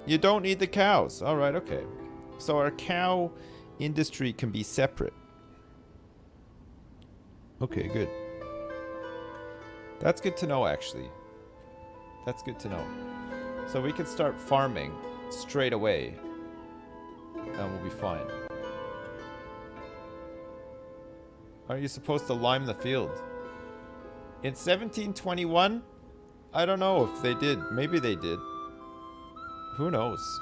You don't need the cows. All right, okay. So our cow industry can be separate. Okay, good. That's good to know, actually. That's good to know. So we can start farming straight away, and we'll be fine. Are you supposed to lime the field? In 1721? I don't know if they did. Maybe they did. Who knows?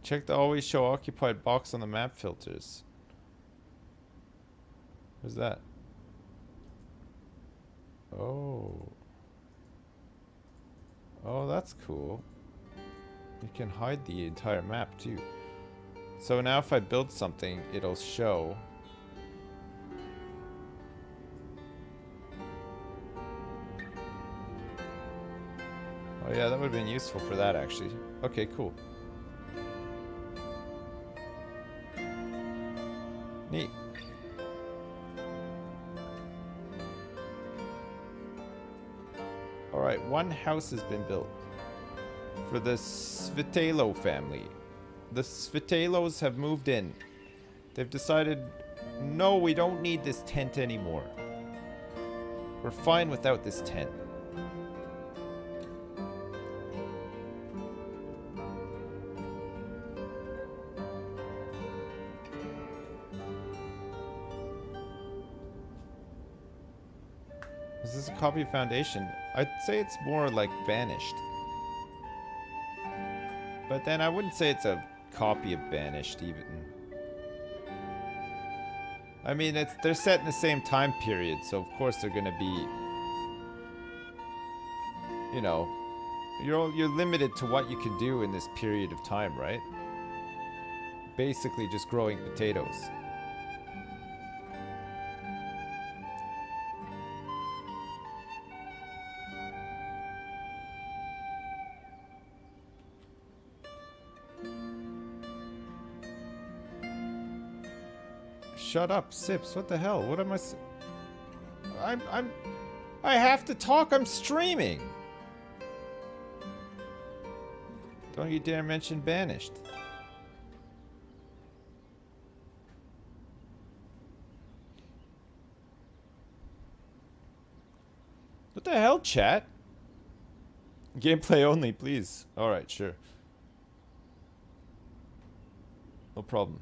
Check the always show occupied box on the map filters. What's that? Oh. Oh, that's cool. You can hide the entire map too. So now if I build something, it'll show. Oh yeah, that would have been useful for that actually. Okay, cool. Neat. Alright, one house has been built for the Svitalo family. The Svitalos have moved in. They've decided, no, we don't need this tent anymore. We're fine without this tent. Is this a copy of Foundation? I'd say it's more like Banished. But then I wouldn't say it's a copy of Banished even. I mean, they're set in the same time period, so of course they're gonna be, you know, you're limited to what you can do in this period of time, right? Basically just growing potatoes. Shut up, Sips. What the hell? What am I have to talk. I'm streaming. Don't you dare mention Banished. What the hell, chat? Gameplay only, please. Alright, sure. No problem.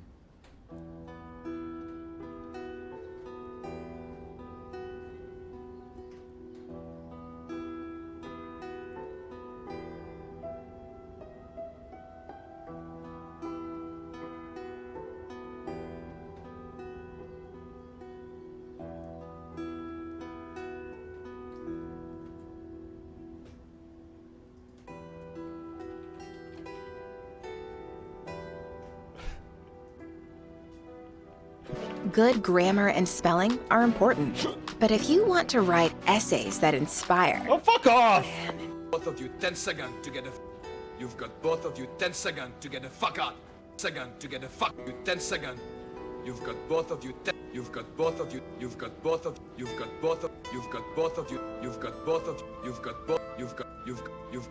Good grammar and spelling are important. But if you want to write essays that inspire, Oh, fuck off! Both of you 10 seconds to get a... You've got both of you 10 seconds to get the fuck out. Second to get the fuck you 10 seconds. You've got both of you 10... You've got both of you. You've got both of... You've got both of... You've got both of you. You've got both of... You've got both... You've got... You've got... You've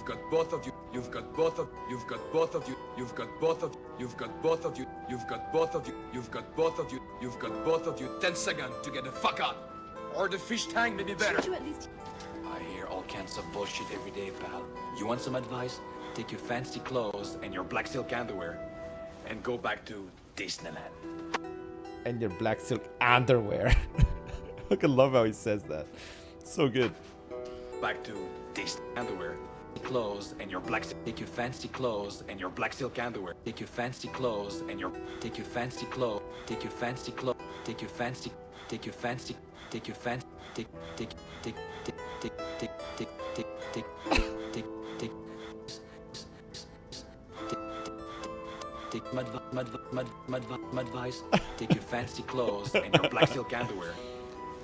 got both of you. You've got both of... You've got both of you. You've got both of... You've got both of you. You've got both of you. You've got both of you. You've got both of you 10 seconds to get the fuck out. Or the fish tank may be better. Should you at least... I hear all kinds of bullshit every day, pal. You want some advice? Take your fancy clothes and your black silk underwear and go back to Disneyland. And your black silk underwear. I can love how he says that. So good. Back to Disney underwear. Clothes and your black silk. Take your fancy clothes and your black silk underwear. Take your fancy clothes and your... Take your fancy clothes. Take your fancy clothes. Take your fancy... Take your fancy... Take your fancy... Take... Take... Take... Take... Take... Take... Take... Take... Take... Take... Take... Take mud advice. Take your fancy clothes and your black silk underwear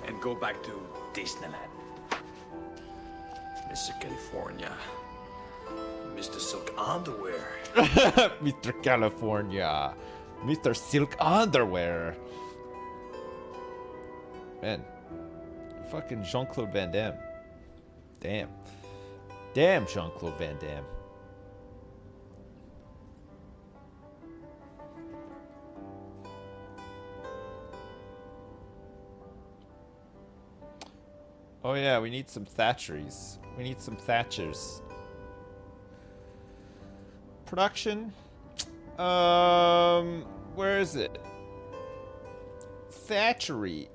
and go back to Disneyland. Mr. California. Mr. Silk Underwear. Mr. California. Mr. Silk Underwear. Man. Fucking Jean-Claude Van Damme. Damn. Damn, Jean-Claude Van Damme. Oh yeah, we need some Thatcheries. We need some Thatchers. Production? Where is it? Thatchery.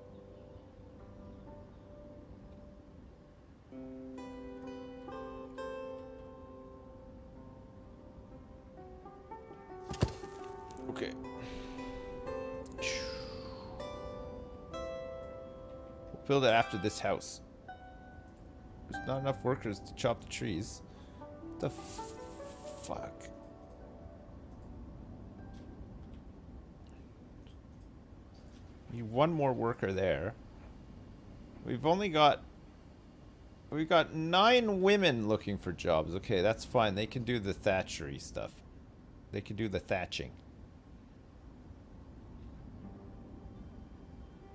Build it after this house. There's not enough workers to chop the trees. The fuck? Need one more worker there. We've got 9 women looking for jobs. Okay, that's fine. They can do the thatchery stuff. They can do the thatching.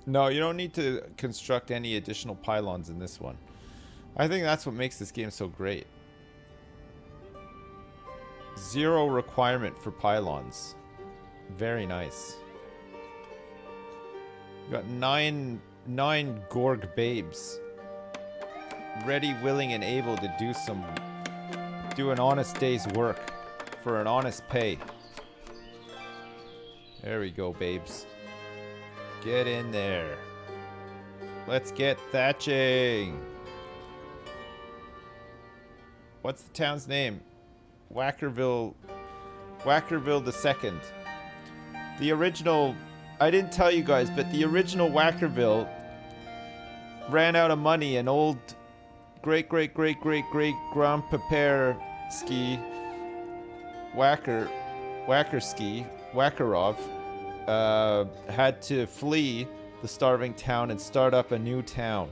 No, you don't need to construct any additional pylons in this one. I think that's what makes this game so great. 0 requirement for pylons. Very nice. We got 9 Gorg babes. Ready, willing, and able to do an honest day's work for an honest pay. There we go, babes. Get in there. Let's get thatching. What's the town's name? Wackerville. Wackerville the Second. The original, I didn't tell you guys, but the original Wackerville ran out of money, and old great grandpapa ski Wackerov had to flee the starving town and start up a new town.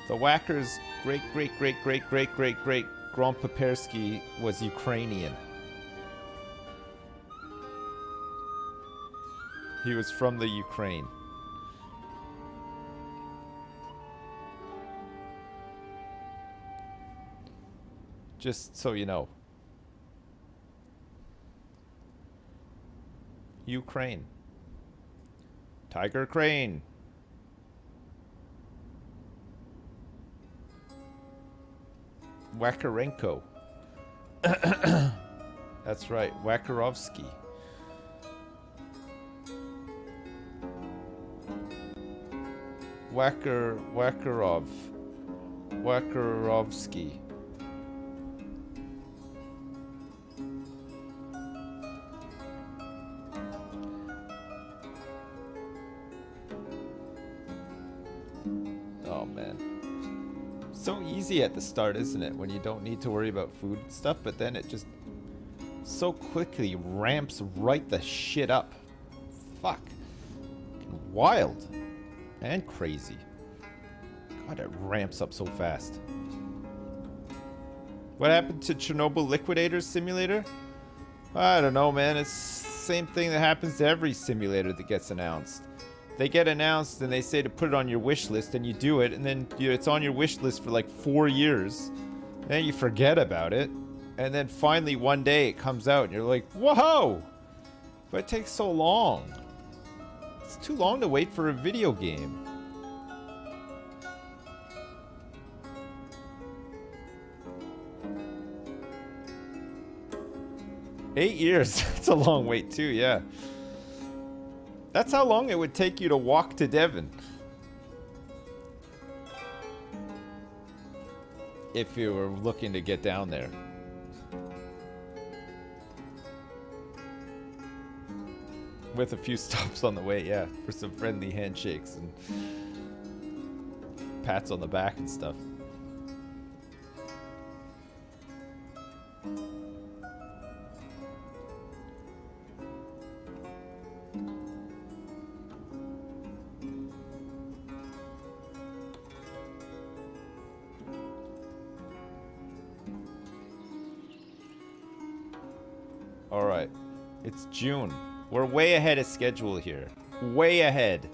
The Wacker's great grandpapersky was Ukrainian. He was from the Ukraine. Just so you know. Ukraine. Tiger Crane. Wakarenko. That's right, Wakarovsky. Wakarovsky. Oh man. So easy at the start, isn't it? When you don't need to worry about food and stuff, but then it just so quickly ramps right the shit up. Fuck. Wild. And crazy. God, it ramps up so fast. What happened to Chernobyl Liquidator Simulator? I don't know, man. It's the same thing that happens to every simulator that gets announced. They get announced and they say to put it on your wish list, and you do it, and then it's on your wish list for like 4 years. Then you forget about it. And then finally one day it comes out and you're like, whoa! But it takes so long. It's too long to wait for a video game. Eight years. That's a long wait too, yeah. That's how long it would take you to walk to Devon. If you were looking to get down there. With a few stops on the way, yeah. For some friendly handshakes and pats on the back and stuff. Alright. It's June. We're way ahead of schedule here. Way ahead.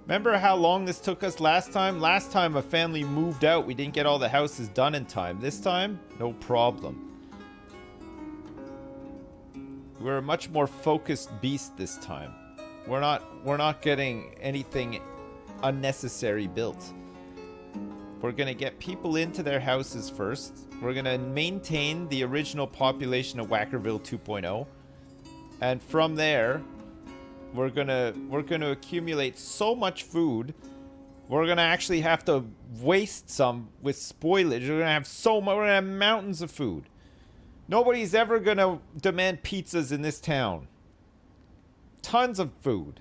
Remember how long this took us last time? Last time a family moved out. We didn't get all the houses done in time. This time, no problem. We're a much more focused beast this time. We're not getting anything unnecessary built. We're gonna get people into their houses first. We're gonna maintain the original population of Wackerville 2.0. And from there, we're gonna accumulate so much food. We're gonna actually have to waste some with spoilage. We're gonna have we're gonna have mountains of food. Nobody's ever gonna demand pizzas in this town. tons of food.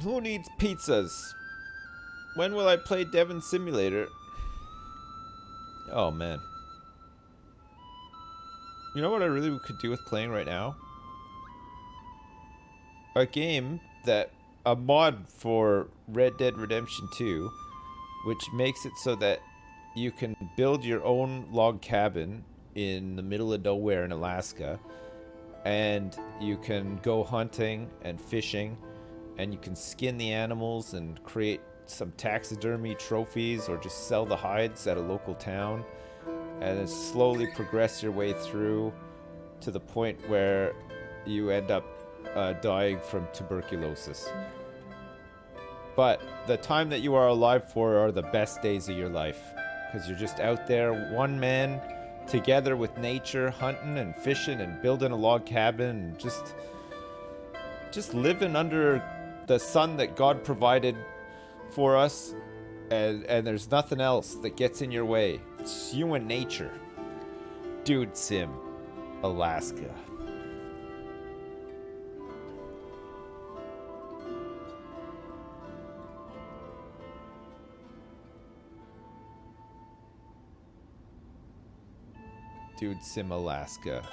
Who needs pizzas? When will I play Devon Simulator? Oh, man. You know what I really could do with playing right now? A game that... A mod for Red Dead Redemption 2, which makes it so that you can build your own log cabin in the middle of nowhere in Alaska. And you can go hunting and fishing. And you can skin the animals and create some taxidermy trophies or just sell the hides at a local town. And then slowly progress your way through to the point where you end up dying from tuberculosis. But the time that you are alive for are the best days of your life. Because you're just out there, one man, together with nature, hunting and fishing and building a log cabin and just living under the sun that God provided for us, and there's nothing else that gets in your way. It's you and nature. Dude Sim, Alaska. Dude Sim, Alaska.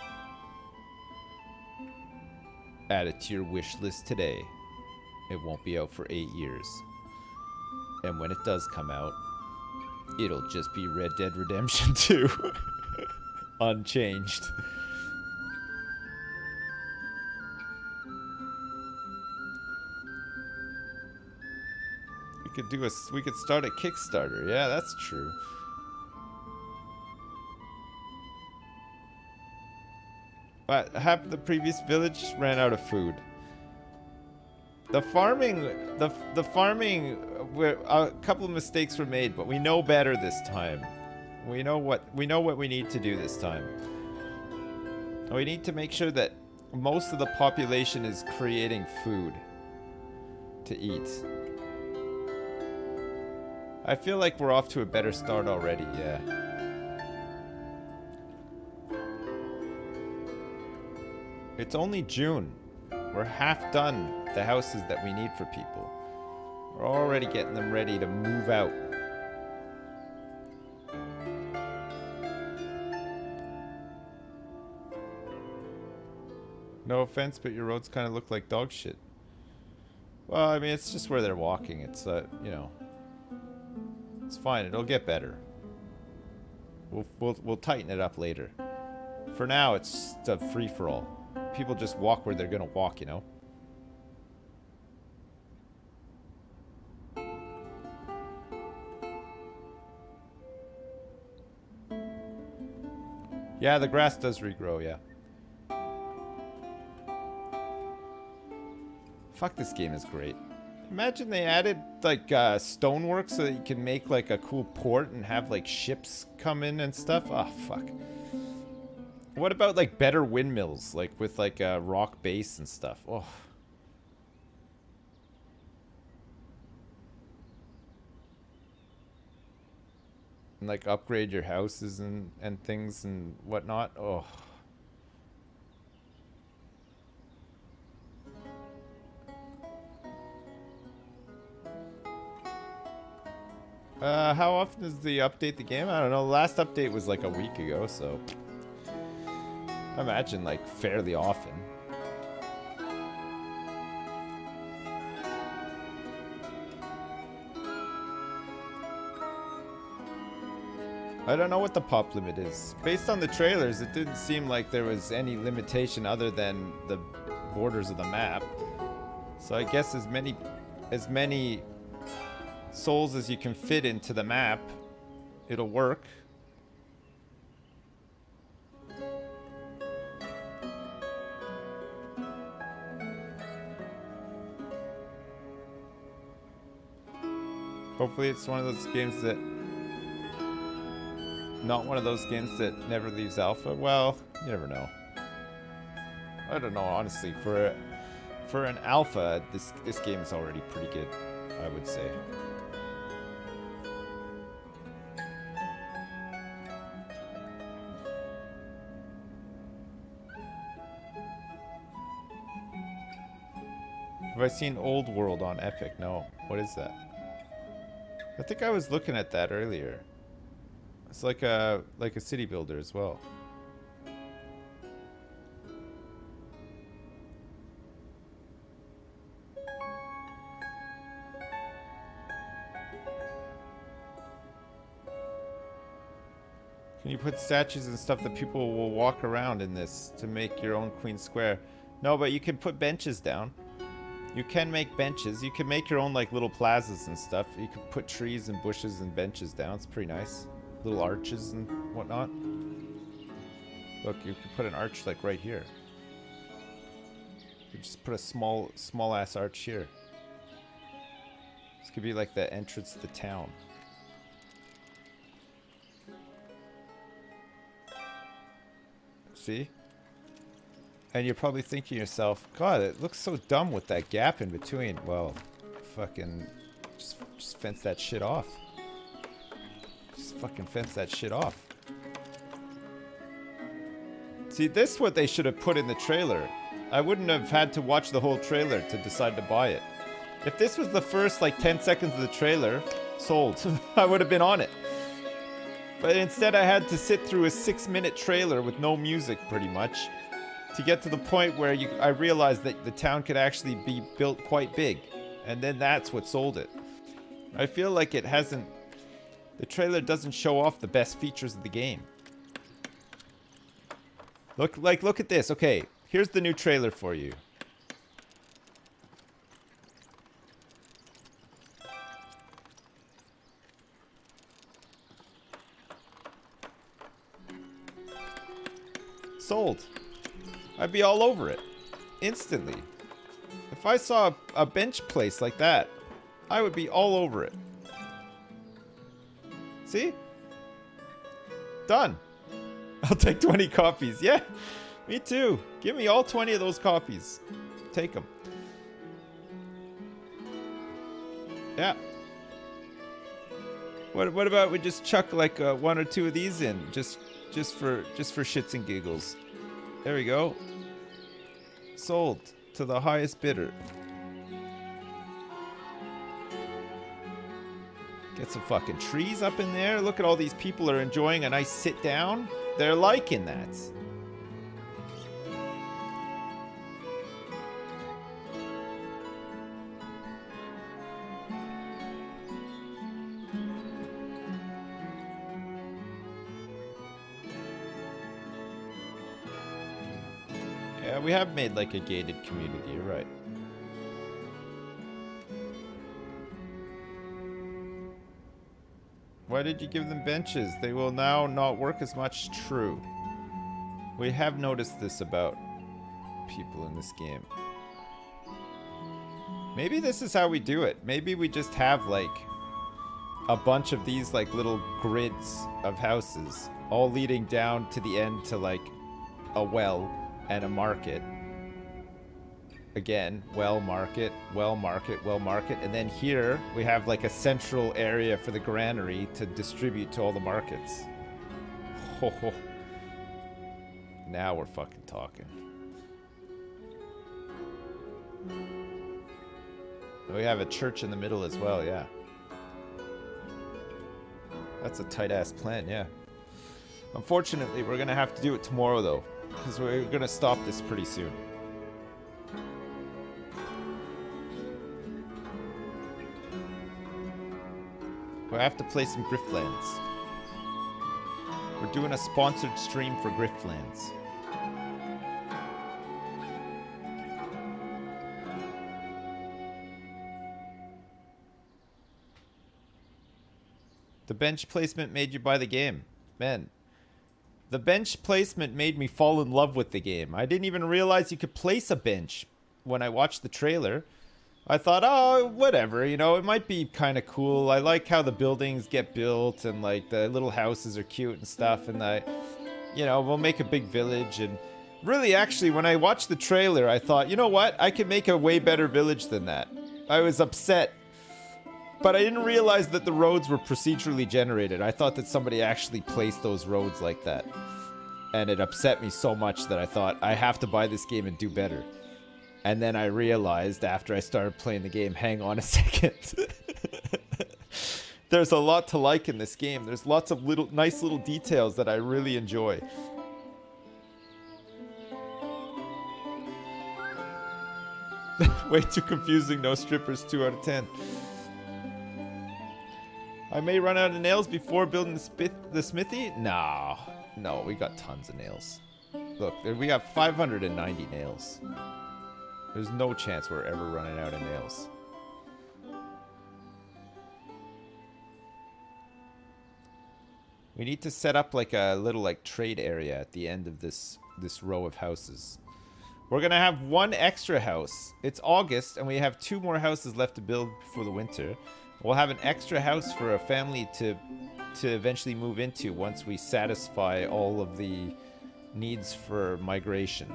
Add it to your wish list today. It won't be out for 8 years. And when it does come out, it'll just be Red Dead Redemption 2. Unchanged. We could start a Kickstarter. Yeah, that's true. But half the previous village ran out of food. The farming, a couple of mistakes were made, but we know better this time. We know what we need to do this time. We need to make sure that most of the population is creating food to eat. I feel like we're off to a better start already, yeah. It's only June. We're half done the houses that we need for people. We're already getting them ready to move out. No offense, but your roads kind of look like dog shit. Well, I mean, it's just where they're walking. It's, you know, it's fine. It'll get better. We'll tighten it up later. For now, it's just a free-for-all. People just walk where they're gonna walk, you know? Yeah, the grass does regrow, yeah. Fuck, this game is great. Imagine they added, like, stonework so that you can make, like, a cool port and have, like, ships come in and stuff. Oh, fuck. What about, like, better windmills, like, with, like, a rock base and stuff? Oh. And, like, upgrade your houses and things and whatnot. Oh. How often does the update the game? I don't know. The last update was like a week ago, so I imagine like fairly often. I don't know what the pop limit is. Based on the trailers, it didn't seem like there was any limitation other than the borders of the map. So I guess as many souls as you can fit into the map, it'll work. Hopefully it's one of those games that... Not one of those games that never leaves alpha. Well, you never know. I don't know, honestly. For an alpha, this game is already pretty good. I would say. Have I seen Old World on Epic? No. What is that? I think I was looking at that earlier. It's like a city builder as well. Can you put statues and stuff that people will walk around in this to make your own Queen Square? No, but you can put benches down. You can make benches. You can make your own like little plazas and stuff. You can put trees and bushes and benches down. It's pretty nice. Little arches and whatnot. Look, you can put an arch like right here. You just put a small ass arch here. This could be like the entrance to the town. See? And you're probably thinking to yourself, God, it looks so dumb with that gap in between. Well, fucking just fence that shit off. Just fucking fence that shit off. See, this is what they should have put in the trailer. I wouldn't have had to watch the whole trailer to decide to buy it. If this was the first like 10 seconds of the trailer, sold. I would have been on it. But instead I had to sit through a 6-minute trailer with no music pretty much to get to the point where I realized that the town could actually be built quite big. And then that's what sold it. I feel like it hasn't... The trailer doesn't show off the best features of the game. Look at this. Okay, here's the new trailer for you. Sold. I'd be all over it. Instantly. If I saw a bench place like that, I would be all over it. See? Done. I'll take 20 copies. Yeah, me too. Give me all 20 of those copies. Take them. Yeah. What about we just chuck like 1 or 2 of these in, just for shits and giggles. There we go. Sold to the highest bidder. Get some fucking trees up in there. Look at all these people are enjoying a nice sit down. They're liking that. Yeah, we have made like a gated community, you're right. Why did you give them benches? They will now not work as much. True. We have noticed this about people in this game. Maybe this is how we do it. Maybe we just have like a bunch of these like little grids of houses all leading down to the end to like a well and a market. Again, well market, well market, well market. And then here we have like a central area for the granary to distribute to all the markets. Ho ho. Now we're fucking talking. We have a church in the middle as well, yeah. That's a tight ass plan, yeah. Unfortunately, we're gonna have to do it tomorrow though, because we're gonna stop this pretty soon. We have to play some Griftlands. We're doing a sponsored stream for Griftlands. The bench placement made you buy the game. Man, the bench placement made me fall in love with the game. I didn't even realize you could place a bench when I watched the trailer. I thought, oh, whatever, you know, it might be kind of cool. I like how the buildings get built and like the little houses are cute and stuff. And you know, we'll make a big village. And really, actually, when I watched the trailer, I thought, you know what? I could make a way better village than that. I was upset But I didn't realize that the roads were procedurally generated. I thought that somebody actually placed those roads like that. And it upset me so much that I thought, I have to buy this game and do better. And then I realized after I started playing the game, hang on a second. There's a lot to like in this game. There's lots of nice little details that I really enjoy. Way too confusing, no strippers, 2 out of 10. I may run out of nails before building the smithy? No, we got tons of nails. Look, we got 590 nails. There's no chance we're ever running out of nails. We need to set up like a little like trade area at the end of this row of houses. We're gonna have one extra house. It's August and we have 2 more houses left to build before the winter. We'll have an extra house for a family to eventually move into once we satisfy all of the needs for migration.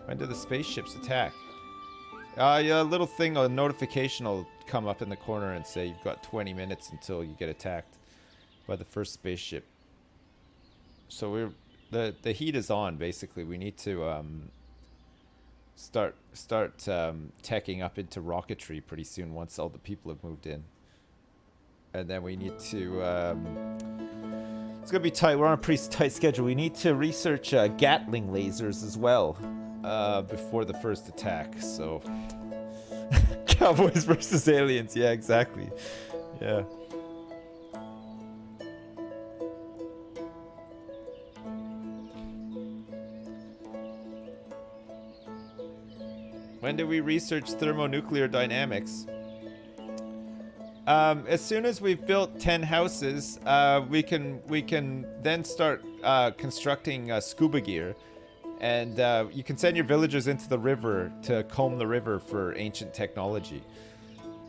When do the spaceships attack? Yeah, a little thing, a notification will come up in the corner and say you've got 20 minutes until you get attacked by the first spaceship. So the heat is on, basically. We need to start teching up into rocketry pretty soon once all the people have moved in. And then we need to it's gonna be tight. We're on a pretty tight schedule. We need to research Gatling lasers as well before the first attack. So Cowboys versus aliens. Yeah, exactly. Yeah. When do we research thermonuclear dynamics? As soon as we've built 10 houses, we can then start constructing scuba gear, and you can send your villagers into the river to comb the river for ancient technology.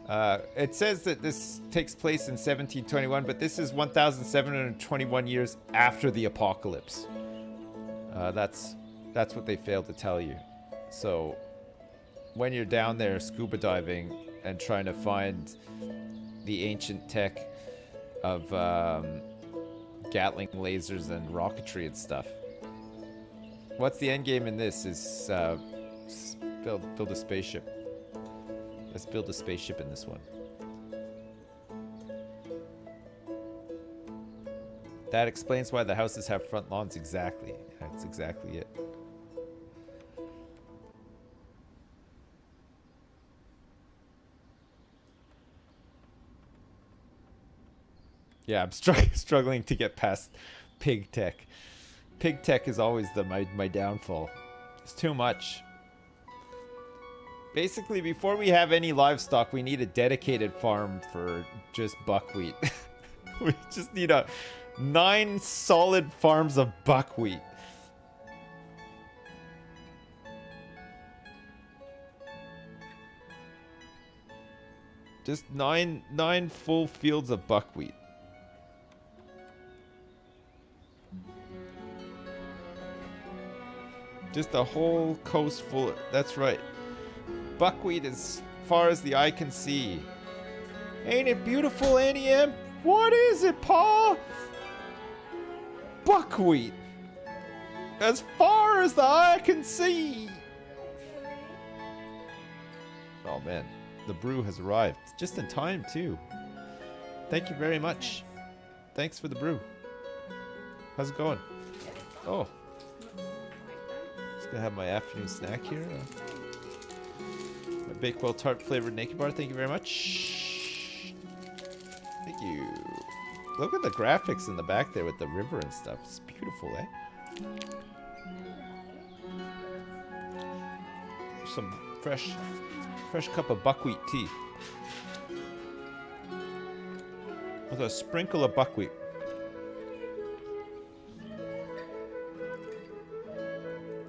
It says that this takes place in 1721, but this is 1,721 years after the apocalypse. That's what they failed to tell you. So when you're down there scuba diving and trying to find the ancient tech of Gatling lasers and rocketry and stuff, what's the end game in this is build a spaceship. Let's build a spaceship in this one. That explains why the houses have front lawns. Exactly. That's exactly it. Yeah, I'm struggling to get past pig tech. Pig tech is always my downfall. It's too much. Basically, before we have any livestock, we need a dedicated farm for just buckwheat. We just need 9 solid farms of buckwheat. Just nine full fields of buckwheat. Just a whole coast full. That's right. Buckwheat as far as the eye can see. Ain't it beautiful, Annie M? What is it, Pa? Buckwheat. As far as the eye can see. Oh man, the brew has arrived. Just in time too. Thank you very much. Thanks for the brew. How's it going? Oh. Gonna have my afternoon snack here. My Bakewell tart flavored naked bar. Thank you very much. Thank you. Look at the graphics in the back there with the river and stuff. It's beautiful, eh? Some fresh cup of buckwheat tea with a sprinkle of buckwheat.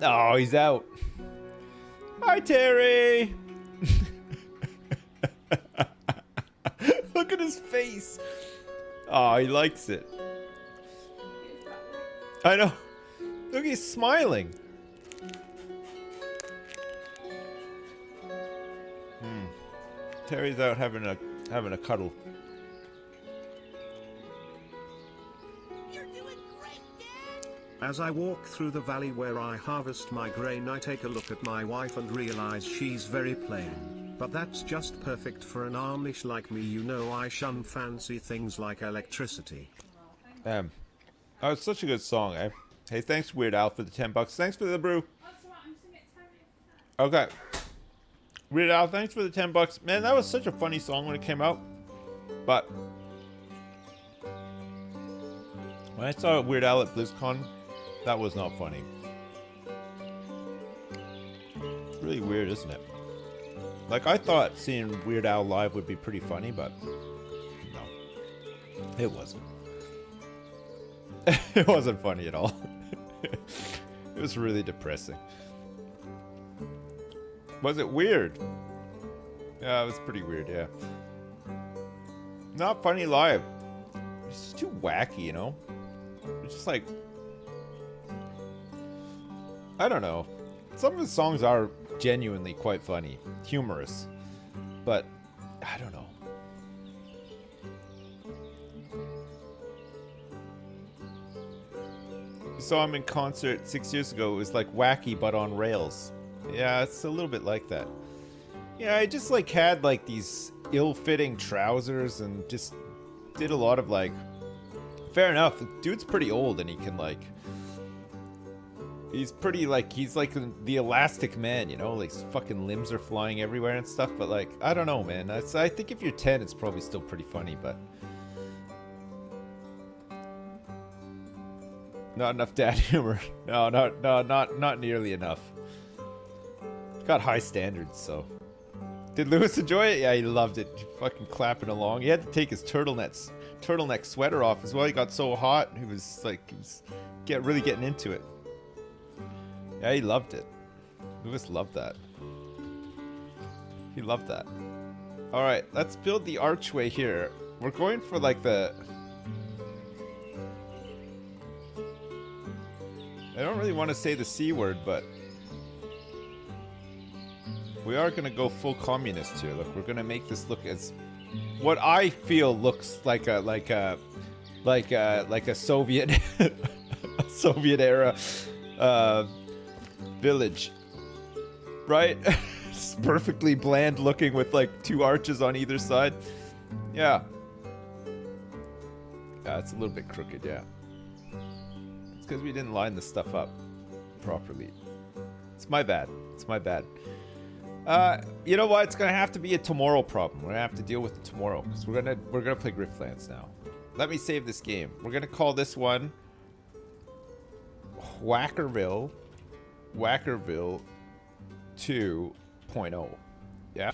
Oh, he's out. Hi, Terry. Look at his face. Oh, he likes it. I know. Look, he's smiling. Terry's out having a cuddle. You're doing great, Dad. As I walk through the valley where I harvest my grain, I take a look at my wife and realize she's very plain. But that's just perfect for an Amish like me. You know, I shun fancy things like electricity. Oh, it's such a good song, eh? Hey, thanks Weird Al for the $10. Thanks for the brew. Okay. Weird Al, thanks for the $10. Man, that was such a funny song when it came out. But when I saw Weird Al at BlizzCon, that was not funny. It's really weird, isn't it? Like, I thought seeing Weird Al live would be pretty funny, but no. It wasn't. It wasn't funny at all. It was really depressing. Was it weird? Yeah, it was pretty weird, yeah. Not funny live. It's just too wacky, you know? It's just like... I don't know. Some of his songs are genuinely quite funny. Humorous. But, I don't know. You saw him in concert 6 years ago. It was like wacky but on rails. Yeah, it's a little bit like that. Yeah, I just like had like these ill-fitting trousers and just did a lot of like... Fair enough, the dude's pretty old and he can like... He's pretty like, he's like the Elastic Man, you know? Like his fucking limbs are flying everywhere and stuff, but like, I don't know, man. I think if you're 10, it's probably still pretty funny, but... Not enough dad humor. No, not nearly enough. Got high standards, so. Did Lewis enjoy it? Yeah, he loved it. Fucking clapping along. He had to take his turtleneck sweater off as well. He got so hot. He was really getting into it. Yeah, he loved it. Lewis loved that. He loved that. All right, let's build the archway here. We're going for like the... I don't really want to say the C word, but we are going to go full communist here. Look, we're going to make this look as what I feel looks like a Soviet a Soviet era village, right? It's perfectly bland looking with like two arches on either side. Yeah. Yeah, it's a little bit crooked, yeah. It's because we didn't line the stuff up properly. It's my bad. It's my bad. You know what? It's gonna have to be a tomorrow problem. We're gonna have to deal with it tomorrow because we're gonna play Griftlands now. Let me save this game. We're gonna call this one Wackerville 2.0. Yeah.